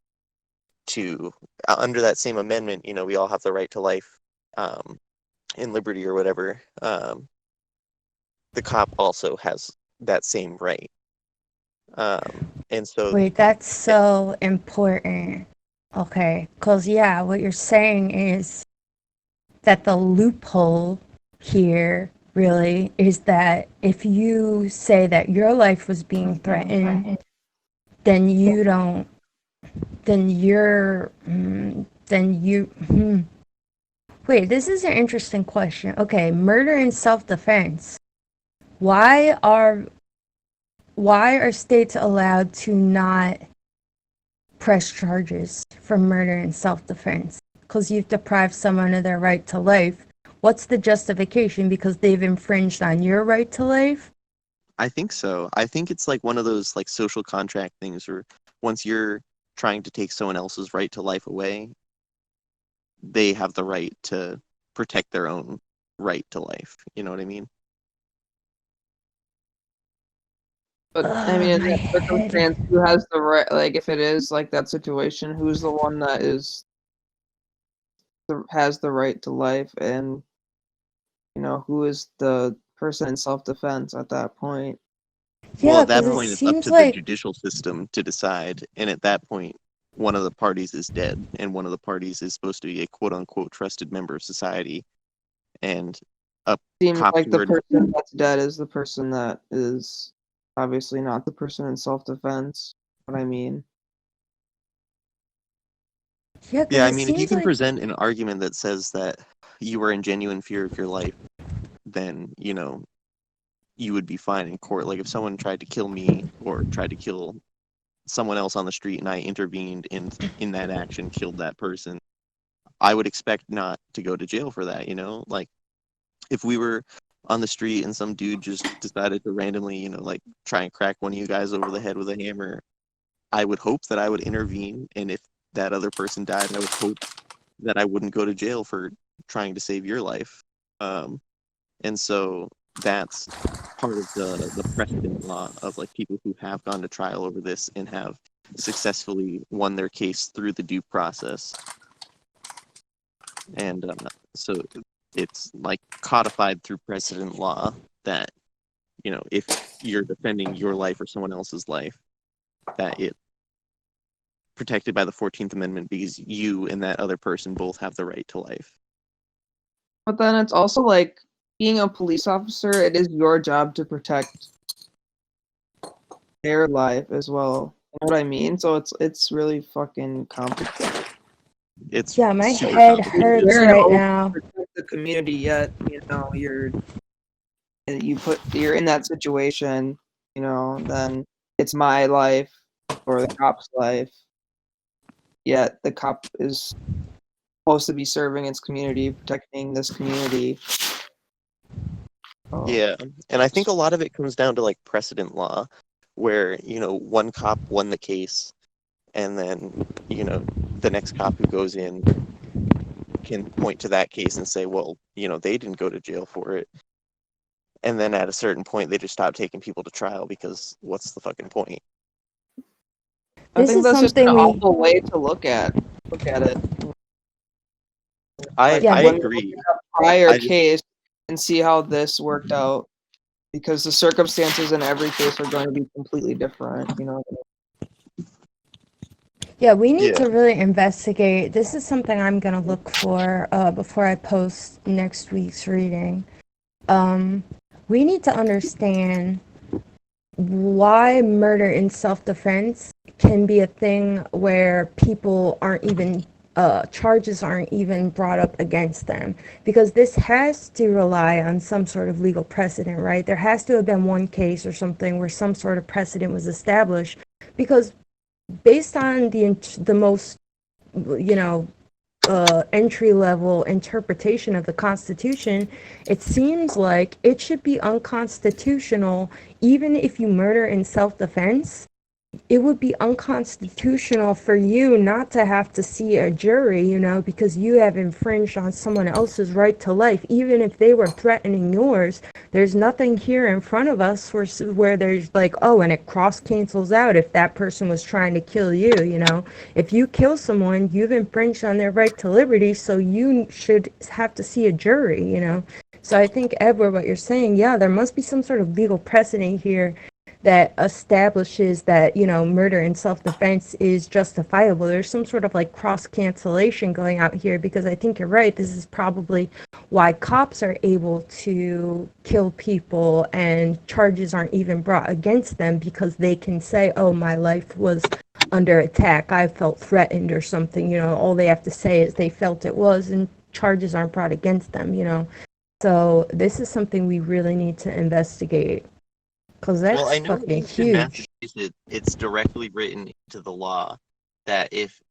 Speaker 3: to, under that same amendment, we all have the right to life and liberty or whatever. The cop also has that same right. And so
Speaker 2: Wait, that's so important. Okay, because yeah, what you're saying is that the loophole here really is that if you say that your life was being threatened, then you don't, then you're, then you, wait, this is an interesting question. Okay, murder in self-defense. Why are states allowed to not press charges for murder in self-defense? Because you've deprived someone of their right to life. What's the justification? Because they've infringed on your right to life?
Speaker 3: I think so. I think it's like one of those like social contract things where once you're trying to take someone else's right to life away, they have the right to protect their own right to life. You know what I mean?
Speaker 4: But I mean, in
Speaker 2: my
Speaker 4: that
Speaker 2: head.
Speaker 4: circumstance, who has the right? Like, if it is like that situation, who's the one that has the right to life, and who is the person in self-defense at that point?
Speaker 3: Well,
Speaker 2: Yeah,
Speaker 3: at that
Speaker 2: because it
Speaker 3: point, it's up
Speaker 2: seems
Speaker 3: to the
Speaker 2: like,
Speaker 3: judicial system to decide. And at that point, one of the parties is dead, and one of the parties is supposed to be a quote unquote trusted member of society. And a
Speaker 4: Seems
Speaker 3: cop
Speaker 4: like
Speaker 3: can
Speaker 4: the
Speaker 3: already.
Speaker 4: person that's dead is the person that is obviously not the person in self-defense. What I mean.
Speaker 2: yeah, because
Speaker 3: Yeah, I
Speaker 2: it
Speaker 3: mean, if you
Speaker 2: seems
Speaker 3: can
Speaker 2: like,
Speaker 3: present an argument that says that you were in genuine fear of your life, then, you would be fine in court. Like if someone tried to kill me or tried to kill someone else on the street and I intervened in that action, killed that person, I would expect not to go to jail for that, Like if we were on the street and some dude just decided to randomly, like try and crack one of you guys over the head with a hammer, I would hope that I would intervene, and if that other person died, I would hope that I wouldn't go to jail for trying to save your life. And so that's part of the precedent law of like people who have gone to trial over this and have successfully won their case through the due process. And so it's like codified through precedent law that, if you're defending your life or someone else's life, that it protected by the 14th Amendment because you and that other person both have the right to life.
Speaker 4: But then it's also like being a police officer, it is your job to protect their life as well. You know what I mean? So it's really fucking complicated.
Speaker 3: It's
Speaker 2: yeah, my
Speaker 3: super
Speaker 2: head
Speaker 3: complicated.
Speaker 2: hurts
Speaker 4: You're
Speaker 2: right now.
Speaker 4: protect the community, yet you're in that situation, then it's my life or the cop's life. Yet the cop is supposed to be serving its community, protecting this community.
Speaker 3: Yeah, and I think a lot of it comes down to like precedent law, where one cop won the case, and then the next cop who goes in can point to that case and say, well, they didn't go to jail for it, and then at a certain point they just stop taking people to trial because what's the fucking point?
Speaker 4: I
Speaker 2: This
Speaker 4: think
Speaker 2: is
Speaker 4: that's just an
Speaker 2: something we,
Speaker 4: awful way to look at it.
Speaker 3: I
Speaker 2: Yeah, but-
Speaker 3: agree.
Speaker 4: Prior
Speaker 3: I just-
Speaker 4: case and see how this worked out, because the circumstances in every case are going to be completely different.
Speaker 2: yeah, we need
Speaker 3: Yeah.
Speaker 2: to really investigate. This is something I'm going to look for before I post next week's reading. We need to understand why murder in self-defense can be a thing where people aren't even charges aren't even brought up against them, because this has to rely on some sort of legal precedent, right? There has to have been one case or something where some sort of precedent was established, because based on the most, you know, entry level interpretation of the Constitution, it seems like it should be unconstitutional even if you murder in self defense. It would be unconstitutional for you not to have to see a jury, you know, because you have infringed on someone else's right to life, even if they were threatening yours. There's nothing here in front of us where there's like, oh, and it cross cancels out if that person was trying to kill you, you know. If you kill someone, you've infringed on their right to liberty, so you should have to see a jury, you know. So I think, Edward, what you're saying, yeah, there must be some sort of legal precedent here that establishes that, you know, murder in self-defense is justifiable. There's some sort of like cross cancellation going out here, because I think you're right. This is probably why cops are able to kill people and charges aren't even brought against them, because they can say, oh, my life was under attack, I felt threatened or something, you know. All they have to say is they felt it was, and charges aren't brought against them, you know. So this is something we really need to investigate, because
Speaker 3: Well, I
Speaker 2: that's
Speaker 3: know
Speaker 2: fucking
Speaker 3: in
Speaker 2: huge.
Speaker 3: Massachusetts, it's directly written into the law that if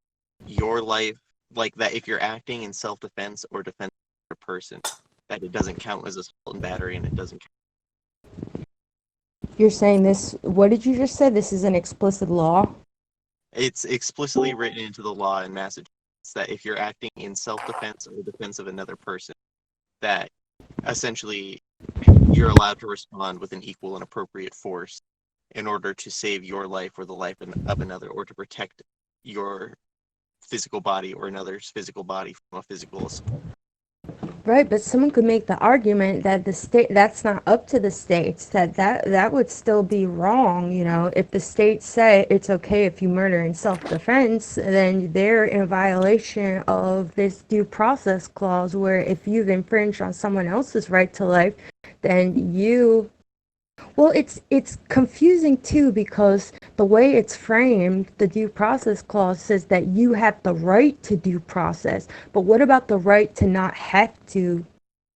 Speaker 3: your life, like that, if you're acting in self-defense or defense of a person, that it doesn't count as assault and battery, and it doesn't count.
Speaker 2: You're saying this, what did you just say? This is an explicit law?
Speaker 3: It's explicitly written into the law in Massachusetts that if you're acting in self-defense or defense of another person, that essentially you're allowed to respond with an equal and appropriate force in order to save your life or the life of another, or to protect your physical body or another's physical body from a physical assault.
Speaker 2: Right, but someone could make the argument that the state, that's not up to the states, that would still be wrong, you know. If the states say it's okay if you murder in self-defense, then they're in violation of this due process clause, where if you've infringed on someone else's right to life, then you, well, it's confusing too, because the way it's framed, the due process clause says that you have the right to due process. But what about the right to not have to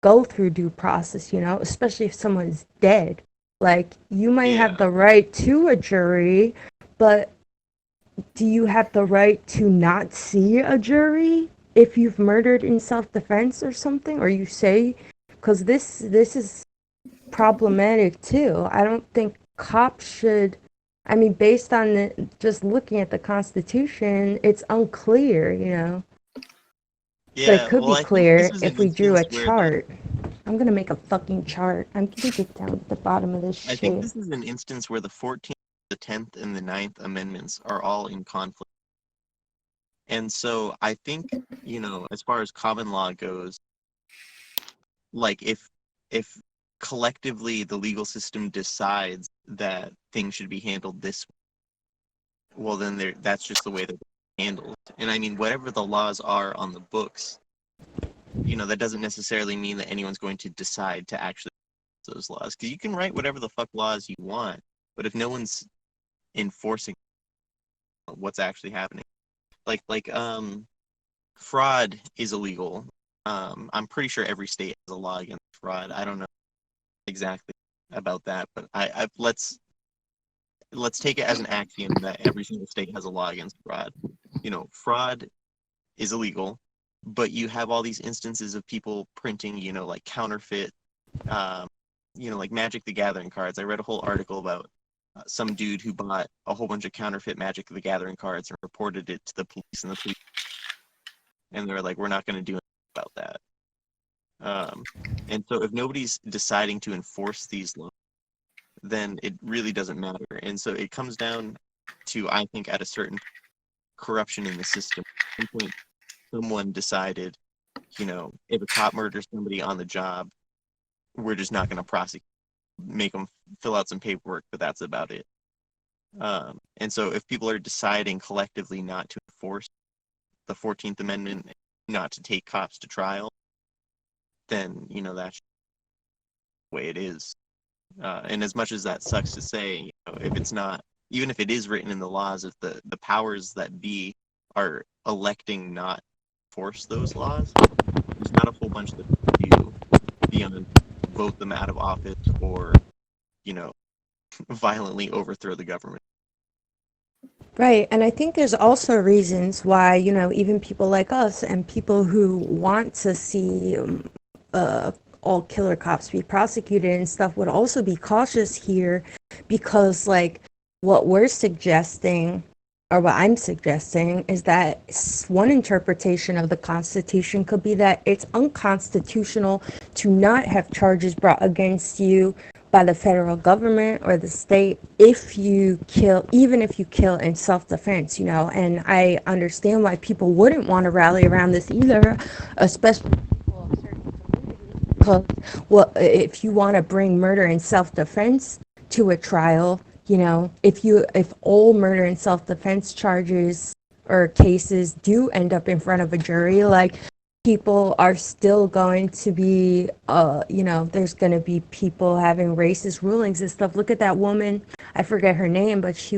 Speaker 2: go through due process, you know, especially if someone's dead? Like, you might have the right to a jury, but do you have the right to not see a jury if you've murdered in self-defense or something? Or you say, because this is problematic too. I don't think cops should. I mean, based on just looking at the Constitution, it's unclear, you know. But it
Speaker 3: Yeah,
Speaker 2: could
Speaker 3: well,
Speaker 2: be
Speaker 3: I think this
Speaker 2: clear
Speaker 3: is an
Speaker 2: if we drew
Speaker 3: instance
Speaker 2: a
Speaker 3: where the
Speaker 2: chart. I'm gonna make a fucking chart. I'm gonna get down at the bottom of this
Speaker 3: I think
Speaker 2: shit.
Speaker 3: this is an instance where the 14th, the 10th, and the 9th Amendments are all in conflict. And so I think, you know, as far as common law goes, like if collectively the legal system decides that things should be handled this way, well then that's just the way they're handled. And I mean, whatever the laws are on the books, you know, that doesn't necessarily mean that anyone's going to decide to actually enforce those laws. Because you can write whatever the fuck laws you want, but if no one's enforcing what's actually happening, like fraud is illegal. I'm pretty sure every state has a law against fraud. I don't know exactly about that, but let's take it as an axiom that every single state has a law against fraud. You know, fraud is illegal, but you have all these instances of people printing, you know, like counterfeit, you know, like Magic the Gathering cards. I read a whole article about some dude who bought a whole bunch of counterfeit Magic the Gathering cards and reported it to the police, and they were like, "We're not going to do anything about that." And so if nobody's deciding to enforce these laws, then it really doesn't matter. And so it comes down to, I think, at a certain corruption in the system. At some point, someone decided, you know, if a cop murders somebody on the job, we're just not going to prosecute, make them fill out some paperwork, but that's about it. And so if people are deciding collectively not to enforce the 14th Amendment, not to take cops to trial, then, you know, that's the way it is. And as much as that sucks to say, if it's not, even if it is written in the laws, if the powers that be are electing not force those laws, there's not a whole bunch that they do beyond vote them out of office or, violently overthrow the government.
Speaker 2: Right, and I think there's also reasons why, even people like us and people who want to see all killer cops be prosecuted and stuff would also be cautious here because, like, what we're suggesting, or what I'm suggesting, is that one interpretation of the Constitution could be that it's unconstitutional to not have charges brought against you by the federal government or the state even if you kill in self-defense, and I understand why people wouldn't want to rally around this either, especially people of certain communities, because if you want to bring murder in self-defense to a trial, if all murder in self-defense charges or cases do end up in front of a jury, like, people are still going to be, there's going to be people having racist rulings and stuff. Look at that woman. I forget her name, but she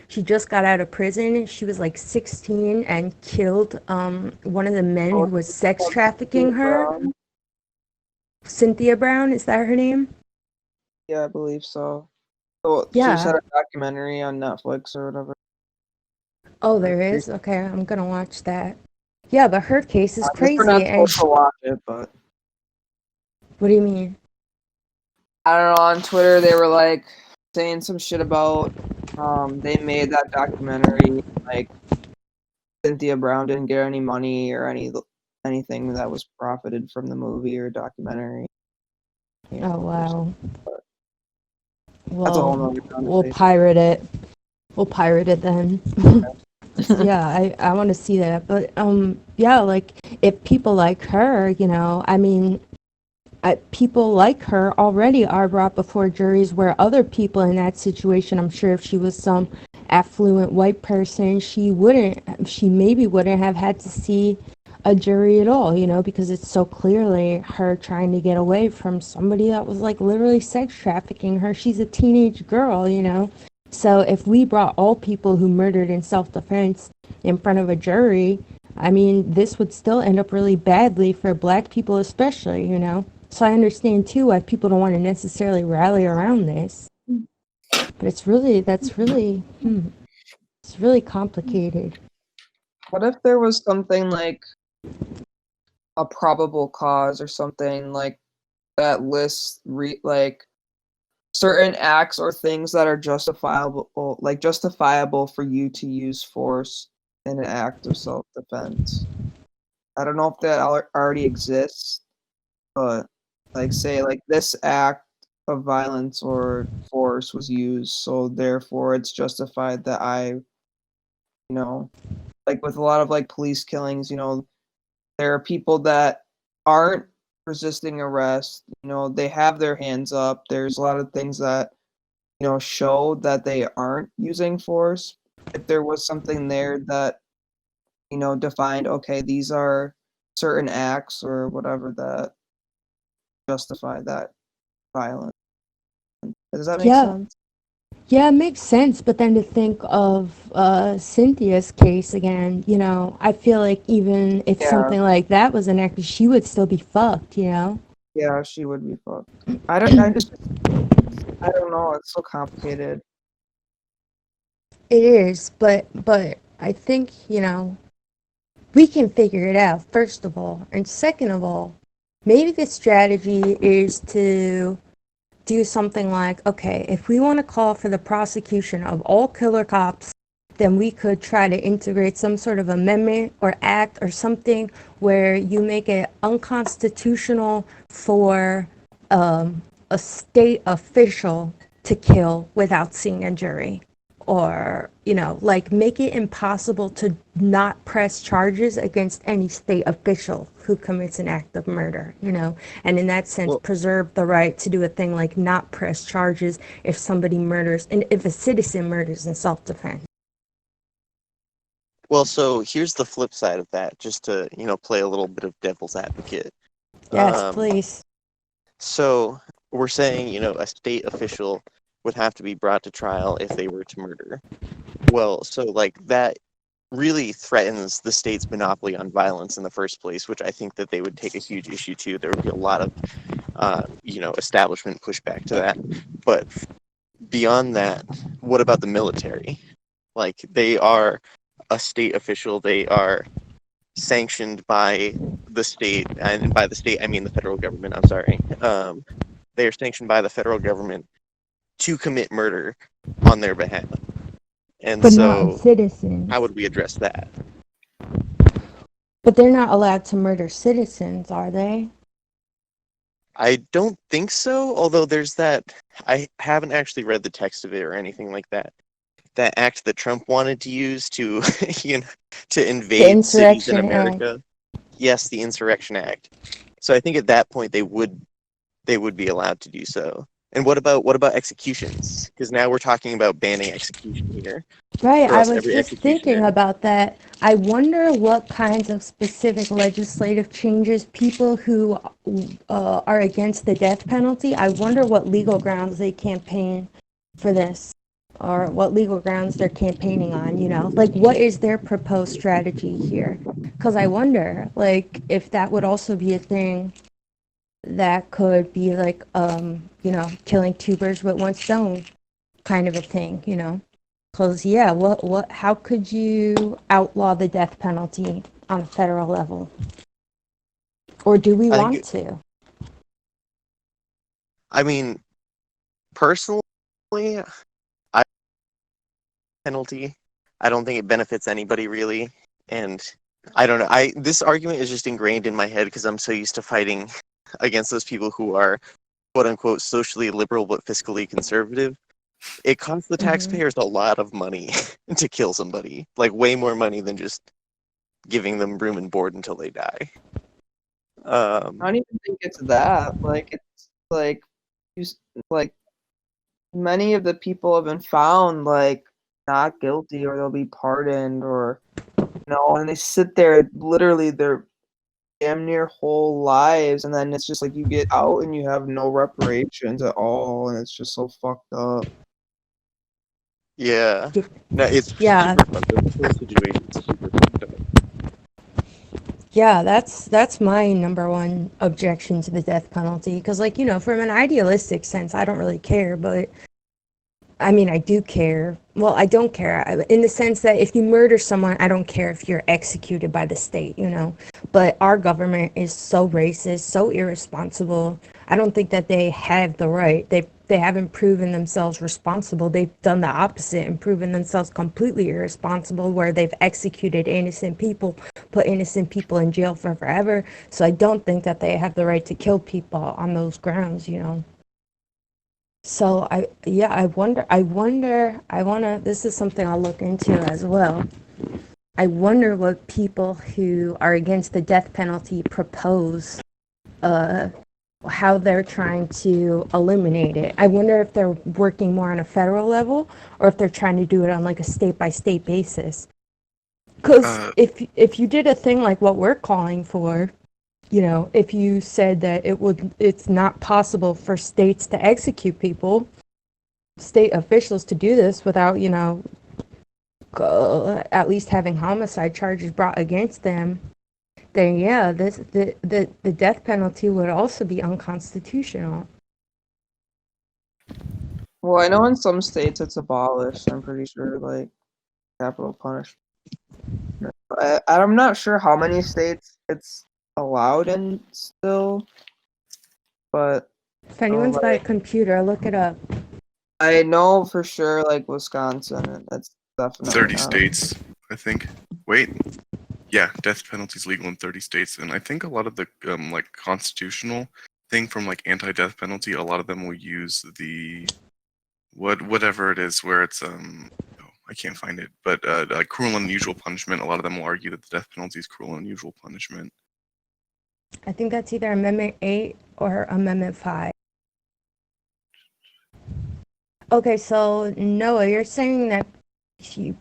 Speaker 2: just got out of prison. She was like 16 and killed one of the men who was sex trafficking her. Cynthia Brown, is that her name?
Speaker 4: Yeah, I believe so. So she just had a documentary on Netflix or whatever.
Speaker 2: Oh, there is? Okay, I'm going to watch that. Yeah, but her case is crazy.
Speaker 4: We're not supposed to watch it, but
Speaker 2: what do you mean?
Speaker 4: I don't know. On Twitter, they were like saying some shit about they made that documentary, like Cynthia Brown didn't get any money or anything that was profited from the movie or documentary.
Speaker 2: Oh wow.
Speaker 4: That's a whole
Speaker 2: Well,
Speaker 4: nother
Speaker 2: we'll
Speaker 4: conversation.
Speaker 2: pirate it. We'll pirate it then. Yeah, I want to see that. But yeah, like, if people like her, I mean, people like her already are brought before juries where other people in that situation, I'm sure if she was some affluent white person, she maybe wouldn't have had to see a jury at all, because it's so clearly her trying to get away from somebody that was like literally sex trafficking her. She's a teenage girl, So if we brought all people who murdered in self-defense in front of a jury, I mean, this would still end up really badly for Black people especially, So I understand too why people don't want to necessarily rally around this. But it's really complicated.
Speaker 4: What if there was something like a probable cause or something like that lists like certain acts or things that are justifiable for you to use force in an act of self-defense? I don't know if that already exists, but like say like this act of violence or force was used, so therefore it's justified that I, like with a lot of like police killings, there are people that aren't resisting arrest, they have their hands up. There's a lot of things that, show that they aren't using force. If there was something there that, defined, okay, these are certain acts or whatever that justify that violence. Does that make sense?
Speaker 2: Yeah, it makes sense. But then to think of Cynthia's case again, I feel like even if something like that was enacted, she would still be fucked,
Speaker 4: Yeah, she would be fucked. I don't know. It's so complicated.
Speaker 2: It is, but I think, we can figure it out, first of all. And second of all, maybe the strategy is to do something like, okay, if we want to call for the prosecution of all killer cops, then we could try to integrate some sort of amendment or act or something where you make it unconstitutional for a state official to kill without seeing a jury. Or, like, make it impossible to not press charges against any state official who commits an act of murder, and in that sense, preserve the right to do a thing like not press charges if somebody murders, and if a citizen murders in self-defense.
Speaker 3: Well, so here's the flip side of that, just to, play a little bit of devil's advocate.
Speaker 2: Yes, please.
Speaker 3: So we're saying, you know, a state official would have to be brought to trial if they were to murder. Well, so like that really threatens the state's monopoly on violence in the first place, which I think that they would take a huge issue to. There would be a lot of, you know, establishment pushback to that. But beyond that, what about the military? Like, they are a state official. They are sanctioned by the state, and by the state, I mean the federal government. I'm sorry. They are sanctioned by the federal government to commit murder on their behalf. And
Speaker 2: But not of
Speaker 3: so,
Speaker 2: citizens.
Speaker 3: how would we address that?
Speaker 2: But they're not allowed to murder citizens, are they?
Speaker 3: I don't think so, although there's that, I haven't actually read the text of it or anything like that. That act that Trump wanted to use to, you know, to invade cities in
Speaker 2: Insurrection Act.
Speaker 3: America. Yes, the Insurrection Act. So I think at that point they would be allowed to do so. And what about executions? Because now we're talking about banning execution here.
Speaker 2: Right,
Speaker 3: Or
Speaker 2: I
Speaker 3: else
Speaker 2: was
Speaker 3: every
Speaker 2: just thinking
Speaker 3: executioner.
Speaker 2: about that. I wonder what kinds of specific legislative changes people who are against the death penalty, I wonder what legal grounds they campaign for this, or what legal grounds they're campaigning on, you know? Like, what is their proposed strategy here? Because I wonder, like, if that would also be a thing that could be like, you know, killing two birds with one stone kind of a thing, you know? Because, yeah, how could you outlaw the death penalty on a federal level? Or do we
Speaker 3: I think
Speaker 2: want to?
Speaker 3: I mean, personally, I penalty. I don't think it benefits anybody really, and I don't know. This argument is just ingrained in my head because I'm so used to fighting against those people who are quote unquote socially liberal but fiscally conservative. It costs the taxpayers a lot of money to kill somebody, like way more money than just giving them room and board until they die.
Speaker 4: I don't even think it's that. Like, it's like, like many of the people have been found like not guilty, or they'll be pardoned, or and they sit there literally their damn near whole lives, and then it's just like you get out and you have no reparations at all, and it's just so fucked up.
Speaker 3: Yeah, no, it's
Speaker 2: Yeah.
Speaker 3: super fucked up. The whole situation is super fucked up.
Speaker 2: Yeah, that's my number one objection to the death penalty. Because, like, you know, from an idealistic sense, I don't really care, but I mean, I do care. Well, I don't care in the sense that if you murder someone, I don't care if you're executed by the state, you know. But our government is so racist, so irresponsible. I don't think that they have the right. They haven't proven themselves responsible. They've done the opposite and proven themselves completely irresponsible, where they've executed innocent people, put innocent people in jail for forever. So I don't think that they have the right to kill people on those grounds, you know. So I wanna, this is something I'll look into as well. I wonder what people who are against the death penalty propose, how they're trying to eliminate it. I wonder if they're working more on a federal level, or if they're trying to do it on like a state by state basis. Because if you did a thing like what we're calling for, you know, if you said that it's not possible for states to execute people, state officials to do this without, you know, at least having homicide charges brought against them, then yeah, the death penalty would also be unconstitutional.
Speaker 4: Well, I know in some states it's abolished. I'm pretty sure, like capital punishment. I'm not sure how many states it's allowed in still, but
Speaker 2: If anyone's got a computer, look it up.
Speaker 4: I know for sure, like Wisconsin, and that's definitely
Speaker 8: 30
Speaker 4: not.
Speaker 8: states, I think. Wait. Yeah, death penalty is legal in 30 states, and I think a lot of the like constitutional thing from like anti-death penalty, a lot of them will use the whatever it is where it's I can't find it, but like cruel and unusual punishment. A lot of them will argue that the death penalty is cruel and unusual punishment.
Speaker 2: I think that's either Amendment 8 or Amendment 5. Okay, so Noah, you're saying that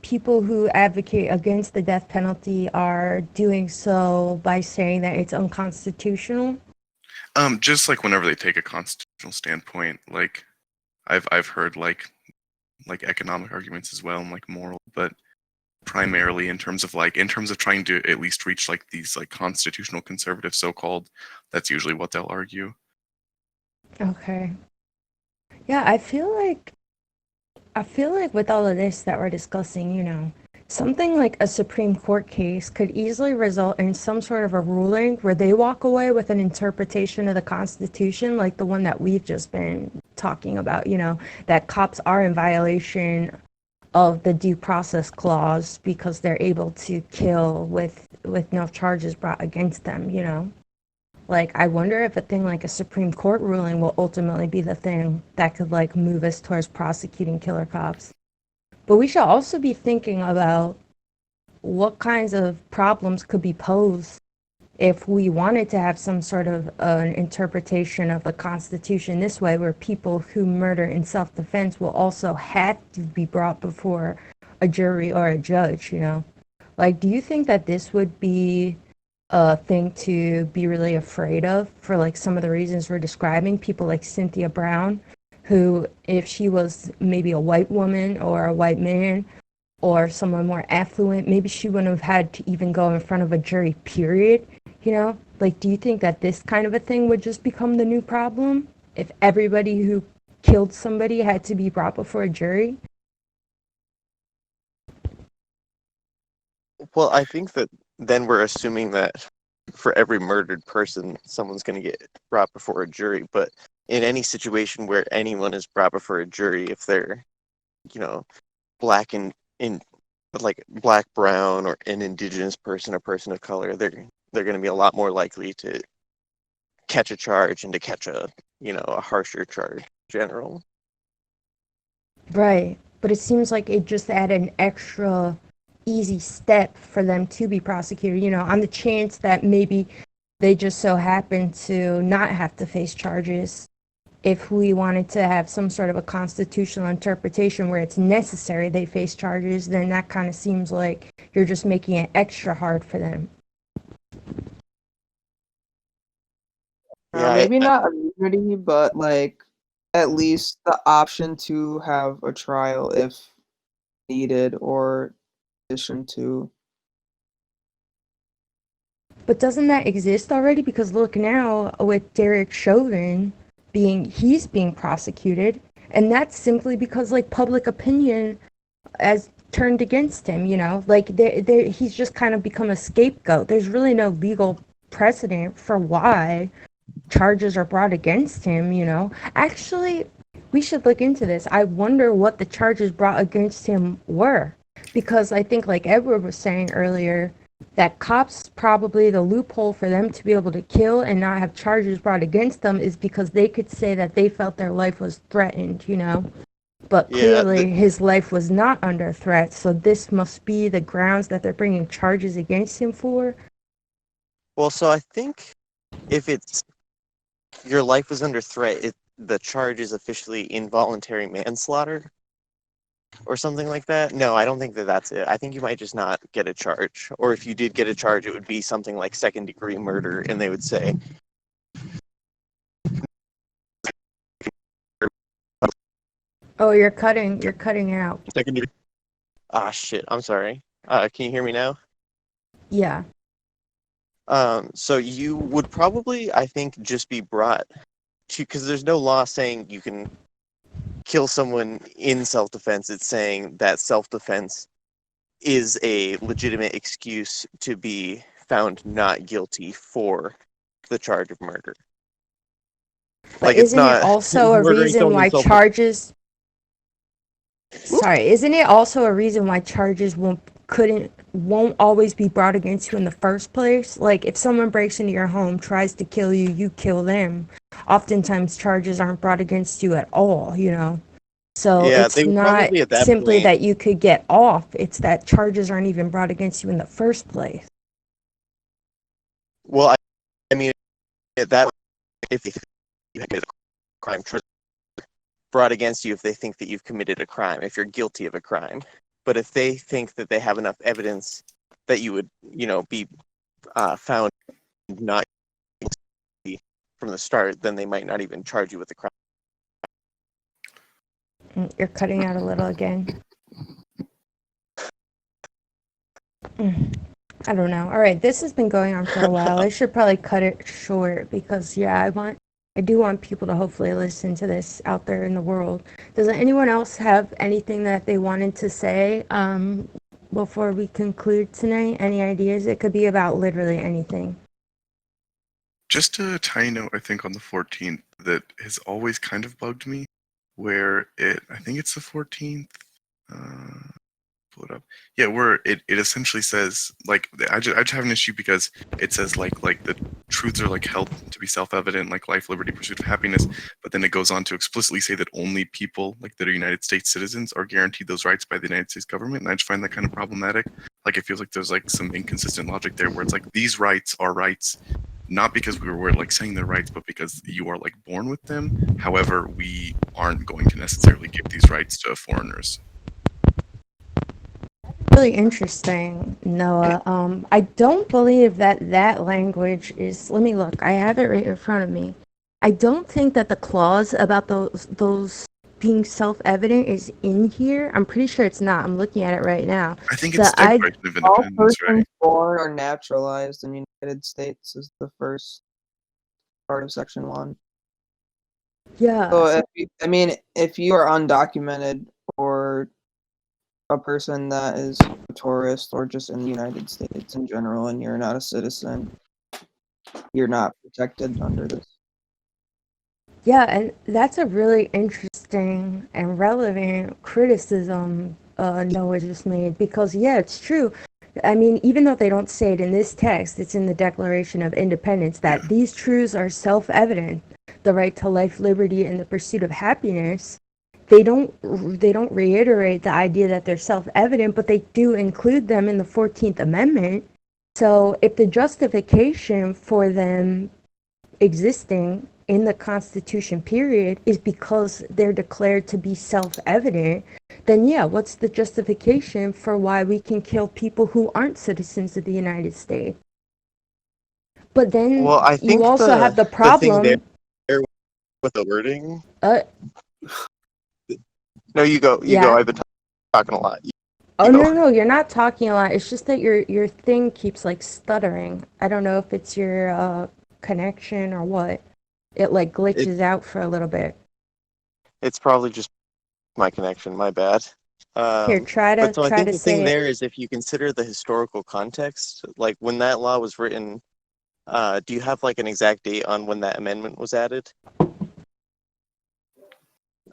Speaker 2: people who advocate against the death penalty are doing so by saying that it's unconstitutional?
Speaker 8: Just like whenever they take a standpoint, like I've heard like economic arguments as well and like moral, but primarily in terms of trying to at least reach like these like constitutional conservative so-called, that's usually what they'll argue.
Speaker 2: Okay. Yeah, I feel like with all of this that we're discussing, something like a Supreme Court case could easily result in some sort of a ruling where they walk away with an interpretation of the Constitution, like the one that we've just been talking about, that cops are in violation of the due process clause because they're able to kill with no charges brought against them. Like, I wonder if a thing like a Supreme Court ruling will ultimately be the thing that could, like, move us towards prosecuting killer cops. But we should also be thinking about what kinds of problems could be posed if we wanted to have some sort of an interpretation of the Constitution this way, where people who murder in self-defense will also have to be brought before a jury or a judge, Like, do you think that this would be a thing to be really afraid of for like some of the reasons we're describing? People like Cynthia Brown, who, if she was maybe a white woman or a white man or someone more affluent, maybe she wouldn't have had to even go in front of a jury, period. Like, do you think that this kind of a thing would just become the new problem if everybody who killed somebody had to be brought before a jury?
Speaker 3: Well, I think that then we're assuming that for every murdered person, someone's going to get brought before a jury. But in any situation where anyone is brought before a jury, if they're, black and in like black, brown, or an indigenous person, a person of color, they're going to be a lot more likely to catch a charge and to catch a harsher charge in general.
Speaker 2: Right. But it seems like it just added an extra easy step for them to be prosecuted, on the chance that maybe they just so happen to not have to face charges. If we wanted to have some sort of a constitutional interpretation where it's necessary they face charges, then that kind of seems like you're just making it extra hard for them.
Speaker 3: Yeah,
Speaker 4: Maybe not immunity, but like at least the option to have a trial if needed or addition to.
Speaker 2: But doesn't that exist already? Because look now with Derek Chauvin he's being prosecuted, and that's simply because like public opinion has turned against him, like he's just kind of become a scapegoat. There's really no legal precedent for why charges are brought against him. Actually, we should look into this. I wonder what the charges brought against him were, because I think, like Edward was saying earlier, that cops, probably the loophole for them to be able to kill and not have charges brought against them is because they could say that they felt their life was threatened, But clearly his life was not under threat, so this must be the grounds that they're bringing charges against him for.
Speaker 3: Well, so I think if it's your life was under threat, the charge is officially involuntary manslaughter or something like that. No, I don't think that that's it. I think you might just not get a charge. Or if you did get a charge, it would be something like second-degree murder, and they would say,
Speaker 2: Oh, you're cutting out.
Speaker 3: second-degree. Ah, shit, I'm sorry. Can you hear me now?
Speaker 2: Yeah.
Speaker 3: So you would probably, I think, just be brought to, because there's no law saying you can kill someone in self-defense. It's saying that self-defense is a legitimate excuse to be found not guilty for the charge of murder.
Speaker 2: But
Speaker 3: like, it's
Speaker 2: isn't
Speaker 3: not
Speaker 2: it also a
Speaker 3: murdering
Speaker 2: reason
Speaker 3: someone
Speaker 2: why
Speaker 3: in self-
Speaker 2: charges... Sorry, isn't it also a reason why charges won't always be brought against you in the first place? Like, if someone breaks into your home, tries to kill you, you kill them. Oftentimes charges aren't brought against you at all, So
Speaker 3: Yeah,
Speaker 2: it's
Speaker 3: they would
Speaker 2: not
Speaker 3: probably at that
Speaker 2: simply
Speaker 3: point.
Speaker 2: that you could get off, it's that charges aren't even brought against you in the first place.
Speaker 3: Well, I mean, at that, if you committed a crime, brought against you if they think that you've committed a crime, if you're guilty of a crime. But if they think that they have enough evidence that you would, be found not guilty from the start, then they might not even charge you with the crime.
Speaker 2: You're cutting out a little again. I don't know. All right, this has been going on for a while. I should probably cut it short because I do want people to hopefully listen to this out there in the world. Does anyone else have anything that they wanted to say before we conclude tonight? Any ideas? It could be about literally anything.
Speaker 8: Just a tiny note, I think, on the 14th that has always kind of bugged me, where I think it's the 14th, pull it up. Yeah, where it essentially says, like, I just have an issue because it says, like the truths are, like, held to be self-evident, like life, liberty, pursuit of happiness, but then it goes on to explicitly say that only people, like, that are United States citizens are guaranteed those rights by the United States government, and I just find that kind of problematic. Like, it feels like there's, like, some inconsistent logic there where it's like, these rights are rights not because we were like saying their rights, but because you are like born with them. However, we aren't going to necessarily give these rights to foreigners.
Speaker 2: Really interesting, Noah. I don't believe that language is. Let me look. I have it right in front of me. I don't think that the clause about those being self-evident is in here. I'm pretty sure it's not. I'm looking at it right now.
Speaker 8: I think it's
Speaker 2: I-
Speaker 8: Declaration of
Speaker 4: All
Speaker 8: Independence,
Speaker 4: persons
Speaker 8: right?
Speaker 4: born or naturalized in the United States is the first part of Section 1.
Speaker 2: Yeah.
Speaker 4: So, if you are undocumented or a person that is a tourist or just in the United States in general and you're not a citizen, you're not protected under this.
Speaker 2: Yeah, and that's a really interesting and relevant criticism Noah just made because, yeah, it's true. I mean, even though they don't say it in this text, it's in the Declaration of Independence that these truths are self-evident, the right to life, liberty, and the pursuit of happiness. They don't reiterate the idea that they're self-evident, but they do include them in the 14th Amendment. So if the justification for them existing in the Constitution period is because they're declared to be self-evident, then yeah, what's the justification for why we can kill people who aren't citizens of the United States? But then
Speaker 3: Well, I think
Speaker 2: you also have the problem.
Speaker 3: thing there with the wording.
Speaker 2: Uh,
Speaker 3: No, you go. You
Speaker 2: Yeah.
Speaker 3: go. I've been talking a lot.
Speaker 2: oh
Speaker 3: go.
Speaker 2: no, you're not talking a lot. It's just that your thing keeps like stuttering. I don't know if it's your connection or what. It like glitches out for a little bit.
Speaker 3: It's probably just my connection. My bad.
Speaker 2: Here, try
Speaker 3: But so I think
Speaker 2: to
Speaker 3: the
Speaker 2: say
Speaker 3: thing
Speaker 2: it.
Speaker 3: there is if you consider the historical context, like when that law was written, do you have like an exact date on when that amendment was added?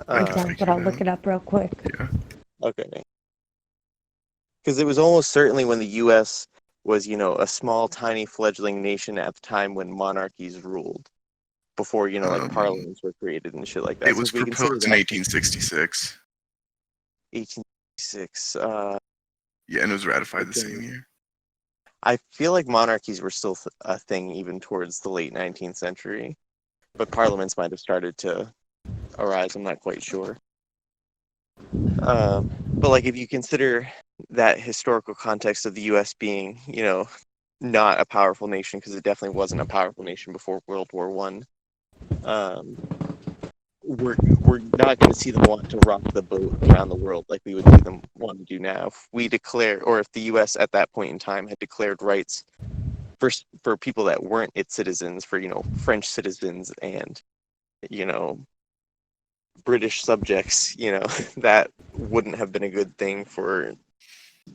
Speaker 2: I don't, but I'll look it up real quick.
Speaker 8: Yeah.
Speaker 3: Okay. Because it was almost certainly when the U.S. was, a small, tiny, fledgling nation at the time when monarchies ruled, before, like parliaments were created and shit like that.
Speaker 8: It
Speaker 3: So
Speaker 8: was
Speaker 3: if we consider
Speaker 8: proposed in 1866.
Speaker 3: 1866.
Speaker 8: Yeah, and it was ratified the same year.
Speaker 3: I feel like monarchies were still a thing even towards the late 19th century, but parliaments might have started to arise. I'm not quite sure. But like if you consider that historical context of the U.S. being, not a powerful nation, because it definitely wasn't a powerful nation before World War One. We're not going to see them want to rock the boat around the world like we would see them want to do now. If we declare, or if the U.S. at that point in time had declared rights for people that weren't its citizens, for French citizens and British subjects, that wouldn't have been a good thing for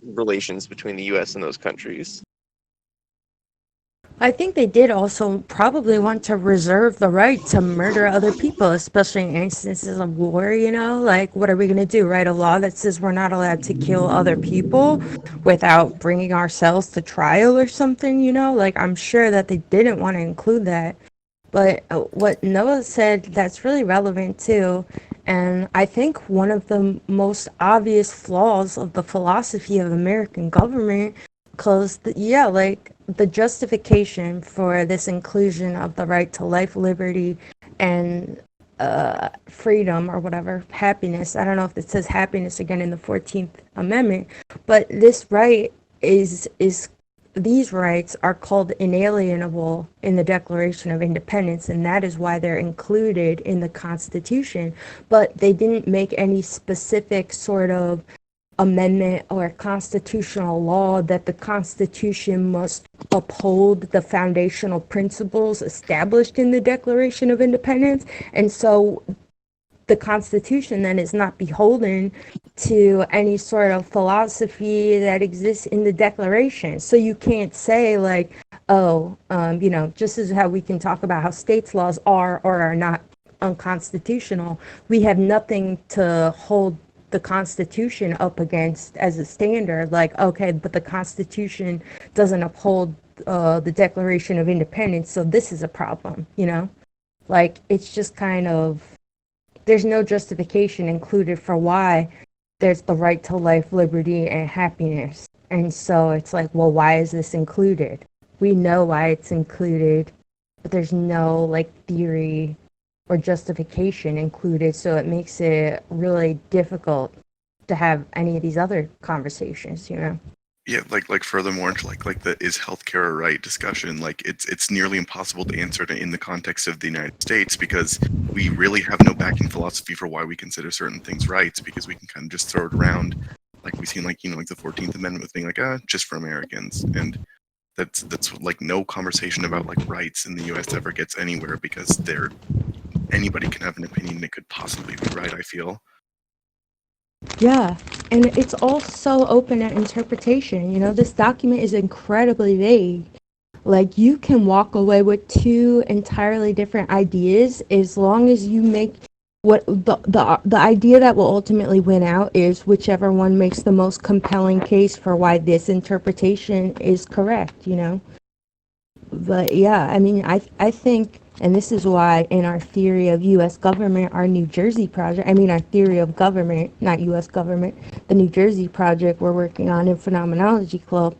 Speaker 3: relations between the U.S. and those countries.
Speaker 2: I think they did also probably want to reserve the right to murder other people, especially in instances of war, Like, what are we going to do? Write a law that says we're not allowed to kill other people without bringing ourselves to trial or something, Like, I'm sure that they didn't want to include that. But what Noah said, that's really relevant too. And I think one of the most obvious flaws of the philosophy of American government, because, like the justification for this inclusion of the right to life, liberty, and freedom or whatever, happiness. I don't know if it says happiness again in the 14th Amendment, but this right is these rights are called inalienable in the Declaration of Independence, and that is why they're included in the Constitution. But they didn't make any specific sort of amendment or constitutional law that the Constitution must uphold the foundational principles established in the Declaration of Independence. And so the Constitution then is not beholden to any sort of philosophy that exists in the Declaration. So you can't say like, oh, just as how we can talk about how states' laws are or are not unconstitutional, we have nothing to hold the Constitution up against as a standard. Like, okay, but the Constitution doesn't uphold the Declaration of Independence, so this is a problem, Like, it's just kind of, there's no justification included for why there's the right to life, liberty, and happiness. And so it's like, well, why is this included? We know why it's included, but there's no like theory or justification included, so it makes it really difficult to have any of these other conversations,
Speaker 8: Yeah, like furthermore into like the is healthcare a right discussion, like it's nearly impossible to answer it in the context of the United States because we really have no backing philosophy for why we consider certain things rights, because we can kind of just throw it around like we've seen like the 14th Amendment with being like just for Americans, and that's like no conversation about like rights in the US ever gets anywhere because anybody can have an opinion that could possibly be right, I feel.
Speaker 2: Yeah, and it's all so open at interpretation. This document is incredibly vague. Like, you can walk away with two entirely different ideas as long as you make what the idea that will ultimately win out is whichever one makes the most compelling case for why this interpretation is correct, But yeah, I mean, I think, and this is why in our theory of U.S. government, our New Jersey project, our theory of government, not U.S. government, the New Jersey project we're working on in Phenomenology Club,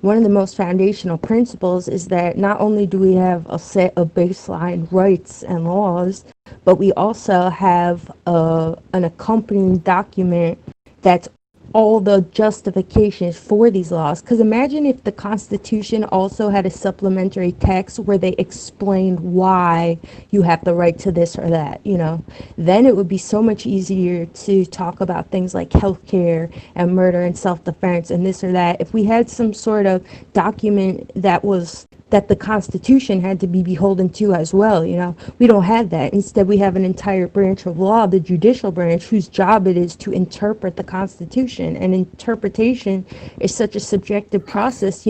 Speaker 2: one of the most foundational principles is that not only do we have a set of baseline rights and laws, but we also have an accompanying document that's all the justifications for these laws. Because imagine if the Constitution also had a supplementary text where they explained why you have the right to this or that, then it would be so much easier to talk about things like healthcare and murder and self-defense and this or that. If we had some sort of document that the Constitution had to be beholden to as well, we don't have that. Instead, we have an entire branch of law, the judicial branch, whose job it is to interpret the Constitution. And interpretation is such a subjective process.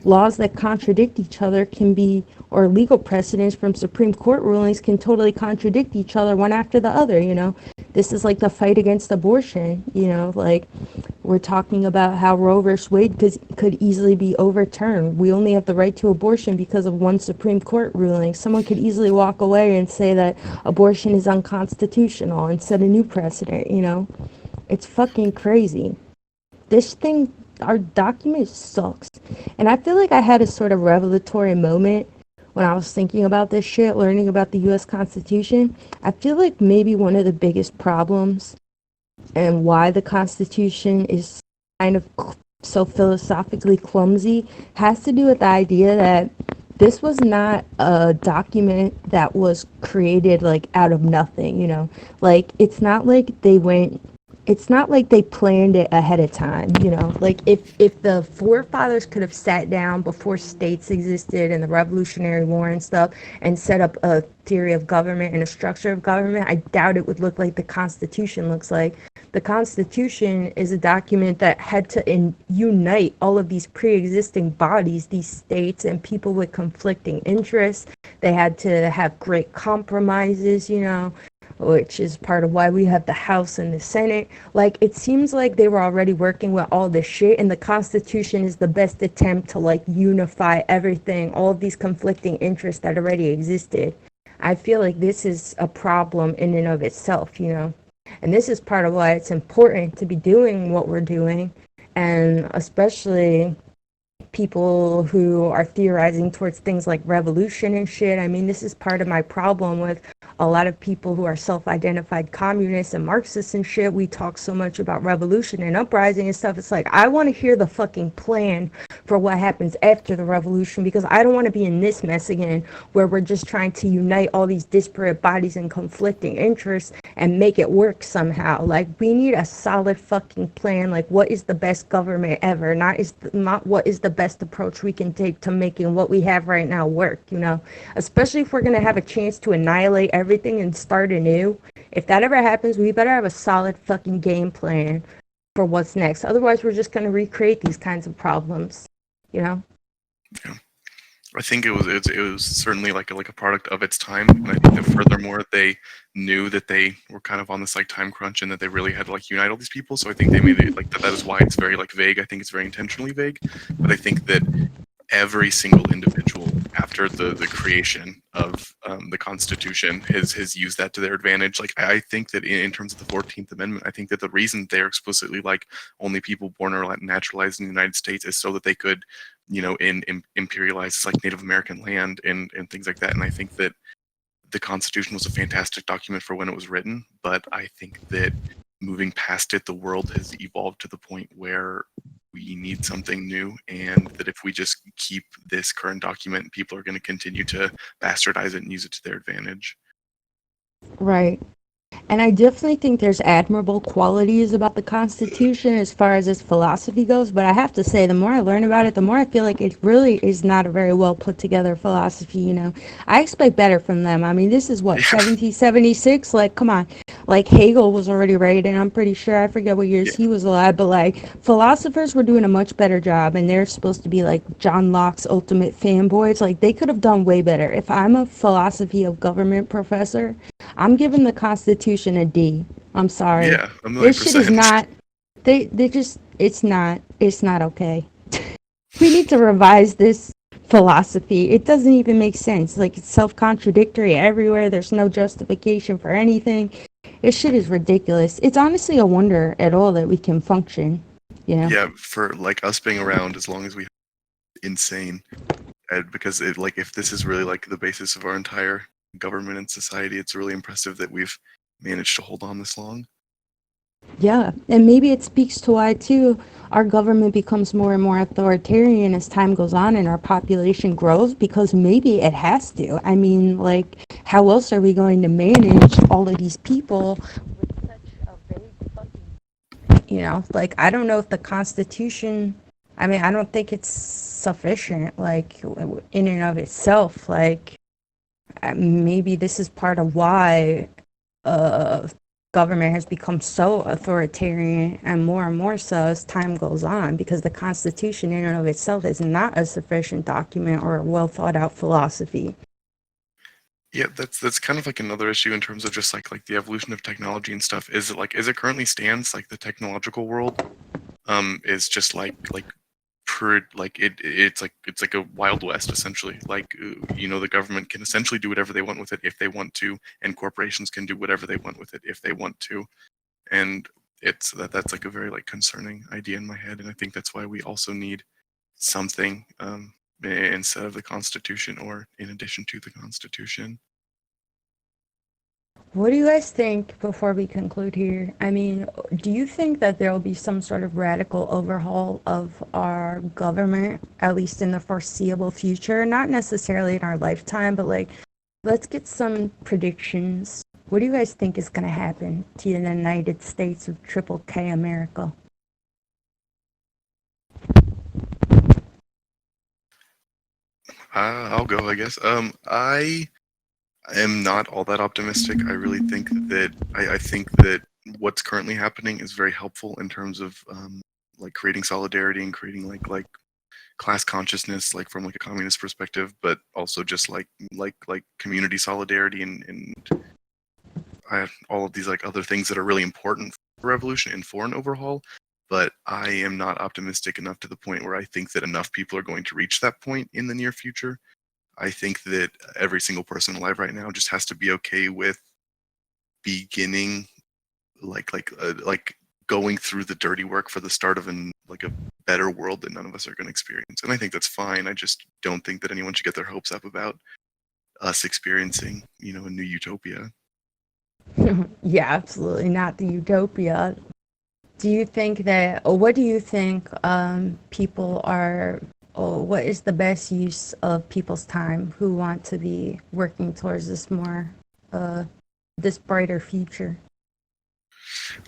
Speaker 2: Laws that contradict each other can be, or legal precedents from Supreme Court rulings can totally contradict each other one after the other. This is like the fight against abortion. Like, we're talking about how Roe versus Wade could easily be overturned. We only have the right to abortion because of one Supreme Court ruling. Someone could easily walk away and say that abortion is unconstitutional and set a new precedent, It's fucking crazy. This thing, our document sucks. And I feel like I had a sort of revelatory moment when I was thinking about this shit, learning about the U.S. Constitution. I feel like maybe one of the biggest problems and why the Constitution is kind of so philosophically clumsy has to do with the idea that this was not a document that was created like out of nothing, Like, it's not like they planned it ahead of time, Like, if the forefathers could have sat down before states existed and the Revolutionary War and stuff and set up a theory of government and a structure of government, I doubt it would look like the Constitution looks like. The Constitution is a document that had to unite all of these pre-existing bodies, these states, and people with conflicting interests. They had to have great compromises, which is part of why we have the House and the Senate. Like, it seems like they were already working with all this shit, and the Constitution is the best attempt to, like, unify everything, all of these conflicting interests that already existed. I feel like this is a problem in and of itself, And this is part of why it's important to be doing what we're doing, and especially people who are theorizing towards things like revolution and shit. I mean, this is part of my problem with a lot of people who are self-identified communists and Marxists and shit. We talk so much about revolution and uprising and stuff. It's like, I want to hear the fucking plan for what happens after the revolution, because I don't want to be in this mess again where we're just trying to unite all these disparate bodies and conflicting interests and make it work somehow. Like, we need a solid fucking plan. Like, what is the best government ever? Not what is the best approach we can take to making what we have right now work, you know? Especially if we're going to have a chance to annihilate everything and start anew. If that ever happens, we better have a solid fucking game plan for what's next. Otherwise, we're just going to recreate these kinds of problems, you know?
Speaker 8: Yeah. I think it was certainly like a product of its time, and I think that furthermore they knew that they were kind of on this like time crunch and that they really had to like unite all these people. So I think they made it like that is why it's very like vague. I think it's very intentionally vague, but I think that every single individual after the creation of the Constitution has used that to their advantage. Like I think that in terms of the 14th Amendment, I think that the reason they're explicitly like only people born or naturalized in the United States is so that they could, you know, imperialize like Native American land and things like that. And I think that the Constitution was a fantastic document for when it was written, but I think that moving past it, the world has evolved to the point where we need something new, and that if we just keep this current document, people are going to continue to bastardize it and use it to their advantage.
Speaker 2: Right. And I definitely think there's admirable qualities about the Constitution as far as its philosophy goes, but I have to say, the more I learn about it, the more I feel like it really is not a very well put together philosophy, you know. I expect better from them. I mean, this is what, 1776? Like, come on. Like, Hegel was already right, and I'm pretty sure, I forget what years he was alive, but like, philosophers were doing a much better job, and they're supposed to be like John Locke's ultimate fanboys. Like, they could have done way better. If I'm a philosophy of government professor, I'm giving the Constitution a D. I'm sorry.
Speaker 8: Yeah, a million
Speaker 2: This shit is
Speaker 8: percent.
Speaker 2: not. They just. It's not. It's not okay. We need to revise this philosophy. It doesn't even make sense. Like, it's self-contradictory everywhere. There's no justification for anything. This shit is ridiculous. It's honestly a wonder at all that we can function. You know.
Speaker 8: Yeah, for like us being around as long as we insane, because it like if this is really like the basis of our entire government and society, it's really impressive that we've managed to hold on this long.
Speaker 2: Yeah, and maybe it speaks to why, too, our government becomes more and more authoritarian as time goes on and our population grows, because maybe it has to. I mean, like, how else are we going to manage all of these people with such a vague fucking, you know, like, I don't know if the Constitution, I mean, I don't think it's sufficient, like, in and of itself. Like, maybe this is part of why government has become so authoritarian, and more so as time goes on, because the Constitution in and of itself is not a sufficient document or a well thought out philosophy.
Speaker 8: Yeah, that's kind of like another issue in terms of just like the evolution of technology and stuff. Is it like as it currently stands, like the technological world is just like it's like a wild west essentially. Like you know, the government can essentially do whatever they want with it if they want to, and corporations can do whatever they want with it if they want to. And that's like a very like concerning idea in my head, and I think that's why we also need something instead of the Constitution, or in addition to the Constitution.
Speaker 2: What do you guys think before we conclude here? I mean, do you think that there will be some sort of radical overhaul of our government, at least in the foreseeable future? Not necessarily in our lifetime, but like, let's get some predictions. What do you guys think is going to happen to the United States of Triple K America?
Speaker 8: I'll go, I guess. I am not all that optimistic. I really think that I think that what's currently happening is very helpful in terms of like creating solidarity and creating like class consciousness, like from like a communist perspective, but also just like community solidarity and all of these like other things that are really important for revolution and for an overhaul. But I am not optimistic enough to the point where I think that enough people are going to reach that point in the near future. I think that every single person alive right now just has to be okay with beginning like going through the dirty work for the start of a better world that none of us are going to experience. And I think that's fine. I just don't think that anyone should get their hopes up about us experiencing, a new utopia.
Speaker 2: Yeah, absolutely not the utopia. Do you think that, or what do you think people are, or what is the best use of people's time who want to be working towards this brighter future?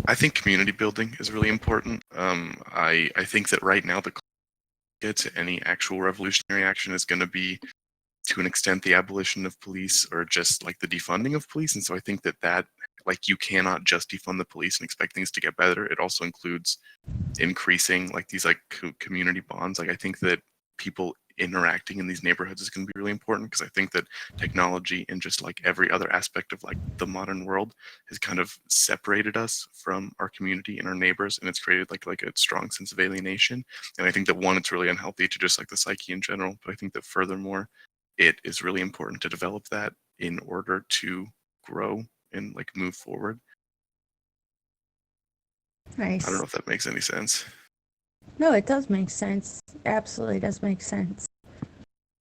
Speaker 8: I think community building is really important. I think that right now the get to any actual revolutionary action is going to be, to an extent, the abolition of police or just like the defunding of police. And so I think that you cannot just defund the police and expect things to get better. It also includes increasing these community bonds. I think that people interacting in these neighborhoods is going to be really important, because I think that technology and just every other aspect of the modern world has kind of separated us from our community and our neighbors, and it's created like a strong sense of alienation. And I think that it's really unhealthy to just the psyche in general, but I think that furthermore it is really important to develop that in order to grow and move forward.
Speaker 2: Nice.
Speaker 8: I don't know if that makes any sense.
Speaker 2: No, it does make sense. Absolutely does make sense.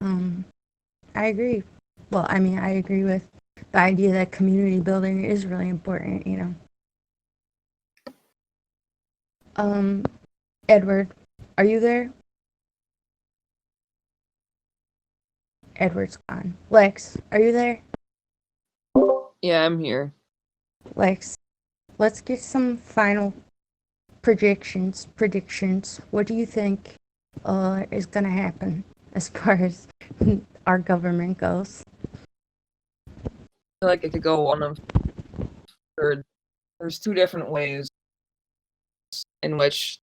Speaker 2: I agree. Well, I mean, I agree with the idea that community building is really important, Edward, are you there? Edward's gone. Lex, are you there?
Speaker 4: Yeah, I'm here.
Speaker 2: Lex, let's get some final predictions. What do you think is going to happen as far as our government goes?
Speaker 4: I feel like it could go there's two different ways in which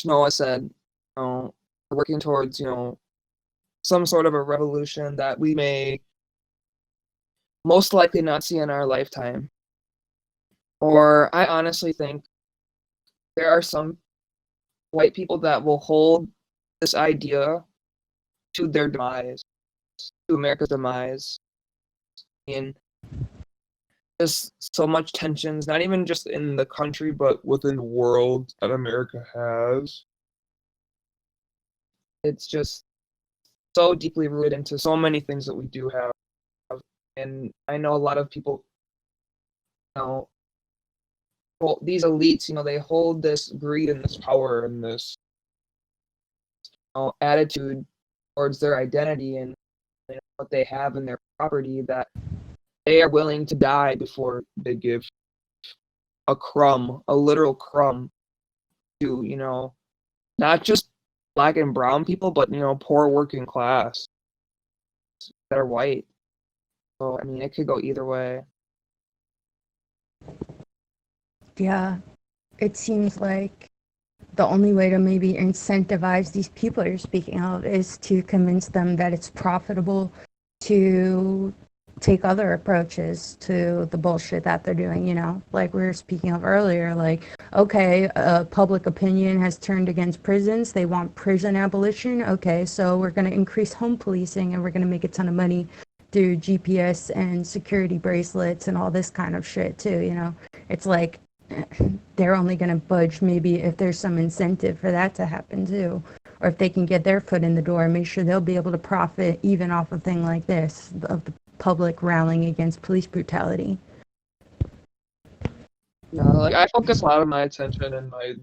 Speaker 4: Noah said, we're working towards, some sort of a revolution that we may most likely not see in our lifetime. Or I honestly think there are some white people that will hold this idea to their demise, to America's demise. And there's so much tensions, not even just in the country, but within the world that America has. It's just so deeply rooted into so many things that we do have. And I know a lot of people, these elites, they hold this greed and this power and this attitude towards their identity and what they have in their property, that they are willing to die before they give a literal crumb to, not just Black and brown people, but, poor working class that are white. So, I mean, it could go either way.
Speaker 2: Yeah, it seems like the only way to maybe incentivize these people you're speaking of is to convince them that it's profitable to take other approaches to the bullshit that they're doing, like we were speaking of earlier, okay, public opinion has turned against prisons. They want prison abolition. Okay, so we're going to increase home policing and we're going to make a ton of money through GPS and security bracelets and all this kind of shit too, It's like they're only going to budge maybe if there's some incentive for that to happen too, or if they can get their foot in the door and make sure they'll be able to profit even off a thing like this, of the public rallying against police brutality.
Speaker 4: Yeah, I focus a lot of my attention in my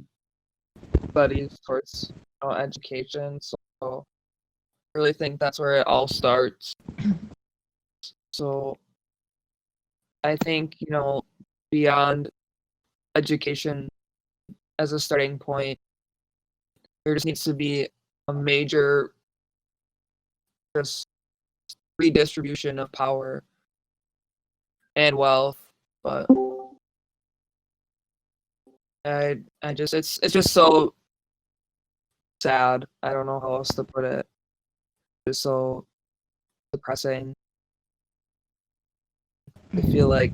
Speaker 4: studies towards education, so I really think that's where it all starts. So I think, beyond education as a starting point, there just needs to be a major just redistribution of power and wealth. But I just it's just so sad. I don't know how else to put it. It's so depressing. I feel like,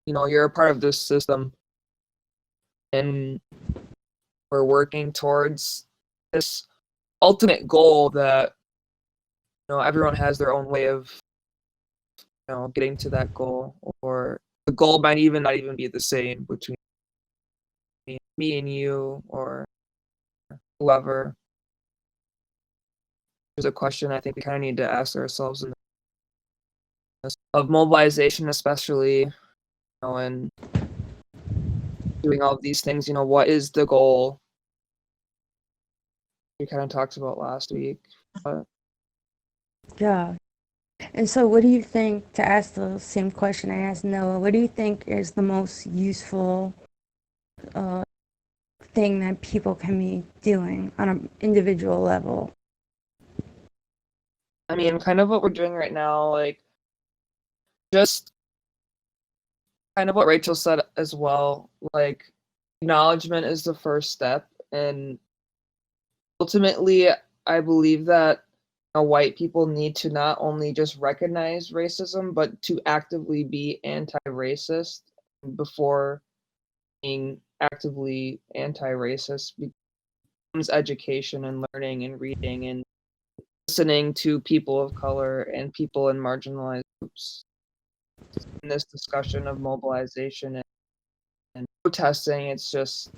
Speaker 4: you're a part of this system and we're working towards this ultimate goal that, everyone has their own way of, getting to that goal, or the goal might not even be the same between me and you or whoever. There's a question I think we kind of need to ask ourselves in this, of mobilization, especially, you know, and doing all of these things. You know, what is the goal? We kind of talked about last week. But
Speaker 2: Yeah. And so what do you think, to ask the same question I asked Noah, what do you think is the most useful thing that people can be doing on an individual level?
Speaker 4: I mean, kind of what we're doing right now, like, just kind of what Rachel said as well, like, acknowledgement is the first step. And ultimately, I believe that white people need to not only just recognize racism, but to actively be anti-racist before being actively anti-racist becomes education and learning and reading and listening to people of color and people in marginalized groups. In this discussion of mobilization and protesting, it's just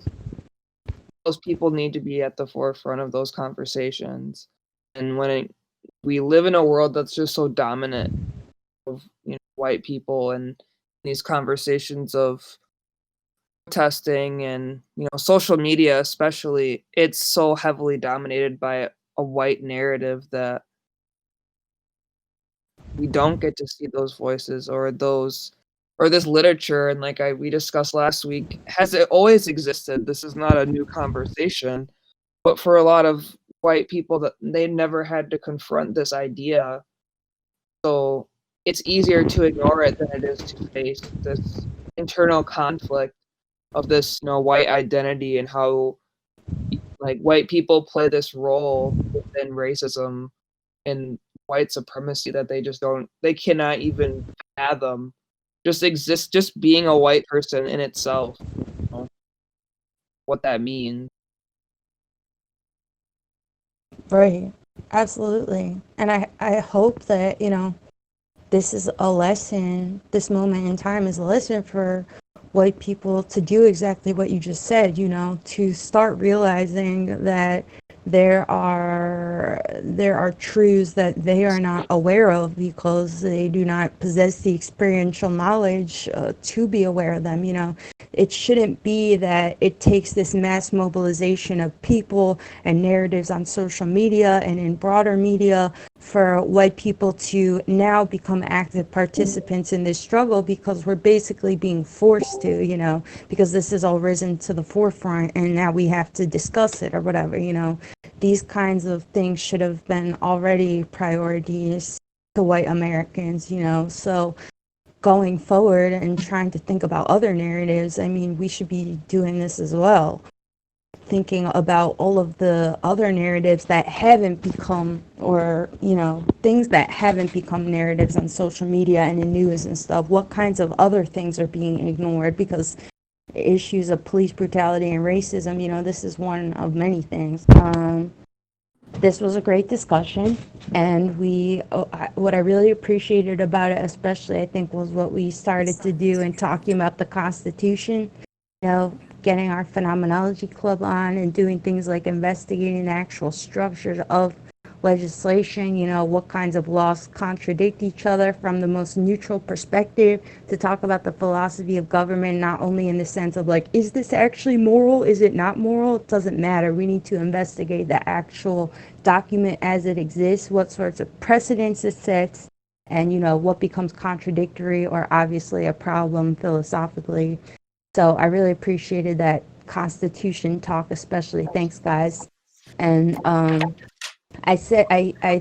Speaker 4: those people need to be at the forefront of those conversations. And we live in a world that's just so dominant of, you know, white people, and these conversations of protesting and, you know, social media especially, it's so heavily dominated by a white narrative that we don't get to see those voices or this literature. And like we discussed last week, has it always existed? This is not a new conversation, but for a lot of white people, that they never had to confront this idea, so it's easier to ignore it than it is to face this internal conflict of this, you know, white identity, and how like white people play this role within racism and white supremacy that they cannot even fathom. Just being a white person in itself, you know, what that means.
Speaker 2: Right. Absolutely. And I hope that, you know, this is a lesson, this moment in time is a lesson for white people to do exactly what you just said, you know, to start realizing that there are truths that they are not aware of because they do not possess the experiential knowledge to be aware of them. You know, it shouldn't be that it takes this mass mobilization of people and narratives on social media and in broader media for white people to now become active participants in this struggle, because we're basically being forced to, you know, because this has all risen to the forefront and now we have to discuss it or whatever, you know. These kinds of things should have been already priorities to white Americans, you know. So going forward and trying to think about other narratives, I mean, we should be doing this as well. Thinking about all of the other narratives that haven't become, or, you know, things that haven't become narratives on social media and in news and stuff. What kinds of other things are being ignored? Because issues of police brutality and racism, you know, this is one of many things. This was a great discussion, and what I really appreciated about it, especially, I think, was what we started to do in talking about the Constitution. You know, getting our phenomenology club on and doing things like investigating the actual structures of legislation, you know, what kinds of laws contradict each other from the most neutral perspective, to talk about the philosophy of government, not only in the sense of like, is this actually moral? Is it not moral? It doesn't matter. We need to investigate the actual document as it exists, what sorts of precedents it sets, and, you know, what becomes contradictory or obviously a problem philosophically. So I really appreciated that Constitution talk, especially. Thanks, guys. And I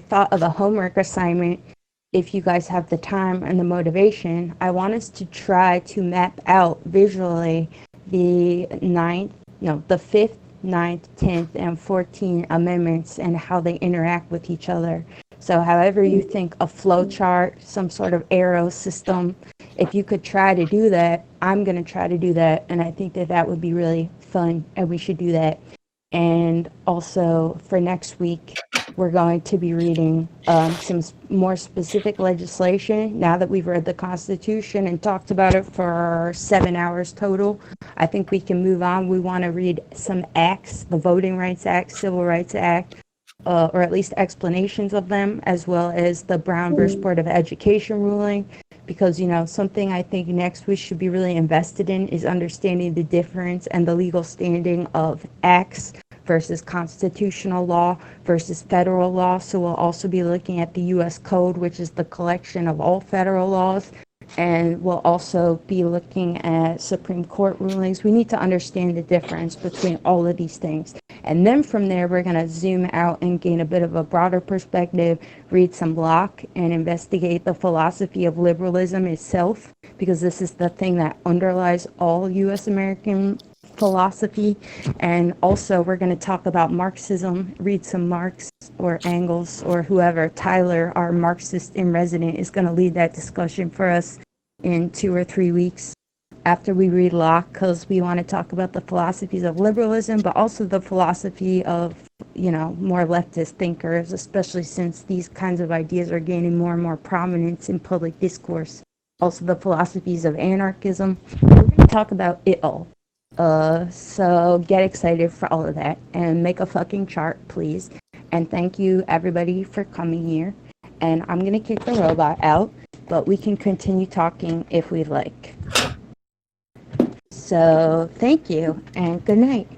Speaker 2: thought of a homework assignment. If you guys have the time and the motivation, I want us to try to map out visually the the 5th, 9th, 10th, and 14th amendments and how they interact with each other. So however you think, a flow chart, some sort of arrow system, if you could try to do that, I'm going to try to do that. And I think that that would be really fun, and we should do that. And also for next week, we're going to be reading some more specific legislation. Now that we've read the Constitution and talked about it for 7 hours total, I think we can move on. We want to read some acts, the Voting Rights Act, Civil Rights Act, or at least explanations of them, as well as the Brown versus Board of Education ruling. Because, something I think next we should be really invested in is understanding the difference and the legal standing of acts versus constitutional law versus federal law. So we'll also be looking at the U.S. Code, which is the collection of all federal laws. And we'll also be looking at Supreme Court rulings. We need to understand the difference between all of these things. And then from there, we're going to zoom out and gain a bit of a broader perspective, read some Locke, and investigate the philosophy of liberalism itself, because this is the thing that underlies all U.S. American philosophy. And also, we're going to talk about Marxism, read some Marx or Engels or whoever. Tyler, our Marxist in resident, is going to lead that discussion for us in 2 or 3 weeks after we read Locke, because we want to talk about the philosophies of liberalism, but also the philosophy of, more leftist thinkers, especially since these kinds of ideas are gaining more and more prominence in public discourse. Also the philosophies of anarchism. We're going to talk about it all. So get excited for all of that and make a fucking chart, please. And thank you everybody for coming here. And I'm gonna kick the robot out, but we can continue talking if we'd like. So thank you and good night.